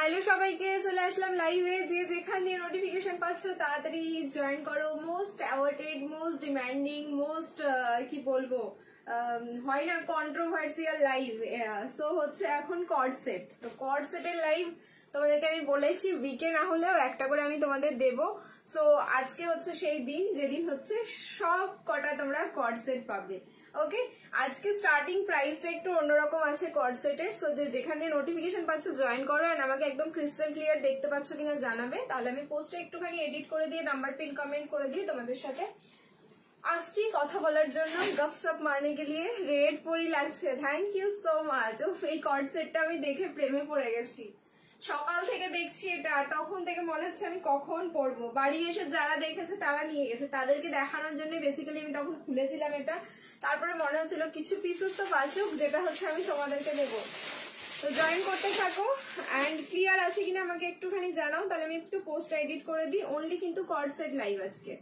Hello সবাইকে, চলে আসলাম লাইভে। যে যেখান দিয়ে নোটিফিকেশন পাচ্ছ তাড়াতাড়ি জয়েন করো। মোস্ট অ্যাওয়ার্টেড, মোস্ট ডিমান্ডিং, মোস্ট কি বলবো, হয় না কন্ট্রোভার্সিয়াল লাইভ। সো হচ্ছে এখন কর্ড সেট। তো কর্ড সেটের লাইভ তোমাদেরকে আমি বলেছি উইকে না হলেও একটা করে আমি তোমাদের দেব। সো আজকে হচ্ছে সেই দিন যেদিন হচ্ছে সব কটা তোমরা কর্ড সেট পাবে। ওকে, আজকে স্টার্টিং প্রাইসটা একটু অন্যরকম আছে কর্ড সেটের। সো যে যেখান দিয়ে নোটিফিকেশন পাচ্ছ জয়েন করো, এন্ড আমাকে একদম ক্রিস্টাল ক্লিয়ার দেখতে পাচ্ছ কিনা জানাবে, তাহলে আমি পোস্টটা একটুখানি এডিট করে দিয়ে নাম্বার পিন কমেন্ট করে দিয়ে তোমাদের সাথে আসছি কথা বলার জন্য, গপসপ মারনে কে লিয়ে। রেড পরি লাগছে, থ্যাংক ইউ সো মাচ। এই কর্ড সেটটা আমি দেখে প্রেমে পড়ে গেছি। সকাল থেকে দেখছি এটা, আর তখন থেকে মনে হচ্ছে আমি কখন পড়বো। বাড়ি এসে যারা দেখেছে তারা নিয়ে গেছে, তাদেরকে দেখানোর জন্য বেসিক্যালি আমি তখন খুলেছিলাম এটা। তারপরে মনে হচ্ছিল কিছু পিসেস তো বাঁচুক, যেটা হচ্ছে আমি তোমাদেরকে দেবো। তো জয়েন করতে থাকো, অ্যান্ড ক্লিয়ার আছে কিনা আমাকে একটুখানি জানাও, তাহলে আমি একটু পোস্ট এডিট করে দিই। অনলি কিন্তু কর্ড সেট লাইভ আজকে।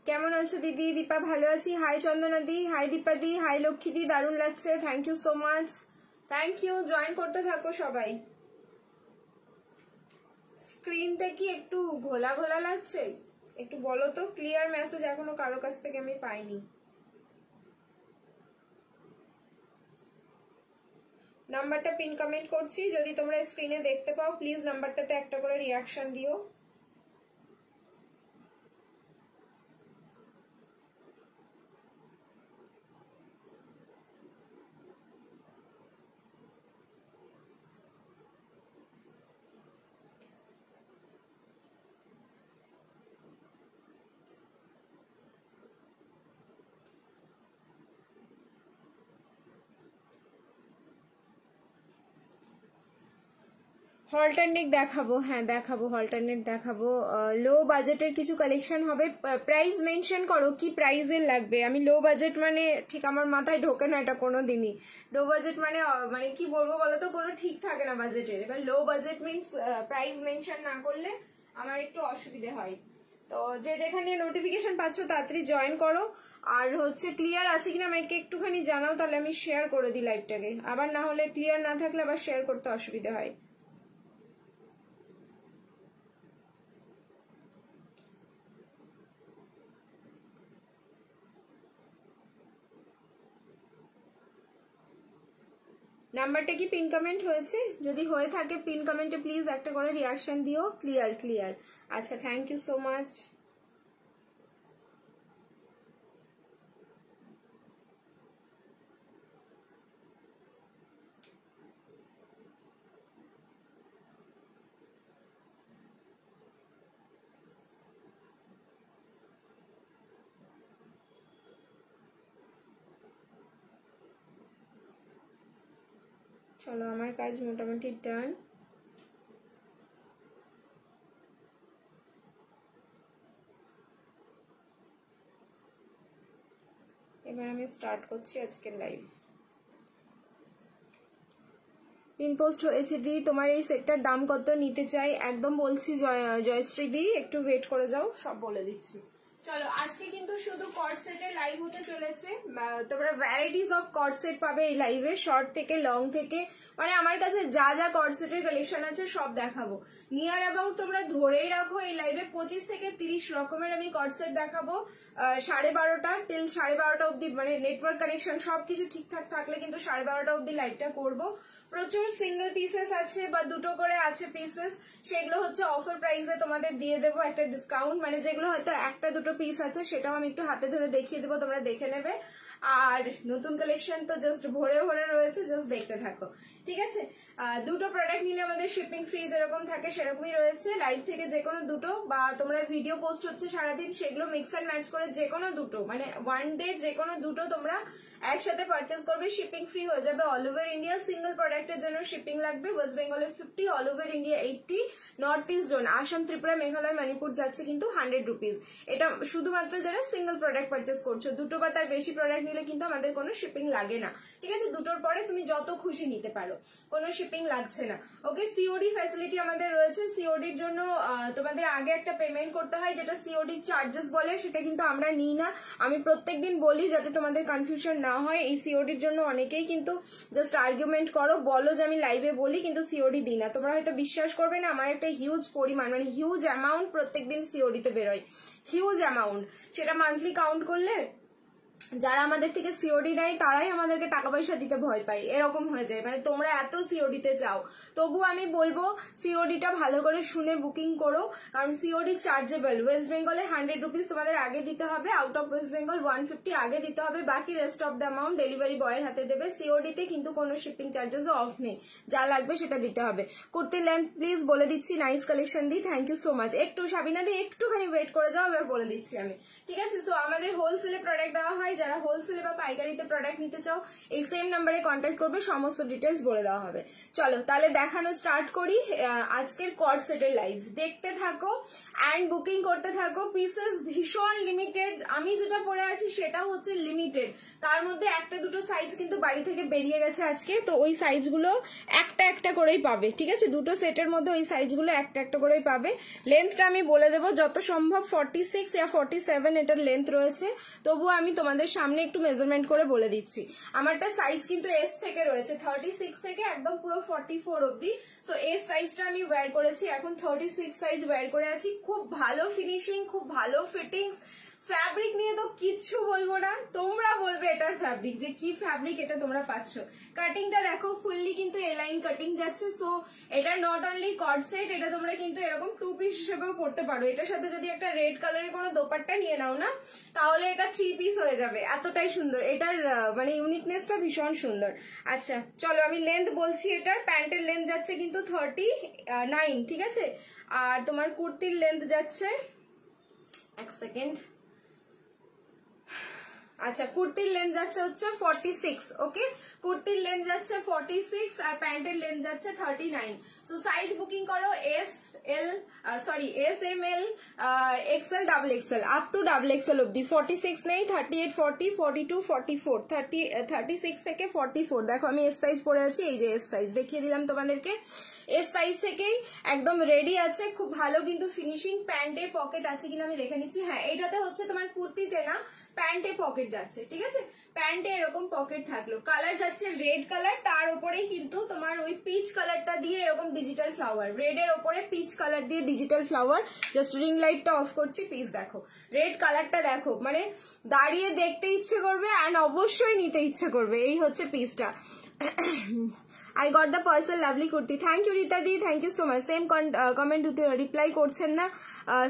কেমন আছো দিদি? দীপা ভালো আছি। Hi Chandana di, hi Dipa di, hi Lakshmi di, দারুণ লাগছে, thank you so much. Thank you, join করতে থাকো সবাই। স্ক্রিনটা কি একটু ঘোলা ঘোলা লাগছে? একটু বলো তো, ক্লিয়ার মেসেজ এখনো কারো কাছ থেকে আমি পাইনি। নাম্বারটা পিন কমেন্ট করছি, যদি তোমরা স্ক্রিনে দেখতে পাও প্লিজ নাম্বারটাতে একটা করে রিয়াকশন দিও। হলটারনেট দেখাবো, হ্যাঁ দেখাবো, হলটারনেট দেখাবো। লো বাজেটের কিছু কালেকশন হবে। প্রাইস মেনশন করো, কি প্রাইসের লাগবে। আমি লো বাজেট মানে ঠিক আমার মাথায় ঢোকে না এটা কোনো দিনই। লো বাজেট মানে মানে কি বলবো বলো তো, কোনো ঠিক থাকে না বাজেটের। এবার low budget means price mention না করলে আমার একটু অসুবিধে হয়। তো যে যেখানে নোটিফিকেশন পাচ্ছ তাড়াতাড়ি জয়েন করো। আর হচ্ছে ক্লিয়ার আছে কিনা আমাকে একটুখানি জানাও, তাহলে আমি শেয়ার করে দিই লাইভটাকে। আবার না হলে ক্লিয়ার না থাকলে আবার শেয়ার করতে অসুবিধা হয়। নাম্বারটা কি পিন কমেন্ট হয়েছে? যদি হয়ে থাকে পিন কমেন্টে প্লিজ একটা করে রিয়াকশন দিও। ক্লিয়ার ক্লিয়ার, আচ্ছা থ্যাংক ইউ সো মাচ। চলো, আমার কাজ মোটামুটি ডান। এবার আমি স্টার্ট করছি আজকের লাইভ। পিন পোস্ট হয়েছে দি। তোমার এই সেটটার দাম কত? নিতে চাই একদম বলছি জয়শ্রী দি, একটু ওয়েট করে যাও, সব বলে দিচ্ছি। চলো, আজকে কিন্তু শুধু কর্ড সেটের লাইভ হতে চলেছে। তোমরা ভ্যারাইটিস অফ কর্ড সেট পাবে এই লাইভে, শর্ট থেকে লং থেকে। মানে আমার কাছে যা যা কর্ড সেটের কালেকশন আছে সব দেখাবো। নিয়ার অ্যাবাউট তোমরা ধরেই রাখো এই লাইভে 25 থেকে 30 রকমের আমি কর্ড সেট দেখাবো। 12:30 টিল 12:30 অব্দি, মানে নেটওয়ার্ক কানেকশন সবকিছু ঠিকঠাক থাকলে কিন্তু 12:30 অব্দি লাইভটা করবো। প্রচুর সিঙ্গেল পিসেস আছে বা দুটো করে আছে পিসেস, সেগুলো হচ্ছে অফার প্রাইসে তোমাদের দিয়ে দেবো একটা ডিসকাউন্ট। মানে যেগুলো হয়তো একটা দুটো পিস আছে সেটাও আমি একটু হাতে ধরে দেখিয়ে দেবো, তোমরা দেখে নেবে। আর নতুন কালেকশন তো জাস্ট ভরে ভরে রয়েছে, জাস্ট দেখতে থাকো, ঠিক আছে। দুটো প্রোডাক্ট নিলে আমাদের শিপিং ফ্রি যেরকম থাকে সেরকমই রয়েছে। লাইভ থেকে যে কোনো দুটো, বা তোমরা ভিডিও পোস্ট হচ্ছে সারাদিন সেগুলো মিক্স অ্যান্ড ম্যাচ করে করে যে কোনো দুটো, মানে ওয়ান ডে যে কোনো দুটো তোমরা একসাথে পারচেস করবে, শিপিং ফ্রি হয়ে যাবে অল ওভার ইন্ডিয়া। সিঙ্গেল প্রোডাক্টের জন্য শিপিং লাগবে, ওয়েস্ট বেঙ্গলে 50, all over India 80, north east zone Assam, Tripura, Meghalaya, Manipur যাচ্ছে কিন্তু 100 রুপিস। এটা শুধুমাত্র যারা সিঙ্গেল প্রোডাক্ট পারচেস করছো, দুটো বা তার বেশি প্রোডাক্ট নিলে কিন্তু আমাদের কোনো শিপিং লাগে না, ঠিক আছে? দুটোর পরে তুমি যত খুশি নিতে পারো, কোনো শিপিং লাগছে না। ওকে, সিওডি ফ্যাসিলিটি আমাদের রয়েছে। সিওডির জন্য তোমাদের আগে একটা পেমেন্ট করতে হয়, যেটা সিওডি চার্জেস বলে, সেটা কিন্তু আমরা নিই না। আমি প্রত্যেকদিন বলি যাতে তোমাদের কনফিউশন না হয়। এই সিওডির জন্য অনেকেই কিন্তু জাস্ট আর্গুমেন্ট করো, বলো যে আমি লাইভে বলি কিন্তু সিওডি দিই না। তোমরা হয়তো বিশ্বাস করবে না, আমার একটা হিউজ পরিমাণ, মানে হিউজ অ্যামাউন্ট প্রত্যেকদিন সিওডিতে বেরোয়, হিউজ অ্যামাউন্ট। সেটা মান্থলি কাউন্ট করলে যারা আমাদের থেকে সিওডি নেয় তারাই আমাদেরকে টাকা পয়সা দিতে ভয় পায়, এরকম হয়ে যায়। মানে তোমরা এত সিওডিতে চাও, তবু আমি বলবো সিওডিটা ভালো করে শুনে বুকিং করো, কারণ সিওডি চার্জেবল। ওয়েস্ট বেঙ্গলে 100 রুপিস তোমাদের আগে দিতে হবে, আউট অফ ওয়েস্ট বেঙ্গল 150 আগে দিতে হবে, বাকি rest of the amount delivery বয়ের হাতে দেবে। সিওডিতে কিন্তু কোনো শিপিং চার্জেসও অফ নেই, যা লাগবে সেটা দিতে হবে। কুর্তির লেন্থ প্লিজ বলে দিচ্ছি, nice collection di, thank you so much. একটু সাবিনা দি একটুখানি ওয়েট করে যাও, এবার বলে দিচ্ছি আমি, ঠিক আছে? সো আমাদের হোলসেলে প্রোডাক্ট দেওয়া হয়, যারা হোলসেলে বা পাইকারিতে প্রোডাক্ট নিতে চাও এই সেম নাম্বারে কন্ট্যাক্ট করবে, সমস্ত ডিটেলস বলে দেওয়া হবে। চলো তাহলে দেখানো স্টার্ট করি। আজকের কর্ড সেটের লাইভ দেখতে থাকো অ্যান্ড বুকিং করতে থাকো। পিসেস ভীষণ লিমিটেড, আমি যেটা পরে আছি সেটাও হচ্ছে লিমিটেড, তার মধ্যে একটা দুটো সাইজ কিন্তু বাড়ি থেকে বেরিয়ে গেছে আজকে, তো ওই সাইজগুলো একটা একটা করেই পাবে, ঠিক আছে? দুটো সেটের মধ্যে ওই সাইজগুলো একটা একটা করেই পাবে। লেন্থটা আমি বলে দেবো, যত সম্ভব 46 या 47 এটার লেন্থ রয়েছে, তবুও আমি তোমাদের সামনে একটু মেজারমেন্ট করে বলে দিচ্ছি। আমারটা সাইজ কিন্তু এস থেকে রয়েছে, 36 থেকে একদম পুরো 44 অব্দি। সো এস সাইজটা আমি ওয়্যার করেছি, এখন 36 সাইজ ওয়্যার করে আছি। খুব ভালো ফিনিশিং, খুব ভালো ফিটিংস। ফ্যাব্রিক নিয়ে তো কিচ্ছু বলবো না, তোমরা বলবে এটার ফ্যাব্রিক যে কি ফ্যাব্রিক এটা তোমরা পাচ্ছ। কাটিংটা দেখো, ফুললি কিন্তু এলাইন কাটিং যাচ্ছে। সো এটা নট অনলি কর্ড সেট, এটা তোমরা কিন্তু এরকম 2 পিস হিসেবেও পড়তে পারো। এটার সাথে যদি একটা রেড কালারের কোনো দোপাট্টা নিয়ে নাও না, তাহলে এটা 3 পিস হয়ে যাবে, এতটাই সুন্দর। এটার মানে ইউনিকনেসটা ভীষণ সুন্দর। আচ্ছা চলো আমি লেন্থ বলছি। এটার প্যান্টের লেন্থ যাচ্ছে কিন্তু 39, ঠিক আছে? আর তোমার কুর্তির লেন্থ যাচ্ছে, এক সেকেন্ড, আচ্ছা কুর্তির লেন্থ যাচ্ছে হচ্ছে 46। ওকে, কুর্তির লেন্থ যাচ্ছে 46 আর প্যান্টের লেন্থ যাচ্ছে 39। সো সাইজ বুকিং করো S L, sorry S M L, XL, double XL, up to double XL অব্দি। 46 নেই, 38, 40, 42, 44, 36 থেকে 44। দেখো আমি এস সাইজ পরে আছি, এই যে এস সাইজ দেখিয়ে দিলাম তোমাদেরকে। এস সাইজ থেকেই একদম রেডি আছে, খুব ভালো কিন্তু ফিনিশিং। প্যান্টে পকেট আছে কিনা আমি দেখে নিচ্ছি। হ্যাঁ, এটাতে হচ্ছে তোমার কুর্তিতে না, প্যান্টে পকেট যাচ্ছে, ঠিক আছে? প্যান্টে এরকম পকেট থাকলো। কালার যাচ্ছে রেড কালার, তার উপরেই কিন্তু তোমার ওই পিচ কালারটা দিয়ে এরকম ডিজিটাল ফ্লাওয়ার, রেডের ওপরে পিচ কালার দিয়ে ডিজিটাল ফ্লাওয়ার। জাস্ট রিং লাইটটা অফ করছি, পিস দেখো, রেড কালারটা দেখো, মানে দাঁড়িয়ে দেখতে ইচ্ছে করবে অ্যান্ড অবশ্যই নিতে ইচ্ছে করবে। এই হচ্ছে পিসটা। I got the parcel, lovely kurti. Thank you Rita di, thank you so much. Same comment reply করছেন না,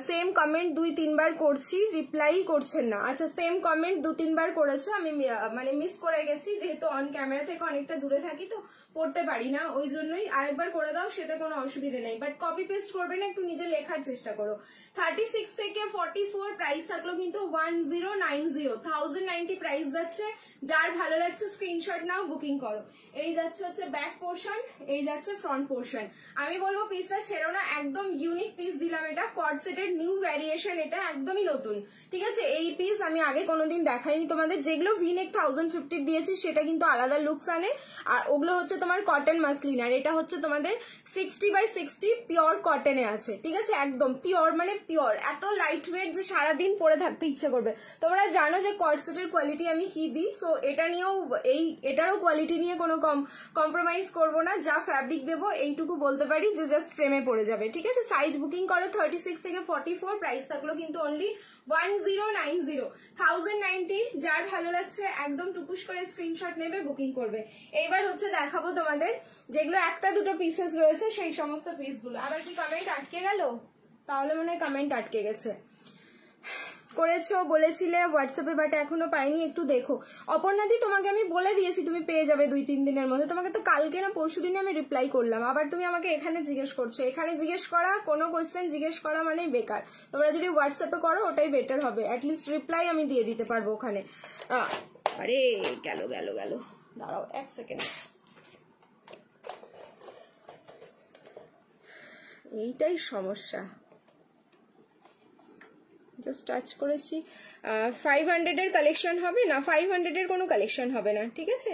সেম কমেন্ট 2-3 বার করছি, রিপ্লাই করছেন না। আচ্ছা সেম কমেন্ট 2-3 বার করেছো, আমি মানে মিস করে গেছি, যেহেতু অন ক্যামেরা থেকে অনেকটা দূরে থাকি তো পড়তে পারি না, ওই জন্যই। আরেকবার করে দাও, সেটা কোনো অসুবিধা নেই, বাট কপি পেস্ট করবে না, একটু নিজে লেখার চেষ্টা করো। 36 থেকে 44 প্রাইস থাকলো কিন্তু 1090, 1090 প্রাইস যাচ্ছে। যার ভালো লাগছে স্ক্রিনশট নাও, বুকিং করো। এই যাচ্ছে হচ্ছে ব্যাক পোর্শন, এই যাচ্ছে ফ্রন্ট পোর্শন। আমি বলবো পিসটা ছেড়ো না, একদম ইউনিক পিস দিলাম। এটা কর্ড সেটের নিউ ভ্যারিয়েশন, এটা একদমই নতুন, ঠিক আছে? এই পিস আমি আগে কোনোদিন দেখাইনি তোমাদের। যেগুলো ভিনেক 1050 দিয়েছি সেটা কিন্তু আলাদা লুকস আনে, আর ওগুলো হচ্ছে তোমার কটন মাসলিন, আর এটা হচ্ছে তোমাদের 60/60 পিওর কটনে আছে, ঠিক আছে? একদম পিওর, মানে পিওর, এত লাইট ওয়েট যে সারাদিন পরে থাকতে ইচ্ছে করবে। তোমরা জানো যে কর্ড সেটের কোয়ালিটি আমি কি দিই, সো এটা নিয়েও এটারও কোয়ালিটি নিয়ে কোনো কম্প্রোমাইজ করবো না। যা ফ্যাব্রিক দেবো এইটুকু বলতে পারি যে জাস্ট প্রেমে পড়ে যাবে, ঠিক আছে? সাইজ বুকিং করো 36 থেকে 44, প্রাইস থাকলো কিন্তু অনলি 1090, 1090। যার ভালো লাগছে একদম টুকুস করে স্ক্রিনশট নেবে, বুকিং করবে। এইবার হচ্ছে দেখাবো তোমাদের যেগুলো একটা দুটো পিসেস রয়েছে, সেই সমস্ত পিসগুলো। আবার কি কমেন্ট আটকে গেল? তাহলে মনে হয় কমেন্ট আটকে গেছে। করেছো বলেছিলে হোয়াটসঅ্যাপে, বাট এখনো পাইনি, একটু দেখো। অপর্ণাদি তোমাকে আমি বলে দিয়েছি তুমি পেয়ে যাবে 2-3 দিনের মধ্যে। তোমাকে তো কালকে না পরশু দিনে আমি রিপ্লাই করলাম, আবার তুমি আমাকে এখানে জিজ্ঞেস করছো। এখানে জিজ্ঞেস করা, কোনো কোয়েশ্চেন জিজ্ঞেস করা মানে বেকার। তোমরা যদি হোয়াটসঅ্যাপে করো ওটাই বেটার হবে, অ্যাটলিস্ট রিপ্লাই আমি দিয়ে দিতে পারবো ওখানে। আরে গেল গেল গেল, দাঁড়াও 1 সেকেন্ড। এইটাই সমস্যা, জাস্ট টাচ করেছি। 500 এর কালেকশন হবে না, 500 এর কোনো কালেকশন হবে না, ঠিক আছে?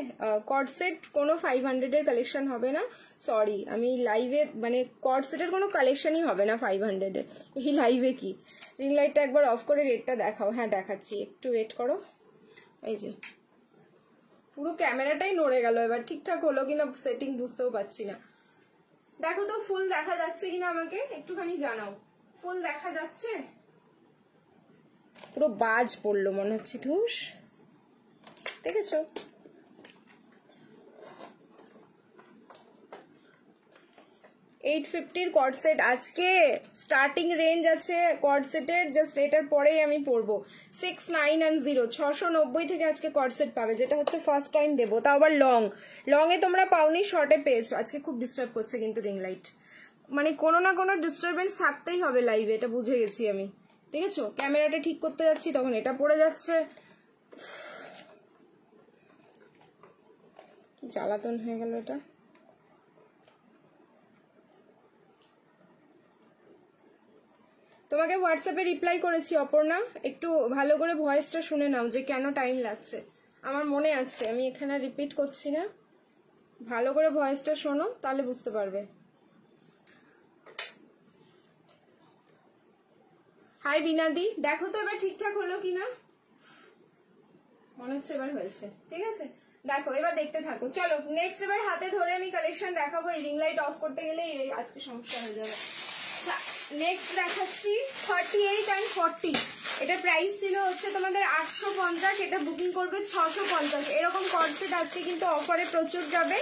কর্ড সেট কোনো 500 এর কালেকশন হবে না, সরি। আমি লাইভে মানে কর্ড সেটের কোনো কালেকশনই হবে না 500 এর। এই লাইভে কি রিং লাইটটা একবার অফ করে রেটটা দেখাও। হ্যাঁ দেখাচ্ছি, একটু ওয়েট করো। এই যে পুরো ক্যামেরাটাই নড়ে গেল, এবার ঠিকঠাক হলো কিনা সেটিং বুঝতেও পারছি না। দেখো তো ফুল দেখা যাচ্ছে কিনা, আমাকে একটুখানি জানাও। ফুল দেখা যাচ্ছে? পুরো বাজ পড়লো মনে হচ্ছে, ধুস। দেখেছো? 850 কর্ড সেট আজকে স্টার্টিং রেঞ্জ আছে কর্ড সেটের, জাস্ট এটার পরেই আমি পরবো 690 690 থেকে আজকে কর্ড সেট পাবে, যেটা হচ্ছে ফার্স্ট টাইম দেবো, তাও আবার লং এ তোমরা পাওনি, শর্টে পেয়েছো। আজকে খুব ডিস্টার্ব করছে কিন্তু রিং লাইট, মানে কোনো না কোনো ডিস্টারবেন্স থাকতেই হবে লাইভে, এটা বুঝে গেছি আমি। দেখেছো ক্যামেরাটা ঠিক করতে যাচ্ছি তখন এটা পড়ে যাচ্ছে, কি জ্বালাতন হয়ে গেল এটা। তোমাকে হোয়াটসঅ্যাপে রিপ্লাই করেছি অপর্ণা, একটু ভালো করে ভয়েসটা শুনে নাও যে কেন টাইম লাগছে। আমার মনে আছে, আমি এখানে রিপিট করছি না, ভালো করে ভয়েসটা শোনো তাহলে বুঝতে পারবে। হাই বিনাদি, দেখো তো এবার ঠিকঠাক হলো কিনা, মনে হচ্ছে এবার হয়েছে, ঠিক আছে। দেখো এবার দেখতে থাকো, চলো নেক্সট এবার হাতে ধরে আমি কালেকশন দেখাবো। এই রিং লাইট অফ করতে গেলে আজকে সমস্যা হয়ে যাবে। নেক্সট দেখাচ্ছি 38 and 40, এটা প্রাইস ছিল হচ্ছে তোমাদের 850, এটা বুকিং করবে 650। এরকম কর্ড সেট আজকে কিন্তু অফারে প্রচুর যাবে।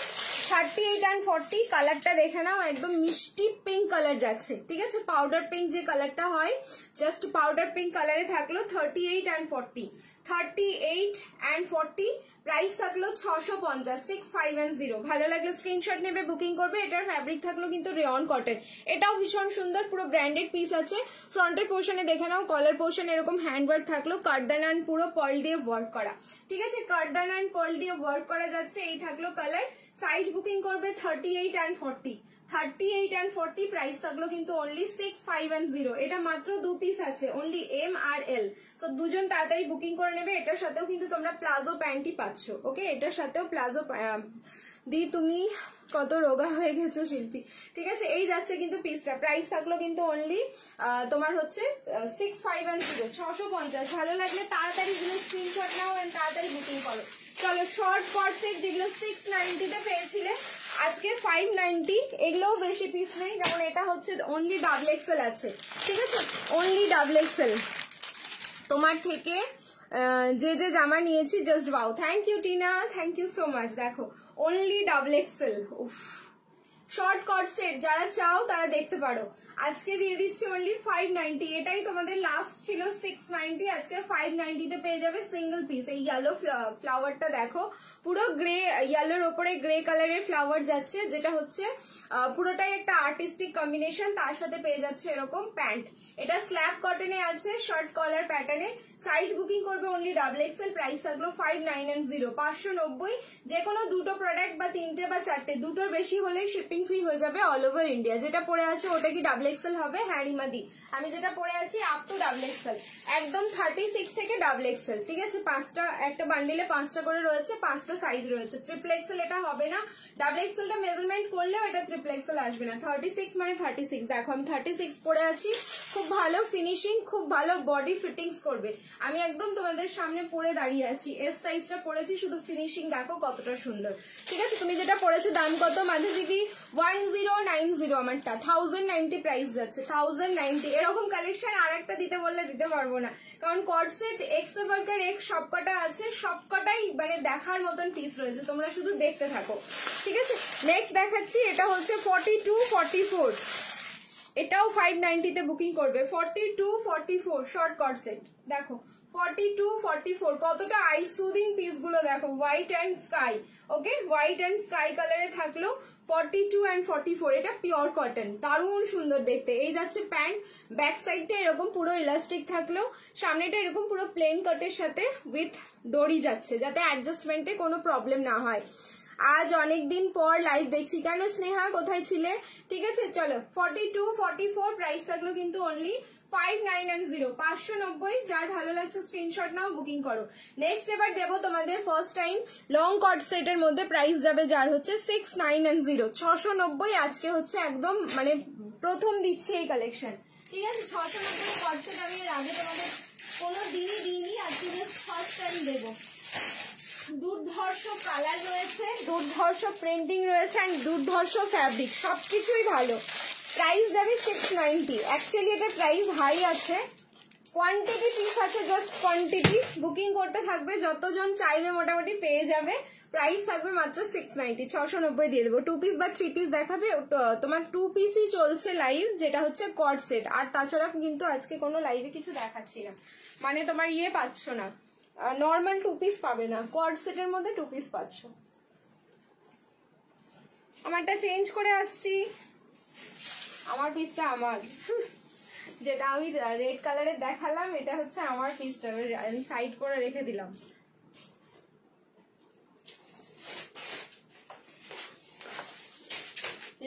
38 and 40 কালারটা দেখে নাও, একদম মিষ্টি পিঙ্ক কালার যাচ্ছে, ঠিক আছে? পাউডার পিঙ্ক যে কালারটা হয়, জাস্ট পাউডার পিঙ্ক কালারে থাকলো 38 and 40। 38 and 40 প্রাইস থাকলো 650, 650। ভালো লাগলে স্ক্রিনশট নেবে, বুকিং করবে। এটার ফ্যাব্রিক থাকলো কিন্তু রেয়ন কটন, এটাও ভীষণ সুন্দর, পুরো ব্র্যান্ডেড পিস আছে। ফ্রন্টের পোর্শনে দেখে নাও, কলার পোর্শনে এরকম হ্যান্ড ওয়ার্ক থাকলো, কার্দান অ্যান্ড পুরো পার্ল দিয়ে ওয়ার্ক করা, ঠিক আছে? কার্দান অ্যান্ড পার্ল দিয়ে ওয়ার্ক করা যাচ্ছে, এই থাকলো কালার। সাইজ বুকিং করবে 38 and 40, 38 and 40 প্রাইস থাকলো কিন্তু অনলি 650। এটা মাত্র 2 পিস আছে, অনলি এম আর এল, সো দুজন তাড়াতাড়ি বুকিং করে নেবে। এটার সাথেও কিন্তু তোমরা প্লাজো প্যান্টই পাচ্ছ, ওকে? এটার সাথেও প্লাজো দি, তুমি কত রোগা হয়ে গেছো শিল্পী, ঠিক আছে? এই যাচ্ছে কিন্তু পিসটা, প্রাইস থাকলো কিন্তু অনলি তোমার হচ্ছে 650, 650। ভালো লাগলে তাড়াতাড়ি স্ক্রিনশট নাও এন্ড তাড়াতাড়ি বুকিং করো। চলো শর্ট কর্ড সেট যেগুলো 690 তে পেয়েছিলে আজকে 590, এগুলোও বেশি পিস নেই, যেমন এটা হচ্ছে অনলি ডাবল এক্সেল আছে, ঠিক আছে? Only double XL. তোমার থেকে যে যে জামা নিয়েছি just wow, thank you Tina, thank you so much. দেখো অনলি ডাবল এক্সেল, উফ। শর্ট কট সেট যারা চাও তারা দেখতে পারো, আজকে দিয়ে দিচ্ছি অনলি 590। এটাই তোমাদের লাস্ট ছিল 690, আজকে 590 তে পেয়ে যাবে সিঙ্গেল পিস। এই ইয়েলো ফ্লাওয়ারটা দেখো, পুরো গ্রে ইয়েলোর ওপরে গ্রে কালারের ফ্লাওয়ার যাচ্ছে, যেটা হচ্ছে পুরোটাই একটা আর্টিস্টিক কম্বিনেশন। তার সাথে পেয়ে যাচ্ছে এরকম প্যান্ট, এটা স্ল্যাব কটনে আছে, শর্ট কলার প্যাটার্নে। সাইজ বুকিং করবে অনলি ডাবল এক্সেল, প্রাইস থাকলো 590, 590। যে কোনো দুটো প্রোডাক্ট বা তিনটে বা চারটে, দুটোর বেশি হলেই শিপিং ফ্রি হয়ে যাবে অল ওভার ইন্ডিয়া। যেটা পরে আছে ওটা কি ডাবল এক্সেল হবে? হ্যাঁ রিমাদি, আমি যেটা পরে আছি আপ টু ডাবল এক্সেল, একদম 36 থেকে ডাবল এক্সেল, ঠিক আছে? পাঁচটা, একটা বান্ডিলে 5টা করে রয়েছে, 5টা সাইজ রয়েছে। ট্রিপল এক্সেল এটা হবে না, ডাবল এক্সেলটা মেজারমেন্ট করলেও এটা ট্রিপল এক্সেল আসবে না। 36 মানে 36, দেখো আমি 36 পরে আছি, খুব ভালো ফিনিশিং, খুব ভালো বডি ফিটিংস করবে। আমি একদম তোমাদের সামনে পরে দাঁড়িয়ে আছি, এস সাইজটা পরেছি, শুধু ফিনিশিং দেখো কতটা সুন্দর, ঠিক আছে? তুমি যেটা পরেছো দাম কত মাঝে দিদি? 1090, আমারটা 1090 প্রাইস যাচ্ছে, 1090। এরকম কালেকশন আর একটা দিতে বললে দিতে পারবো না, কারণ কর্ড সেট এক্সে ওয়ার্কার এক সবকটা আছে, সবকটাই মানে দেখার মতন পিস রয়েছে, তোমরা শুধু দেখতে থাকো, ঠিক আছে? নেক্সট দেখাচ্ছি, এটা হচ্ছে 42, 44, এটাও 590 তে বুকিং করবে। 42, 44 শর্ট কর্ড সেট, দেখো 42 44 কতটা আই সুদিং পিসগুলো দেখো, white and sky. Okay, white and sky কালারে থাকলো 42 and 44। এটা পিওর কটন, দারুণ সুন্দর দেখতে। এই যাচ্ছে প্যান্ট, ব্যাক সাইডটা এরকম পুরো ইলাস্টিক থাকলো, সামনেটা এরকম পুরো প্লেন কাটের সাথে উইথ ডোরি যাচ্ছে, যাতে অ্যাডজাস্টমেন্টে কোনো প্রবলেম না হয়। আজ অনেকদিন পর লাইভ দেখছি, কেন স্নেহা কোথায় ছিলে? ঠিক আছে চলো, 42 44 প্রাইস থাকলো কিন্তু অনলি 590, 590। যার ভালো লাগছে স্ক্রিনশট নাও, বুকিং করো। নেক্সট এবার দেবো তোমাদের ফার্স্ট টাইম লং কট সেটের মধ্যে প্রাইস যাবে যার হচ্ছে 690, 690। আজকে হচ্ছে একদম মানে প্রথম দিচ্ছি এই কালেকশন, ঠিক আছে। 690 কট সেট আমি এর আগে তোমাদের কোনো দিনই দিইনি, আজকে জাস্ট ফার্স্ট টাইম দেবো। দুর্ধর্ষ কালার রয়েছে, দুর্ধর্ষ প্রিন্টিং রয়েছে অ্যান্ড দুর্ধর্ষ ফ্যাব্রিক, সবকিছুই ভালো। প্রাইস যাবে 690। অ্যাকচুয়ালি এটা প্রাইস হাই আছে, কোয়ান্টিটি পিস আছে, জাস্ট কোয়ান্টিটি। বুকিং করতে থাকবে, যতজন চাইবে মোটামুটি পেয়ে যাবে। প্রাইস থাকবে মাত্র 690, 690 দিয়ে দেবো। 2 পিস বা 3 পিস দেখাবে, তোমার 2 পিসই চলছে লাইভ, যেটা হচ্ছে কট সেট। আর তাছাড়া কিন্তু আজকে কোনো লাইভে কিছু দেখাচ্ছি না, মানে তোমার ইয়ে পাচ্ছ না, নর্মাল 2 পিস পাবে না, কট সেটের মধ্যে 2 পিস পাচ্ছ। আমারটা চেঞ্জ করে আসছি, আমার পিসটা আমার যেটা আমি রেড কালারের দেখালাম, এটা হচ্ছে আমার পিসটা, আমি সাইড করে রেখে দিলাম।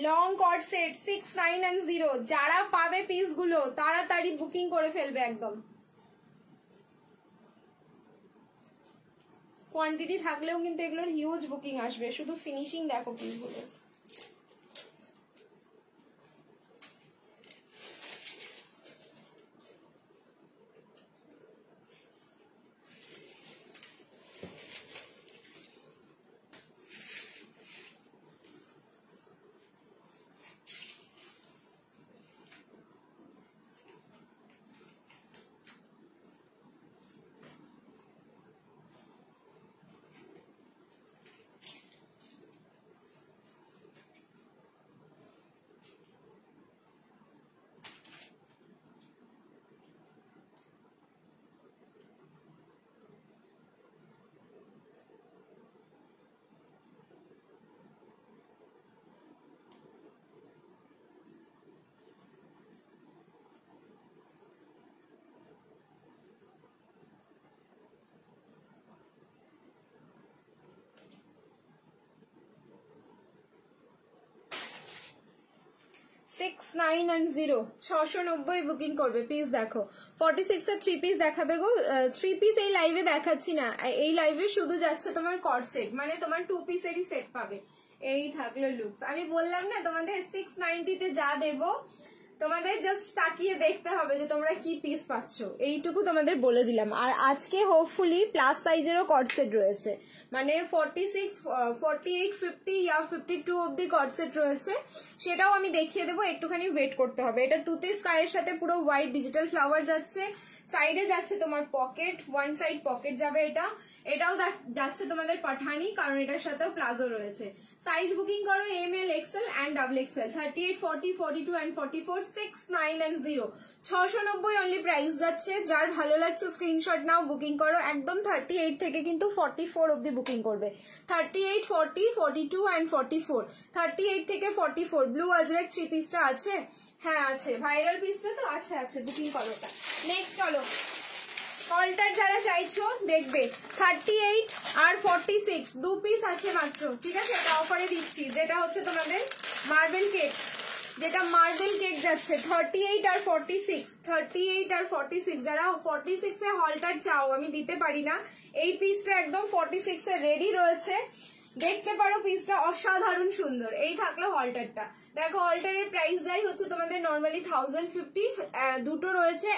লং কট সেট 690। যারা পাবে পিসগুলো তাড়াতাড়ি বুকিং করে ফেলবে একদম। কোয়ান্টিটি থাকলেও কিন্তু এগুলোর হিউজ বুকিং আসবে, শুধু ফিনিশিং দেখো পিসগুলো। $690, 690 বুকিং করবে। পিস দেখো 46 এর 3 পিস দেখাবে গো। 3 পিস এই লাইভে দেখাচ্ছি না, এই লাইভে শুধু যাচ্ছে তোমার কট সেট, মানে তোমার 2 পিসেরই সেট পাবে। এই থাকলো লুকস। আমি বললাম না তোমাদের 690 তে যা দেবো, তোমাদের জাস্ট তাকিয়ে দেখতে হবে যে তোমরা কি পিস পাচ্ছ, এইটুকু তোমাদের বলে দিলাম। আর আজকে হোপফুলি প্লাস সাইজেরও কট সেট রয়েছে, মানে 46, 48, 50 ইয়া 52 অব্দি কট সেট রয়েছে, সেটাও আমি দেখিয়ে দেবো, একটুখানি ওয়েট করতে হবে। এটা তুতি স্কাইয়ের সাথে পুরো হোয়াইট ডিজিটাল ফ্লাওয়ার যাচ্ছে, সাইডে যাচ্ছে তোমার পকেট, ওয়ান সাইড পকেট যাবে। এটাও যাচ্ছে তোমাদের পাঠানি, কারণ এটার সাথেও প্লাজো রয়েছে। সাইজ বুকিং করো ML, XL and XXL, 38, 40, 42 and 44, 690, 690 only price যাচ্ছে। যার ভালো লাগছে স্ক্রিনশট নাও, বুকিং করো একদম। 38 থেকে কিন্তু 44 অব্দি বুকিং করবে, 38, 40, 42 অ্যান্ড 44, 38 থেকে 44। ব্লু আজরাক 3 পিসটা আছে, হ্যাঁ আছে, ভাইরাল পিসটা তো আছে, বুকিং করো। নেক্সট চলো, অল্টার যারা চাইছো দেখবে, 38 আর 46 2 পিস আছে মাত্র, ঠিক আছে। এটা অফারে দিচ্ছি, যেটা হচ্ছে তোমাদের মার্বেল কেক, যেটা মার্বেল কেক যাচ্ছে 38 আর 46, 38 আর 46। যারা 46 এ হলটার চাও, আমি দিতে পারি না, এই পিসটা একদম 46 এ রেডি রয়েছে, দেখতে পারো পিসটা অসাধারণ সুন্দর। এই থাকলো হলটারটা, দেখো হলটারের প্রাইস যাই হচ্ছে তোমাদের নর্মালি 1050, দুটো রয়েছে,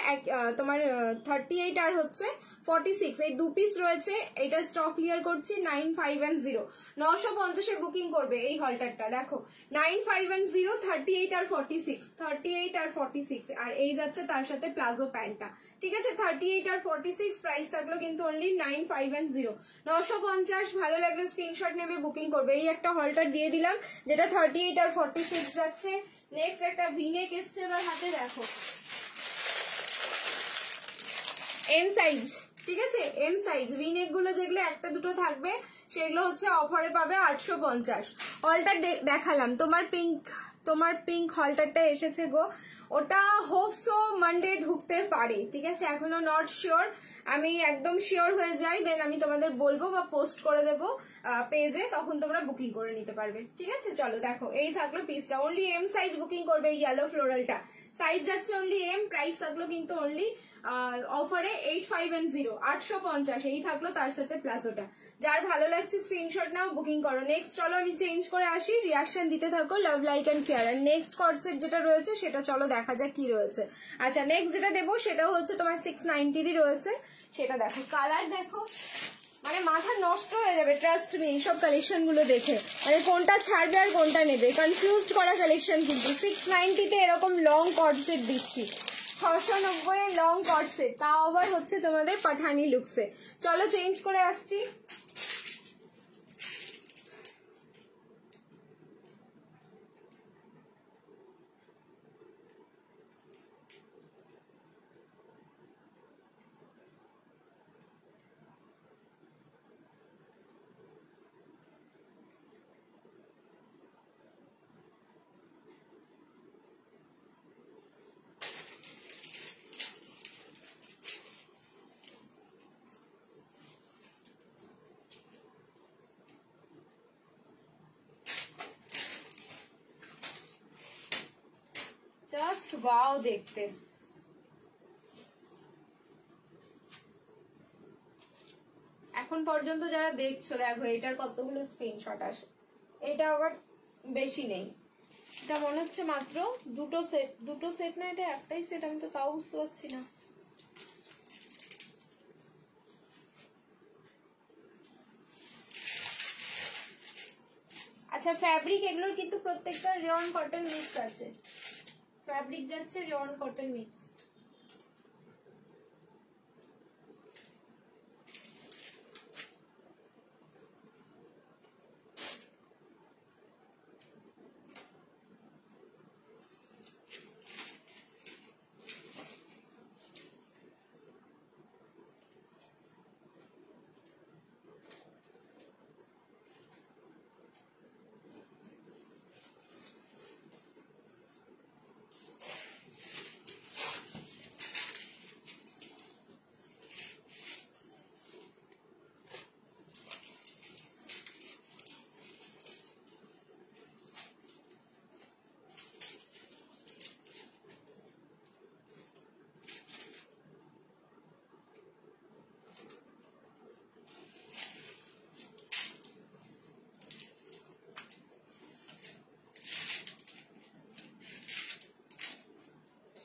তোমার 38 আর হচ্ছে 46, এই 2 পিস রয়েছে। এটা স্টক ক্লিয়ার করছি 9510, 950 এর বুকিং করবে এই হলটারটা। দেখো 9510, 38 আর 46, 38 আর 46, আর এই যাচ্ছে তার সাথে প্লাজো প্যান্টটা, ঠিক আছে। 38 আর 46 প্রাইস থাকলো কিন্তু অনলি 9510, 950। ভালো লাগলে স্ক্রিনশট নেবে, বুকিং করবে। এই একটা হলটার দিয়ে দিলাম, যেটা 38 আর 46 যাচ্ছে। নেক্সট একটা ভিনেক এসছে এবার হাতে, দেখো এম সাইজ, ঠিক আছে, এম সাইজ। ভিনেক গুলো যেগুলো একটা দুটো থাকবে সেগুলো হচ্ছে অফারে পাবে 850। হলটার দেখালাম, তোমার পিঙ্ক হলটারটা এসেছে গো, ওটা হোপসো মানডে ঢুকতে পারে, ঠিক আছে, এখনো নট শিওর। আমি একদম শিওর হয়ে যাই দেন আমি তোমাদের বলবো বা পোস্ট করে দেবো পেজে, তখন তোমরা বুকিং করে নিতে পারবে, ঠিক আছে। চলো দেখো, এই থাকলো পিসটা, অনলি এম সাইজ বুকিং করবে এই ইয়েলো ফ্লোরালটা, সাইজ যাচ্ছে অনলি এম, প্রাইস থাকলো কিন্তু অনলি অফারে 8510 850, এই থাকলো তার সাথে প্লাজোটা। যার ভালো লাগছে স্ক্রিনশট নাও, বুকিং করো। নেক্সট চলো আমি চেঞ্জ করে আসি, রিয়াকশন দিতে থাকো, লাভ লাইক অ্যান্ড কেয়ার। আর নেক্সট কর্ডসেট যেটা রয়েছে সেটা চলো দেখা যাক কি রয়েছে। আচ্ছা নেক্সট যেটা দেবো সেটাও হচ্ছে তোমার 690 রয়েছে, সেটা দেখো, কালার দেখো, মানে মাথা নষ্ট হয়ে যাবে ট্রাস্ট মি এইসব কালেকশন গুলো দেখে, মানে কোনটা ছাড়বে আর কোনটা নেবে, কনফিউজড করা কালেকশন। কিন্তু 690-তে এরকম লং কর্ডসেট দিচ্ছি, 690 এর লং কর্ডসেট, তাও আবার হচ্ছে তোমাদের পাঠানি লুকসে। চলো চেঞ্জ করে আসছি। জাস্ট ওয়াও দেখতে, এখন পর্যন্ত যারা দেখছো দেখো এটার কতগুলো স্ক্রিনশট আসে, এটা আবার বেশি নেই, এটা মনে হচ্ছে মাত্র দুটো সেট না, এটা একটাই সেট, আমি তো তাও বুঝতে পারছি না। আচ্ছা ফ্যাব্রিক এগুলোর কিন্তু প্রত্যেকটা রেয়ন কটন মিক্স আছে, ফ্যাব্রিক যাচ্ছে রেয়ন কটন মিক্স।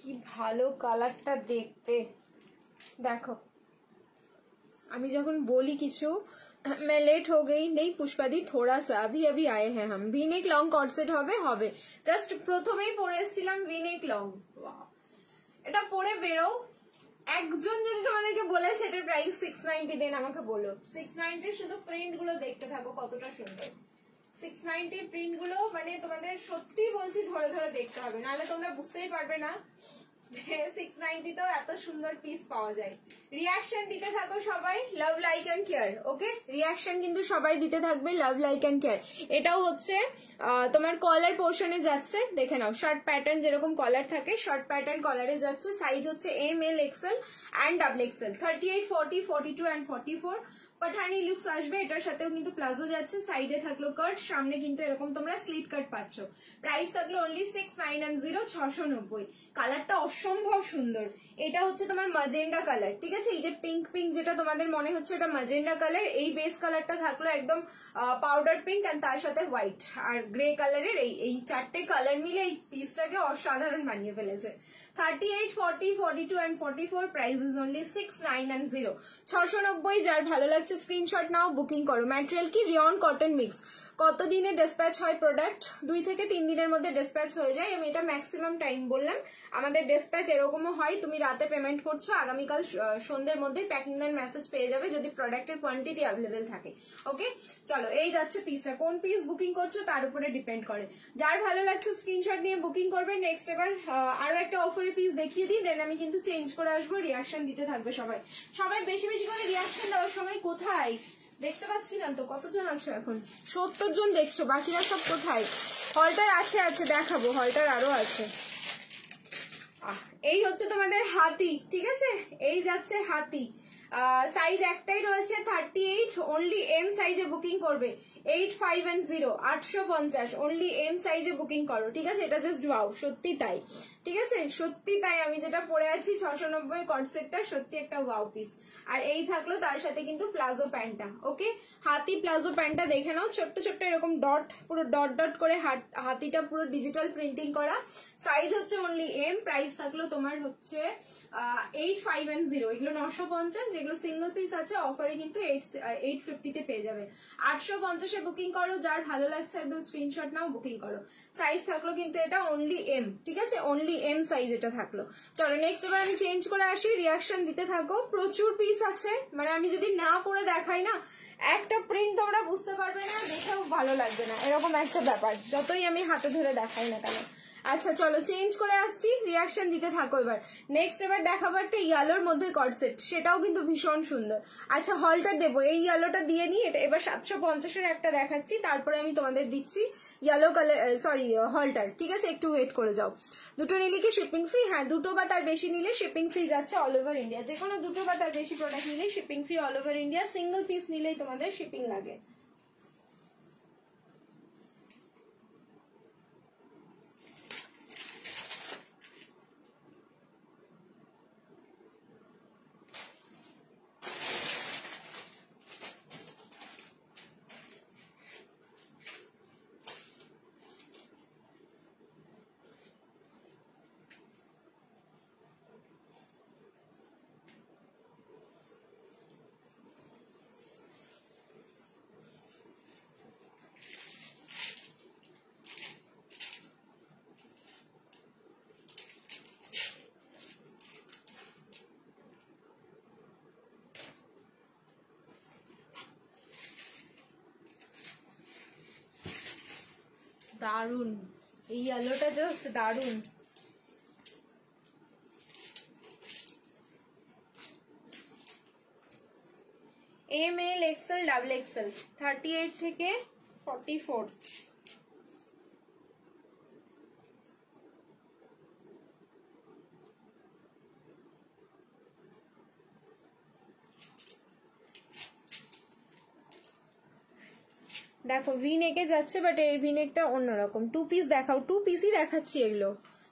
কি ভালো কালারটা দেখতে, দেখো আমি যখন বলি কিছু मैं लेट हो गई नहीं पुष्पादी थोड़ा सा अभी अभी आए हैं हम। ভিনেক লং কর্ডসেট হবে জাস্ট প্রথমেই পরে এসেছিলাম ভিনেক লং, এটা পরে বেরো। একজন যদি তোমাদেরকে বলেছে এটার প্রাইস 690 দেন আমাকে বলো। 690 শুধু প্রিন্ট গুলো দেখতে থাকো কতটা সুন্দর, 690 প্রিন্ট গুলো মানে তোমাদের সত্যি বলছি ধরে ধরে দেখতে হবে, নাহলে তোমরা বুঝতেই পারবে না যে 690 তেও এত সুন্দর পিস পাওয়া যায়। রিয়াকশন দিতে থাকো সবাই, love like and care, okay reaction কিন্তু সবাই দিতে থাকবে, লাভ লাইক এন্ড কেয়ার। এটাও হচ্ছে তোমার কলার পোর্শনে যাচ্ছে, দেখে নাও শার্ট প্যাটার্ন যেরকম কলার থাকে শার্ট প্যাটার্ন কলারে যাচ্ছে, সাইজ হচ্ছে M L XL and double XL, 38 40 42 and 44 Pathani looks আসবে। এটার সাথেও কিন্তু প্লাজো যাচ্ছে, সাইডে থাকলো কাট, সামনে কিন্তু এরকম তোমরা স্লিট কাট পাচ্ছ। প্রাইস থাকলো অনলি 690 690। কালারটা অসম্ভব সুন্দর, এটা হচ্ছে তোমার মাজেন্ডা কালার, ঠিক আছে, এই যে পিঙ্ক পিঙ্ক যেটা তোমাদের মনে হচ্ছে এটা মাজেন্ডা কালার, এই বেস কালারটা থাকলো একদম পাউডার পিঙ্ক আর তার সাথে হোয়াইট আর গ্রে কালারের, এই চারটে কালার মিলে এই পিসটাকে অসাধারণ বানিয়ে ফেলেছে। 38 40 42 and 44 প্রাইস ইজ অনলি 690 690। যার ভালো লাগছে স্ক্রিনশট নাও, বুকিং করো। ম্যাটেরিয়াল কি রিয়ন কটন মিক্স। কত দিনে ডিসপ্যাচ হয় প্রোডাক্ট? 2 থেকে 3 দিনের মধ্যে ডিসপ্যাচ হয়ে যায়, আমি এটা ম্যাক্সিমাম টাইম বললাম। আমাদের ডিসপ্যাচ এরকমও হয়, তুমি রাতে পেমেন্ট করছো, আগামীকাল সন্ধ্যের মধ্যে প্যাকিং এর মেসেজ পেয়ে যাবে যদি প্রোডাক্টের কোয়ান্টিটি অ্যাভেলেবেল থাকে। ওকে চলো, এই যাচ্ছে পিসটা, কোন পিস বুকিং করছো তার উপরে ডিপেন্ড করে। যার ভালো লাগছে স্ক্রিনশট নিয়ে বুকিং করবে। নেক্সট এবার আরো একটা অফারে করে পিস দেখিয়ে দিই, দেন আমি কিন্তু চেঞ্জ করে আসবো, রিয়াকশন দিতে থাকবে সবাই। সবাই বেশি বেশি করে রিয়াকশন দেওয়ার সময় কোথায় দেখতে পাচ্ছি না তো, কতজন আছো এখন? 70 জন দেখছো, বাকিরা সব কোথায়? হলটার আছে আছে দেখাবো, হলটার আরো আছে। এই হচ্ছে তোমাদের হাতি, ঠিক আছে, এই যাচ্ছে হাতি। সাইজ একটাই রয়েছে 38, অনলি এম সাইজে বুকিং করবে। 8510 850, অনলি এম সাইজে বুকিং করো, ঠিক আছে। এটা জাস্ট ওয়াও, সত্যি তাই, ঠিক আছে, সত্যি তাই। আমি যেটা পরে আছি 690 কট সেটটা সত্যি একটা ওয়াও পিস। আর এই থাকলো তার সাথে কিন্তু প্লাজো প্যান্টটা। ওকে, হাতি প্লাজো প্যান্টটা দেখে নাও, ছোট্ট ছোট্ট এরকম ডট, পুরো ডট ডট করে হাতিটা পুরো ডিজিটাল প্রিন্টিং করা। সাইজ হচ্ছে অনলি এম, প্রাইস থাকলো তোমার হচ্ছে 8510। এগুলো 950, যেগুলো সিঙ্গেল পিস আছে অফারে কিন্তু 850 পেয়ে যাবে। 850 এ বুকিং করো, যার ভালো লাগছে একদম স্ক্রিনশট নাও, বুকিং করো। সাইজ থাকলো কিন্তু এটা অনলি এম, ঠিক আছে, অনলি এম সাইজ এটা থাকলো। চলো নেক্সট এবার আমি চেঞ্জ করে আসি, রিয়াকশন দিতে থাকো। প্রচুর পিস আছে, মানে আমি যদি না পরে দেখাই না, একটা প্রিন্ট তোমরা বুঝতে পারবে না, দেখেও ভালো লাগবে না, এরকম একটা ব্যাপার, যতই আমি হাতে ধরে দেখাই না কেন। আচ্ছা চলো চেঞ্জ করে আসছি, রিয়াকশন দিতে থাকো। এবার নেক্সট এবার দেখাবো একটা ইয়েলোর মধ্যে কট সেট, সেটাও কিন্তু ভীষণ সুন্দর। আচ্ছা হলটা দেবো, এই ইয়েলোটা দিয়ে নিই, এটা এবার 750-এর একটা দেখাচ্ছি, তারপরে আমি তোমাদের দিচ্ছি ইয়েলো কালার, সরি হলটার, ঠিক আছে, একটু ওয়েট করে যাও। দুটো নিলে কি শিপিং ফ্রি? হ্যাঁ, দুটো বা তার বেশি নিলে শিপিং ফ্রি যাচ্ছে অল ওভার ইন্ডিয়া। যে কোনো দুটো বা তার বেশি প্রোডাক্ট নিলে shipping free all over India. Single piece নিলেই তোমাদের শিপিং লাগে। দারুন, এই ইয়েলোটা জাস্ট দারুন। M L XL double XL 38 থেকে 44। দেখো ভি নেকে যাচ্ছে, বাট এর ভি নেকটা অন্যরকম। টু পিস দেখাও, টু পিসই দেখাচ্ছি এগুলো,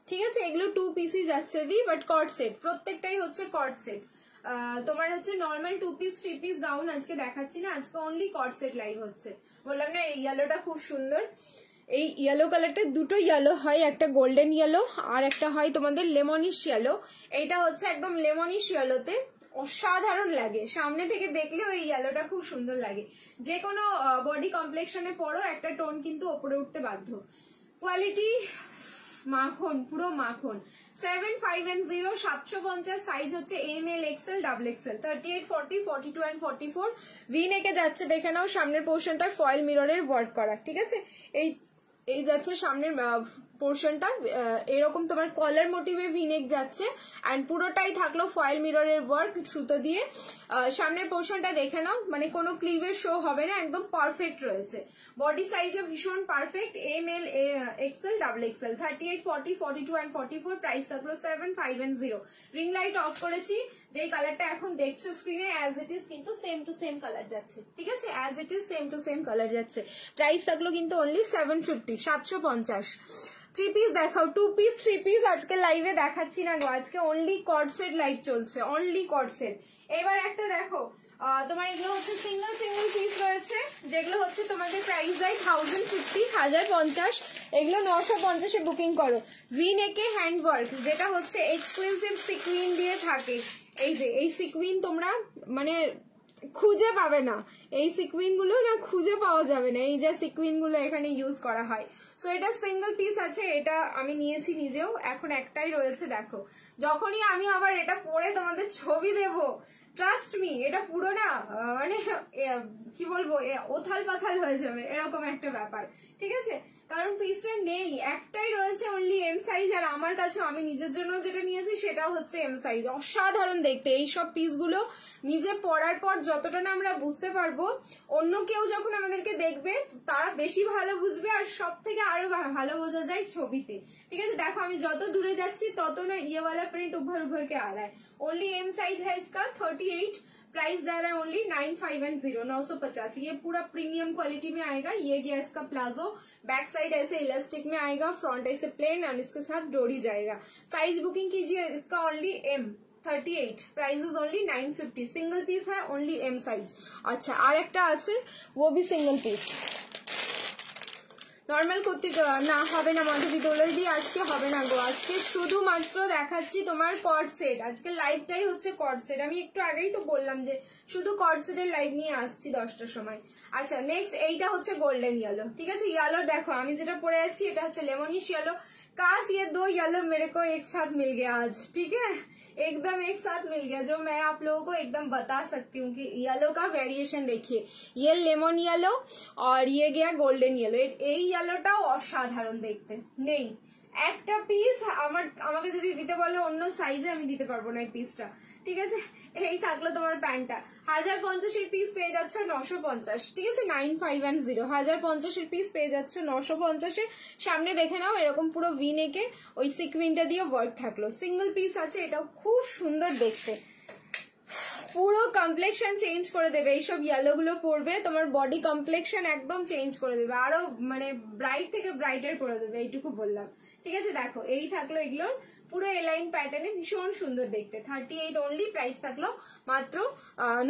ঠিক আছে, এগুলো টু পিসই যাচ্ছে দি, বাট কট সেট, প্রত্যেকটাই হচ্ছে কট সেট। তোমার হচ্ছে normal to piece three piece gown আজকে দেখাচ্ছি না, আজকে অনলি কট সেট লাইভ হচ্ছে। বললাম না এই ইয়েলোটা খুব সুন্দর। এই ইয়েলো কালারটা দুটো ইয়েলো হয়, একটা গোল্ডেন ইয়েলো আর একটা হয় তোমাদের লেমনিশ ইয়েলো। এইটা হচ্ছে একদম লেমনিশ ইয়েলোতে, অসাধারণ লাগে, সামনে থেকে দেখলেও এই ইয়েলোটা খুব সুন্দর লাগে। যে কোনো বডি কমপ্লেক্সনে পরো একটা টোন কিন্তু ওপরে উঠতে বাধ্য। কোয়ালিটি মাখন, পুরো মাখন। 7510 750, সাইজ হচ্ছে M L XL double XL 38 40 42 and 44। V নেকে যাচ্ছে, দেখে নাও সামনের পোর্শনটা ফয়েল মিররের ওয়ার্ক করা, ঠিক আছে। এই যাচ্ছে সামনের পোর্শনটা, এরকম তোমার কলার মোটিভে ভিনেক যাচ্ছে, অ্যান্ড পুরোটাই থাকলো ফয়েল মিররের ওয়ার্ক সুতো দিয়ে। সামনের পোর্শনটা দেখে নাও, মানে কোনো ক্লিভের শো হবে না, একদম পারফেক্ট রয়েছে। বডি সাইজও ভীষণ perfect, M L XL double XL 38 40 42 and 44। Price থাকলো 7510। রিং লাইট অফ করেছি, যেই কালারটা এখন দেখছো স্ক্রিনে অ্যাজ ইট ইজ কিন্তু সেম টু সেম কালার যাচ্ছে, ঠিক আছে, as it is same to same colour যাচ্ছে। প্রাইস থাকলো কিন্তু অনলি 750, 750। থ্রি পিস দেখাও, টু পিস থ্রি পিস আজকে লাইভে দেখাচ্ছি না গো, আজকে অনলি কর্ড সেট লাইভ চলছে, অনলি কর্ড সেট। এবার একটা দেখো, তোমার এগুলো হচ্ছে সিঙ্গেল সিঙ্গেল পিস রয়েছে, যেগুলো হচ্ছে তোমাদের প্রাইস যায় 1050, 1050। এগুলো 950-এ বুকিং করো। ভি নেকে হ্যান্ড ওয়ার্ক, যেটা হচ্ছে এক্সক্লুসিভ সিকুইন দিয়ে থাকে। এই যে এই সিকুইন তোমরা মানে খুঁজে পাবে না, এই সিকুইন গুলো না খুঁজে পাওয়া যাবে না, এই যে সিকুইন গুলো এখানে ইউজ করা হয়। সো এটা সিঙ্গেল পিস আছে, এটা আমি নিয়েছি নিজেও, এখন একটাই রয়েছে। দেখো যখনই আমি আবার এটা পরে তোমাদের ছবি দেবো, ট্রাস্ট মি, এটা পুরো না মানে কি বলবো, ওথাল পাথাল হয়ে যাবে, এরকম একটা ব্যাপার, ঠিক আছে। কারণ পিসটা নেই, একটাই রয়েছে অনলি এম সাইজ। আর আমার কাছে আমি নিজের জন্য যেটা নিয়েছি সেটাও হচ্ছে এম সাইজ। অসাধারণ দেখতে এইসব পিসগুলো, নিজে পরার পর যতটা না আমরা বুঝতে পারবো, অন্য কেউ যখন আমাদেরকে দেখবে তারা বেশি ভালো বুঝবে, আর সব থেকে আরো ভালো বোঝা যায় ছবিতে। ঠিক আছে, দেখো আমি যত দূরে যাচ্ছি তত না ये वाला प्रिंट उभर उभर के आ रहा है। ओनली एम साइज है इसका 38, प्राइस जा रहा है ओनली 9510, 950। ये पूरा प्रीमियम क्वालिटी में आएगा। ये गया इसका प्लाजो, बैक साइड ऐसे इलास्टिक में आएगा, फ्रंट ऐसे प्लेन और इसके साथ डोरी जाएगा। साइज बुकिंग कीजिए इसका only M 38, price is only 950। Single piece है, ओनली एम साइज। अच्छा আর একটা আছে, वो भी सिंगल पीस। নর্মাল কুর্তি না হবে না মাধবী দোলদি, আজকে হবে না গো। আজকে শুধুমাত্র দেখাচ্ছি তোমার কর্ড সেট। আজকে লাইভটাই হচ্ছে কর্ড সেট। আমি একটু আগেই তো বললাম যে শুধু কর্ড সেটের লাইভ নিয়ে আসছি 10টার সময়। আচ্ছা নেক্সট এইটা হচ্ছে গোল্ডেন ইয়েলো। ঠিক আছে, ইয়েলো দেখো আমি যেটা পরে আছি এটা হচ্ছে লেমনিশ ইয়েলো। काश ये दो येलो मेरे को एक साथ मिल गया आज। ठीक है, एकदम एक साथ मिल गया, जो मैं आप लोगों को एकदम बता सकती हूँ कि येलो का वेरिएशन देखिए, ये लेमन येलो और ये गया गोल्डन येलो। এই ইয়েলোটাও অসাধারণ দেখতে। নেই একটা পিস, আমাকে যদি দিতে বলে অন্য সাইজে আমি দিতে পারবো না এই পিসটা। ঠিক আছে, এই থাকলো তোমার প্যান্টটা। 1050 পিস পেয়ে যাচ্ছ 950। ঠিক আছে, 9510। 1050 পিস পেয়ে যাচ্ছ 950। সামনে দেখে নাও এরকম পুরো ভি নেকে ওই সিকুইনটা দিয়ে ওয়ার্ক থাকলো। সিঙ্গেল পিস আছে, এটাও খুব সুন্দর দেখতে, পুরো কমপ্লেক্সন চেঞ্জ করে দেবে। এইসব ইয়েলো গুলো পরবে, তোমার বডি কমপ্লেক্সন একদম চেঞ্জ করে দেবে, আরো মানে ব্রাইট থেকে ব্রাইটার করে দেবে, এইটুকু বললাম। ঠিক আছে, দেখো এই থাকলো এগুলোর পুরো এলাইন প্যাটার্নে, ভীষণ সুন্দর দেখতে। 38 অনলি, প্রাইস থাকলো মাত্র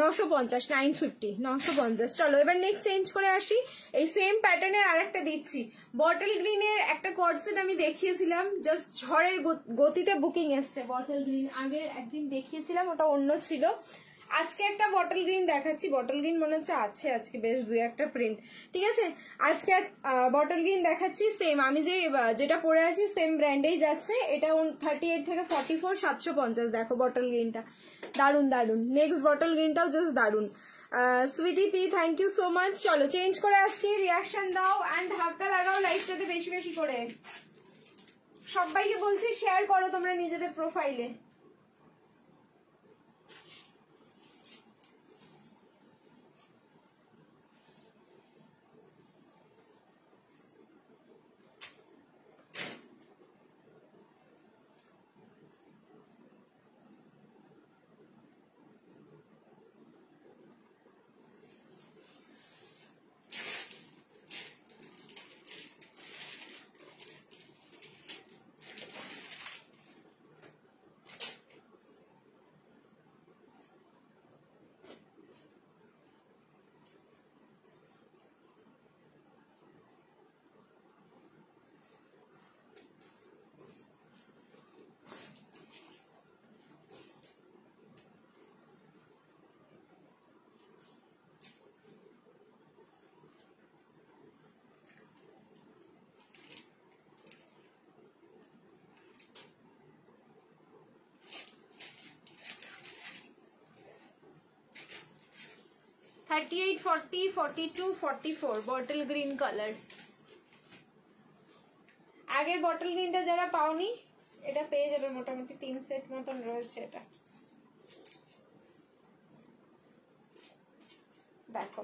950, 950, 950। চলো এবার নেক্সট চেঞ্জ করে আসি। এই সেম প্যাটার্নের আরেকটা দিচ্ছি, বটল গ্রিনের একটা কর্ডসেট আমি দেখিয়েছিলাম, জাস্ট ঝড়ের গতিতে বুকিং এসছে বটল গ্রিন। আগে একদিন দেখিয়েছিলাম, ওটা অন্য ছিল। আজকে একটা বটল গ্রিন দেখাচ্ছি। বটল গ্রিন মনে হচ্ছে আছে আজকে বেশ দুই একটা প্রিন্ট। ঠিক আছে, আজকে বটল গ্রিন দেখাচ্ছি। সেম আমি যেটা পরে আছি সেম ব্র্যান্ডেই যাচ্ছে। এটা 38 থেকে 44, 750। দেখো বটল গ্রিনটা দারুন দারুন। নেক্সট বটল গ্রিনটাও জাস্ট দারুন। Sweety P thank you so much. চলো চেঞ্জ করে আসছি, রিয়াকশন দাও অ্যান্ড ধাক্কা লাগাও লাইভটাতে বেশি বেশি করে। সবাইকে বলছি শেয়ার করো তোমরা নিজেদের প্রোফাইলে। $38, $40, $42, $44 বটল গ্রিন কালার। আগের বটল গ্রিনটা যারা পাওনি এটা পেয়ে যাবে, মোটামুটি 3 সেট মতন রয়েছে। এটা দেখো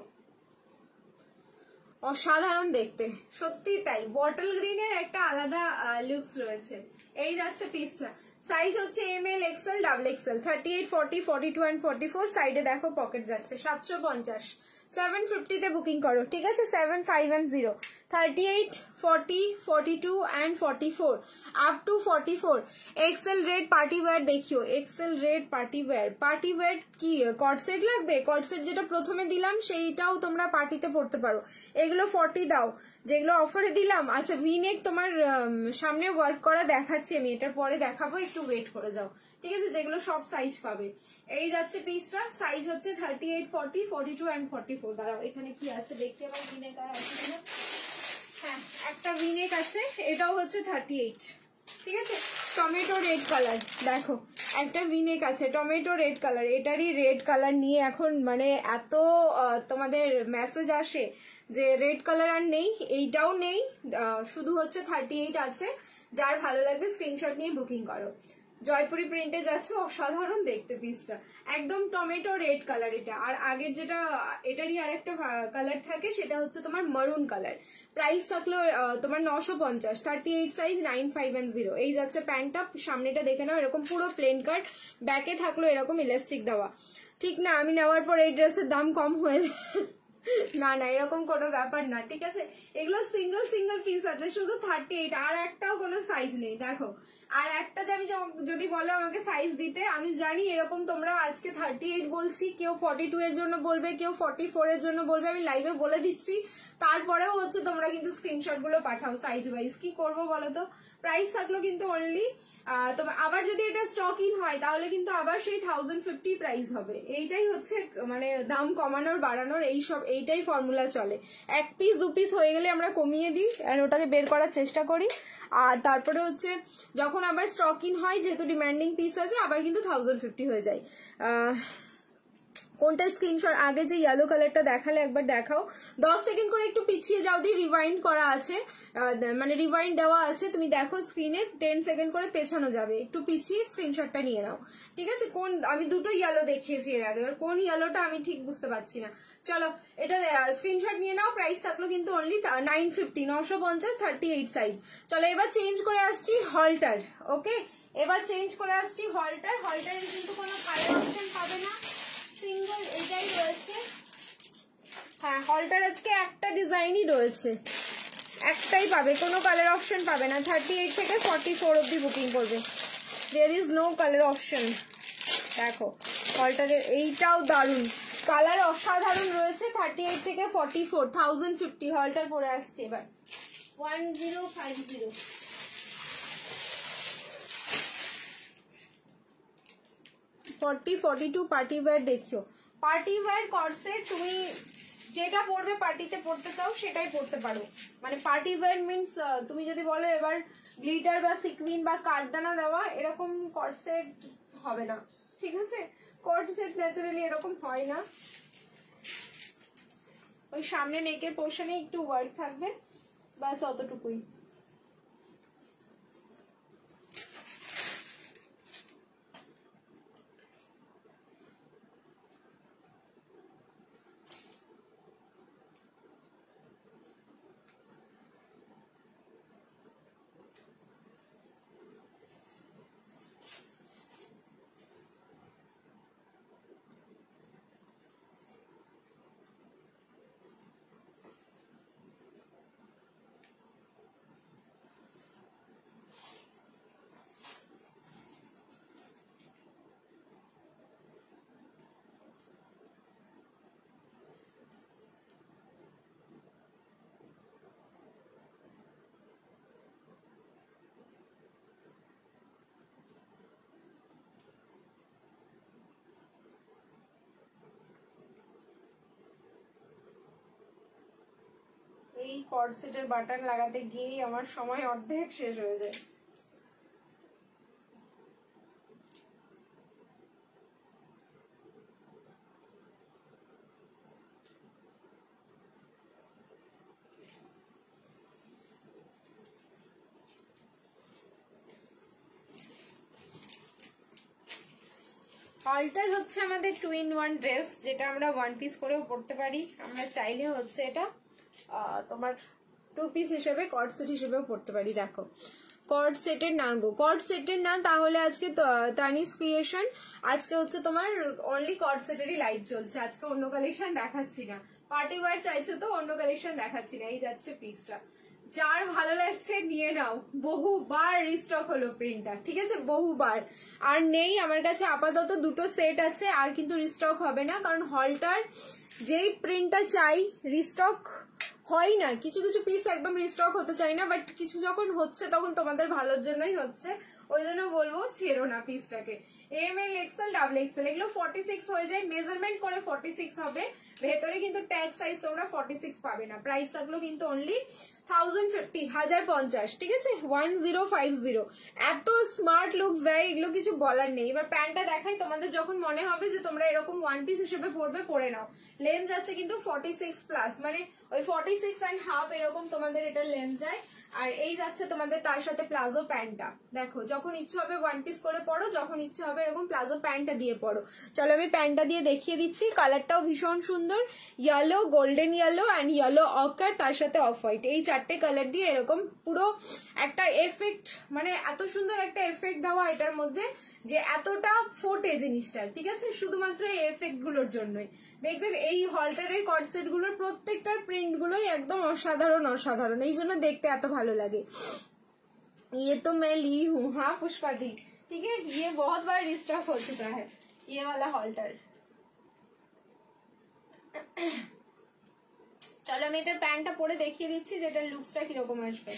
অসাধারণ দেখতে, সত্যি তাই। বটল গ্রিনের একটা আলাদা লুকস রয়েছে। এই যাচ্ছে পিসটা, সাইজ হচ্ছে ML, XL, XXL, 38, 40, 42 and 44। সাইডে দেখো পকেট যাচ্ছে। 750, 750 তে বুকিং করো। ঠিক আছে, 7510, 38, 40, 42 and 44 up to 44। XL red party wear দেখিও, XL red party wear. Party wear কি কর্ডসেট লাগবে? কর্ডসেট যেটা প্রথমে দিলাম সেইটাও তোমরা পার্টিতে পড়তে পারো। এগুলো 40 দাও, যেগুলো অফারে দিলাম। আচ্ছা ভিনেক তোমার সামনে ওয়ার্ক করা দেখাচ্ছি আমি, এটার পরে দেখাবো, একটু ওয়েট করে যাও। ঠিক আছে, যেগুলো সব সাইজ পাবে। এই যাচ্ছে পিসটা, সাইজ হচ্ছে 38, 40, 42 and 44। দাঁড়াও এখানে কি আছে দেখতে পাবো, ভিনেক আর আছে কিনা। হ্যাঁ একটা ভিনেক আছে, এটাও হচ্ছে 38। ঠিক আছে, টমেটো রেড কালার। দেখো একটা ভিনেক আছে টমেটো রেড কালার, এটারই রেড কালার নিয়ে এখন মানে এত তোমাদের মেসেজ আসে যে রেড কালার আর নেই, এইটাও নেই, শুধু হচ্ছে 38 আছে। যার ভালো লাগবে স্ক্রিনশট নিয়ে বুকিং করো। জয়পুরি প্রিন্টে যাচ্ছে, অসাধারণ দেখতে পিসটা, একদম টমেটো রেড কালার এটা। আর আগের যেটা এটারই আর একটা কালার থাকে সেটা হচ্ছে তোমার মারুন কালার। প্রাইস থাকলো তোমার 950, 38 সাইজ, 9510। এই যাচ্ছে প্যান্টটা, সামনেটা দেখে নাও এরকম পুরো প্লেন কাট, ব্যাকে থাকলো এরকম ইলাস্টিক দেওয়া। ঠিক না আমি নেওয়ার পর এই ড্রেসের দাম কম হয়ে যায়? না না, এরকম কোনো ব্যাপার না, ঠিক আছে। এগুলো সিঙ্গেল সিঙ্গেল পিস আছে, শুধু 38, আর একটাও কোনো সাইজ নেই। দেখো আর একটা যে আমি যদি বলো আমাকে সাইজ দিতে, আমি জানি এরকম তোমরা আজকে 38 বলছি, কেউ 42 এর জন্য বলবে, কেউ 44 এর জন্য বলবে, আমি লাইভে বলে দিচ্ছি। তারপরেও হচ্ছে তোমরা কিন্তু স্ক্রিনশট গুলো পাঠাও সাইজ ওয়াইজ, কি করবো বলো তো। প্রাইস থাকলো কিন্তু অনলি, তোমার আবার যদি এটা স্টক ইন হয় তাহলে কিন্তু আবার সেই 1050 প্রাইস হবে। এইটাই হচ্ছে মানে দাম কমানোর বাড়ানোর এইটাই ফর্মুলা চলে। এক পিস দু পিস হয়ে গেলে আমরা কমিয়ে দিই আর ওটাকে বের করার চেষ্টা করি। আর তারপরে হচ্ছে যখন আবার স্টক ইন হয়, যেহেতু ডিমান্ডিং পিস আছে, আবার কিন্তু 1050 হয়ে যায়। কোনটা স্ক্রিনশট, আগে যে ইয়েলো কালারটা দেখালে একবার দেখাও। 10 সেকেন্ড করে একটু পিছিয়ে যাও, দিয়ে রিওয়াইন্ড করা আছে, মানে রিওয়াইন্ড দেওয়া আছে, তুমি দেখো স্ক্রিনে 10 সেকেন্ড করে পেছানো যাবে, একটু পিছিয়ে স্ক্রিনশটটা নিয়ে নাও, ঠিক আছে। কোন আমি দুটো ইয়েলো দেখিয়েছি এর আগে, এবার কোন ইয়েলোটা আমি ঠিক বুঝতে পারছি না। চলো এটা স্ক্রিনশট নিয়ে নাও। প্রাইস থাকলো কিন্তু অনলি 950, 950, 38 সাইজ। চলো এবার চেঞ্জ করে আসছি হলটার। ওকে, এবার চেঞ্জ করে আসছি হলটার। হলটারের কিন্তু কোনো কালার অপশন পাবে না, সিঙ্গেল এটাই রয়েছে। হ্যাঁ, হলটার আজকে একটা ডিজাইনই রয়েছে, একটাই পাবে, কোনো কালার অপশন পাবে না। 38 থেকে 44 অব্দি বুকিং করবে, there is no colour option. দেখো হলটারের এইটাও দারুণ, কালার অসাধারণ রয়েছে। 38 থেকে 44, 1050 হলটার পরে আসছে এবার 1050। 40, 42 পার্টি ওয়্যার দেখিও। পার্টি ওয়্যার কর্সেট তুমি যেটা পরবে, পার্টিতে পরতে চাও সেটাই পরতে পারো। মানে পার্টি ওয়্যার মিন্স তুমি যদি বলো এবার গ্লিটার বা সিকুইন বা কাঠদানা দেওয়া, এরকম কর্সেট হবে না, ঠিক আছে। কর্সেট ন্যাচারালি এরকম হয় না, ওই সামনে নেকের পোর্শনে একটু ওয়ার্ক থাকবে, বাস অতটুকুই। এই কর্ডসেটের বাটন লাগাতে গিয়েই আমার সময় অর্ধেক শেষ হয়ে যায়। হলটার হচ্ছে আমাদের 2 in 1 ড্রেস, যেটা আমরা 1 পিস করেও পরতে পারি, আমরা চাইলে হচ্ছে এটা তোমার 2 পিস হিসেবে কর্ড সেট হিসেবেও পরতে পারি। দেখো কর্ড সেটের না গো, কর্ড সেটের না, তাহলে আজকে তানিস ক্রিয়েশন আজকে হচ্ছে তোমার অনলি কর্ড সেটেরই লাইভ চলছে, আজকে অন্য কালেকশন দেখাচ্ছি না। পার্টি ওয়্যার চাইছো তো অন্য কালেকশন দেখাচ্ছি না। এই যাচ্ছে পিসটা, যার ভালো লাগছে নিয়ে নাও। বহুবার রিস্টক হলো প্রিন্টটা, ঠিক আছে, বহুবার। আর নেই আমার কাছে আপাতত, দুটো সেট আছে, আর কিন্তু রিস্টক হবে না, কারণ হলটার যেই প্রিন্টটা চাই রিস্টক হয় না। কিছু কিছু পিস একদম রিস্টক হতে চাই না, বাট কিছু যখন হচ্ছে তখন তোমাদের ভালোর জন্যই হচ্ছে। ওই জন্য বলবো ছেড়ো না পিসটাকে। M L XL double XL এগুলো 46 হয়ে যায়, মেজারমেন্ট করে 46 হবে, ভেতরে কিন্তু ট্যাগ সাইজ তোমরা 46 পাবে না। প্রাইস থাকলো কিন্তু অনলি 1050, ঠিক আছে, 1050। এত স্মার্ট লুকস দেয়, এগুলো কিছু বলার নেই। এবার প্যান্টটা দেখাই তোমাদের, যখন মনে হবে যে তোমরা এরকম ওয়ান পিস হিসেবে পরবে পরে নাও। লেন্থ যাচ্ছে কিন্তু 46 প্লাস, মানে ওই 46.5 এরকম তোমাদের এটা লেন্থ যায়। আর এই যাচ্ছে তোমাদের তার সাথে প্লাজো প্যান্টটা, দেখো যখন ইচ্ছে হবে ওয়ান পিস করে পরো, যখন ইচ্ছে হবে এরকম প্লাজো প্যান্টটা দিয়ে পরো। চলো আমি প্যান্টটা দিয়ে দেখিয়ে দিচ্ছি, কালারটাও ভীষণ সুন্দর, yellow, golden yellow and yellow ochre, তার সাথে অফ হোয়াইট, এই চারটে কালার দিয়ে এরকম পুরো একটা এফেক্ট, মানে এত সুন্দর একটা এফেক্ট দেওয়া এটার মধ্যে যে এতটা ফোটে জিনিসটা, ঠিক আছে, শুধুমাত্র এই এফেক্ট গুলোর জন্যই। দেখবেন এই হলটারের কর্ডসেট গুলোর প্রত্যেকটার প্রিন্ট গুলোই একদম অসাধারণ অসাধারণ, এই জন্য দেখতে এত ভালো লাগে। ये तो मैं ली हूँ, हाँ पुष्पा दी, ठीक है, ये बहुत बार रिस्टॉक हो चुका है ये वाला हॉल्टर। চলো আমি এটার প্যান্টটা পরে দেখিয়ে দিচ্ছি যে এটার লুকসটা কিরকম আসবে।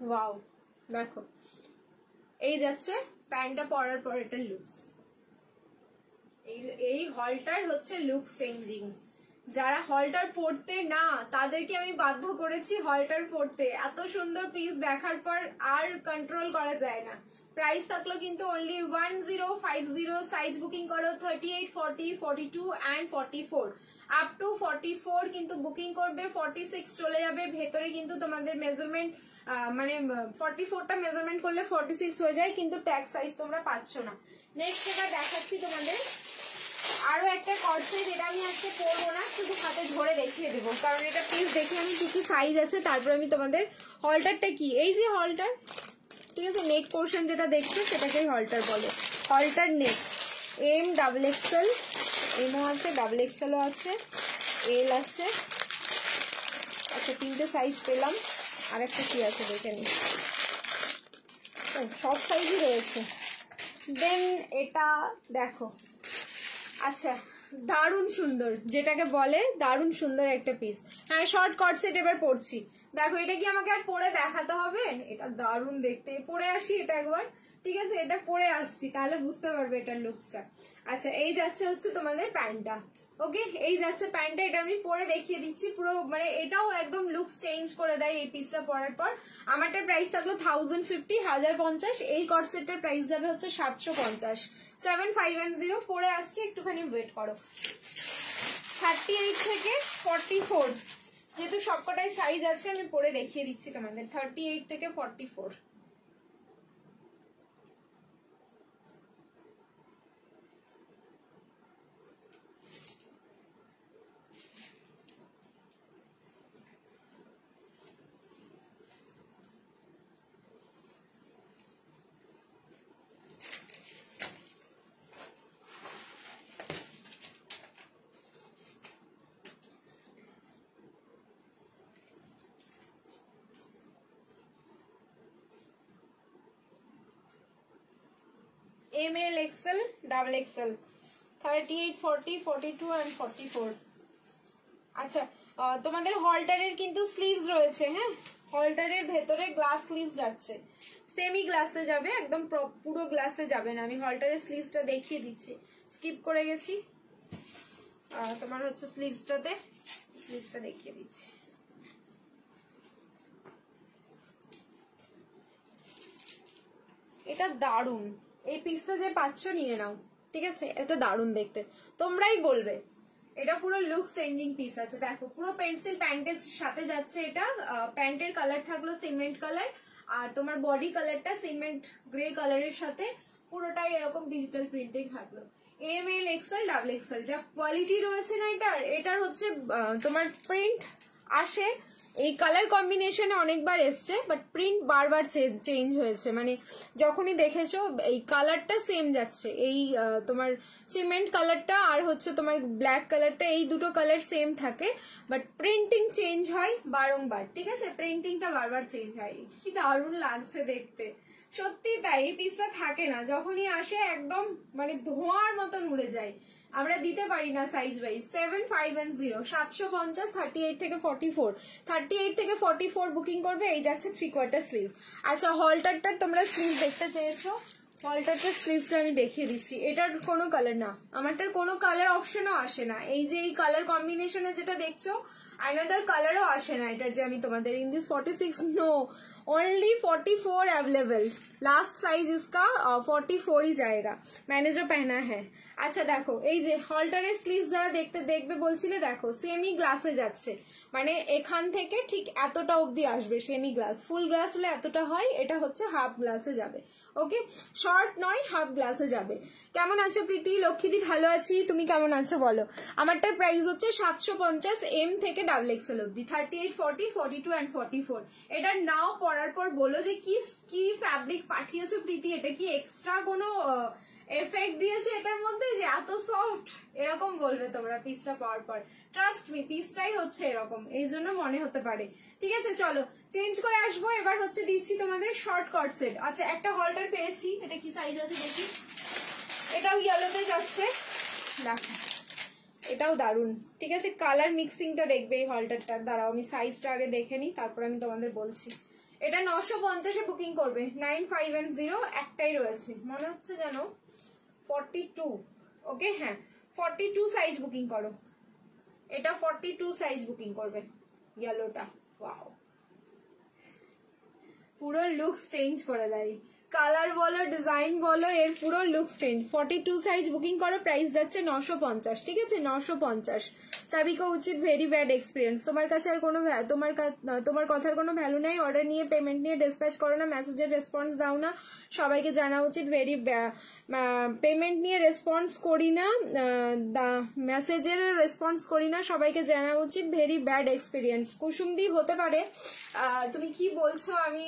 ওয়াও, দেখো এই যাচ্ছে প্যান্টটা পরার পর এটা লুকস। এই হলটার হচ্ছে লুকস চেঞ্জিং। যারা হলটার পরতে না তাদেরকে আমি বাধ্য করেছি হলটার পরতে, এত সুন্দর পিস দেখার পর আর কন্ট্রোল করা যায় না। প্রাইস থাকলো কিন্তু অনলি 1050, সাইজ বুকিং করো 38, 40, 42 অ্যান্ড 44, আপ টু 44 কিন্তু বুকিং করবে, 46 চলে যাবে। ভেতরে কিন্তু তোমাদের মেজারমেন্ট মানে 44টা মেজারমেন্ট করলে 46 হয়ে যায়, কিন্তু ট্যাগ সাইজ তোমরা পাচ্ছ না। নেক্সট যেটা দেখাচ্ছি তোমাদের আরো একটা কর্ডসেট, এটা আমি আজকে পরবো না, শুধু হাতে ধরে দেখিয়ে দেবো, কারণ এটা পিস দেখে আমি কি কি সাইজ আছে তারপর আমি তোমাদের হলটারটা কি, এই যে হলটার, ঠিক আছে, নেক পোর্শন যেটা দেখছো সেটাকেই হলটার বলে। হলটার নেক এম ডাবল এক্সেল, এমও আছে, ডাবল এক্সেলও আছে, এল আছে, আচ্ছা তিনটে সাইজ পেলাম। আর একটা কি আছে দেখে নি, সব সাইজই রয়েছে। দেন এটা দেখো, আচ্ছা দারুণ সুন্দর, যেটাকে বলে দারুণ সুন্দর একটা পিস। হ্যাঁ শর্ট কট সেট এবার পরছি, দেখো এটা কি আমাকে আর পরে দেখাতে হবে, এটা দারুণ দেখতে। পরে আসি এটা একবার, ঠিক আছে, এটা পরে আসছি তাহলে বুঝতে পারবে এটার লুকসটা। আচ্ছা এই যাচ্ছে হচ্ছে তোমাদের প্যান্টটা, ওকে এই যাচ্ছে প্যান্টটা, এটা আমি পরে দেখিয়ে দিচ্ছি পুরো, মানে এটাও একদম লুকস চেঞ্জ করে দেয় এই পিসটা পরার পর। আমারটার প্রাইস থাকলো 1050, 1050, এই কট সেটটার প্রাইস যাবে হচ্ছে 750, 7510। পরে আসছি, একটুখানি ওয়েট করো। 38 থেকে 44, যেহেতু সবকটাই সাইজ আছে আমি পরে দেখিয়ে দিচ্ছি তোমাদের। 38 থেকে 44, M L XL double XL, 38, 40, 42 and 44। আচ্ছা তোমাদের হলটারের কিন্তু স্লিভস রয়েছে, হ্যাঁ হলটারের ভেতরে গ্লাস স্লিভস যাচ্ছে, সেমি গ্লাসে যাবে, একদম পুরো গ্লাসে যাবে না। আমি হলটারের স্লিভসটা দেখিয়ে দিচ্ছি, স্কিপ করে গেছি। তোমার হচ্ছে স্লিভসটা দেখিয়ে দিচ্ছি। এটা দারুণ, এই পিসটা যে পাচ্ছ নিয়ে নাও, ঠিক আছে, এটা দারুণ দেখতে, তোমরাই বলবে। এটা পুরো লুক চেঞ্জিং পিস আছে, দেখো পুরো পেন্সিল প্যান্টের সাথে যাচ্ছে এটা। প্যান্টের কালার থাকলো সিমেন্ট কালার, আর তোমার বডি কালারটা সিমেন্ট গ্রে কালারের সাথে, পুরোটাই এরকম ডিজিটাল প্রিন্টিং থাকলো। M L XL double XL, যা কোয়ালিটি রয়েছে না এটার হচ্ছে তোমার প্রিন্ট আসে এই কালার কম্বিনেশনে অনেকবার এসছে, বাট প্রিন্ট বারবার চেঞ্জ হয়েছে, মানে যখনই দেখেছো এই কালারটা সেম যাচ্ছে, এই তোমার সিমেন্ট কালারটা আর হচ্ছে তোমার ব্ল্যাক কালারটা, এই দুটো কালার সেম থাকে, বাট প্রিন্টিং চেঞ্জ হয় বারংবার, ঠিক আছে, প্রিন্টিংটা বারবার চেঞ্জ হয়। কি দারুণ লাগছে দেখতে, সত্যি তাই। এই পিসটা থাকে না, যখনই আসে একদম মানে ধোঁয়ার মতন উড়ে যায়। আমরা দিতে পারি না সাইজ ওয়াইজ। 7, 5 and 0 750, 38 থেকে 44, 38 থেকে 44 বুকিং করবে। এই যাচ্ছে 3/4 স্লিভস। আচ্ছা, হলটারটার তোমরা স্লিভ দেখতে চেয়েছো, হলটারটার স্লিভসটা আমি দেখিয়ে দিচ্ছি। এটার কোনো কালার না, আমারটার কোনো কালার অপশনও আসে না। এই যে এই কালার কম্বিনেশনে যেটা দেখছো, আইনাদার কালারও আসে না এটার, যে আমি তোমাদের in this 46 no only 44 available, last size इसका 44 ही जाएगा, मैंने जो पहना है। আচ্ছা দেখো, এই যে হলটারের স্লিভস যারা দেখবে বলছিলে, দেখো সেমি গ্লাসে যাচ্ছে, মানে এখান থেকে ঠিক এতটা অবধি আসবে সেমি গ্লাস। ফুল গ্লাস হলে এতটা হয়, এটা হচ্ছে হাফ গ্লাসে যাবে। ওকে, শর্ট নয়, হাফ গ্লাসে যাবে। কেমন আছো প্রীতি? লক্ষ্মীদি ভালো আছি, তুমি কেমন আছো বলো? আমারটার প্রাইস হচ্ছে 750 এম থেকে XXL অবধি, 38, 40, 42 and 44। এটা নাও পরার পর বলো যে কি ফ্যাব্রিক পাঠিয়েছো প্রীতি, এটা কি এক্সট্রা কোনো এফেক্ট দিয়েছে এটার মধ্যে যে এত সফট, এরকম বলবে তোমরা পিসটা পাওয়ার পর। ট্রাস্ট মি, পিসটাই হচ্ছে এরকম, এই জন্য মনে হতে পারে। ঠিক আছে, চলো চেঞ্জ করে আসবো। এবার হচ্ছে দিচ্ছি তোমাদের শর্ট কট সেট। আচ্ছা, একটা হলটার পেয়েছি, এটা কি সাইজ আছে দেখি। এটাও ইয়েলোতে যাচ্ছে, দেখো এটাও দারুন। ঠিক আছে, কালার মিক্সিংটা দেখবে এই হলটারটার। দাঁড়াও আমি সাইজটা আগে দেখে নিই, তারপর আমি তোমাদের বলছি। এটা 950-এ বুকিং করবে। 9, 5 and 0 একটাই রয়েছে, মনে হচ্ছে যেন 42। ওকে, হ্যাঁ 42 সাইজ বুকিং করো। এটা 42 সাইজ বুকিং করবে, ইয়েলোটা। ওয়াও, পুরো লুকস চেঞ্জ করে দেয়, কালার বলো ডিজাইন বলো, এর পুরো লুকস চেঞ্জ। 42 সাইজ বুকিং করো, প্রাইস যাচ্ছে 950। ঠিক আছে, 950। সাবিকা উচিত ভেরি ব্যাড এক্সপিরিয়েন্স। তোমার কাছে আর কোনো তোমার কথার কোনো ভ্যালু নাই। অর্ডার নিয়ে পেমেন্ট নিয়ে ডিসপ্যাচ করো না, মেসেজের রেসপন্স দাও না, সবাইকে জানা উচিত ভেরি পেমেন্ট নিয়ে রেসপন্স করি না, মেসেজের রেসপন্স করি না, সবাইকে জানা উচিত ভেরি ব্যাড এক্সপিরিয়েন্স। কুসুমদি হতে পারে, তুমি কি বলছো আমি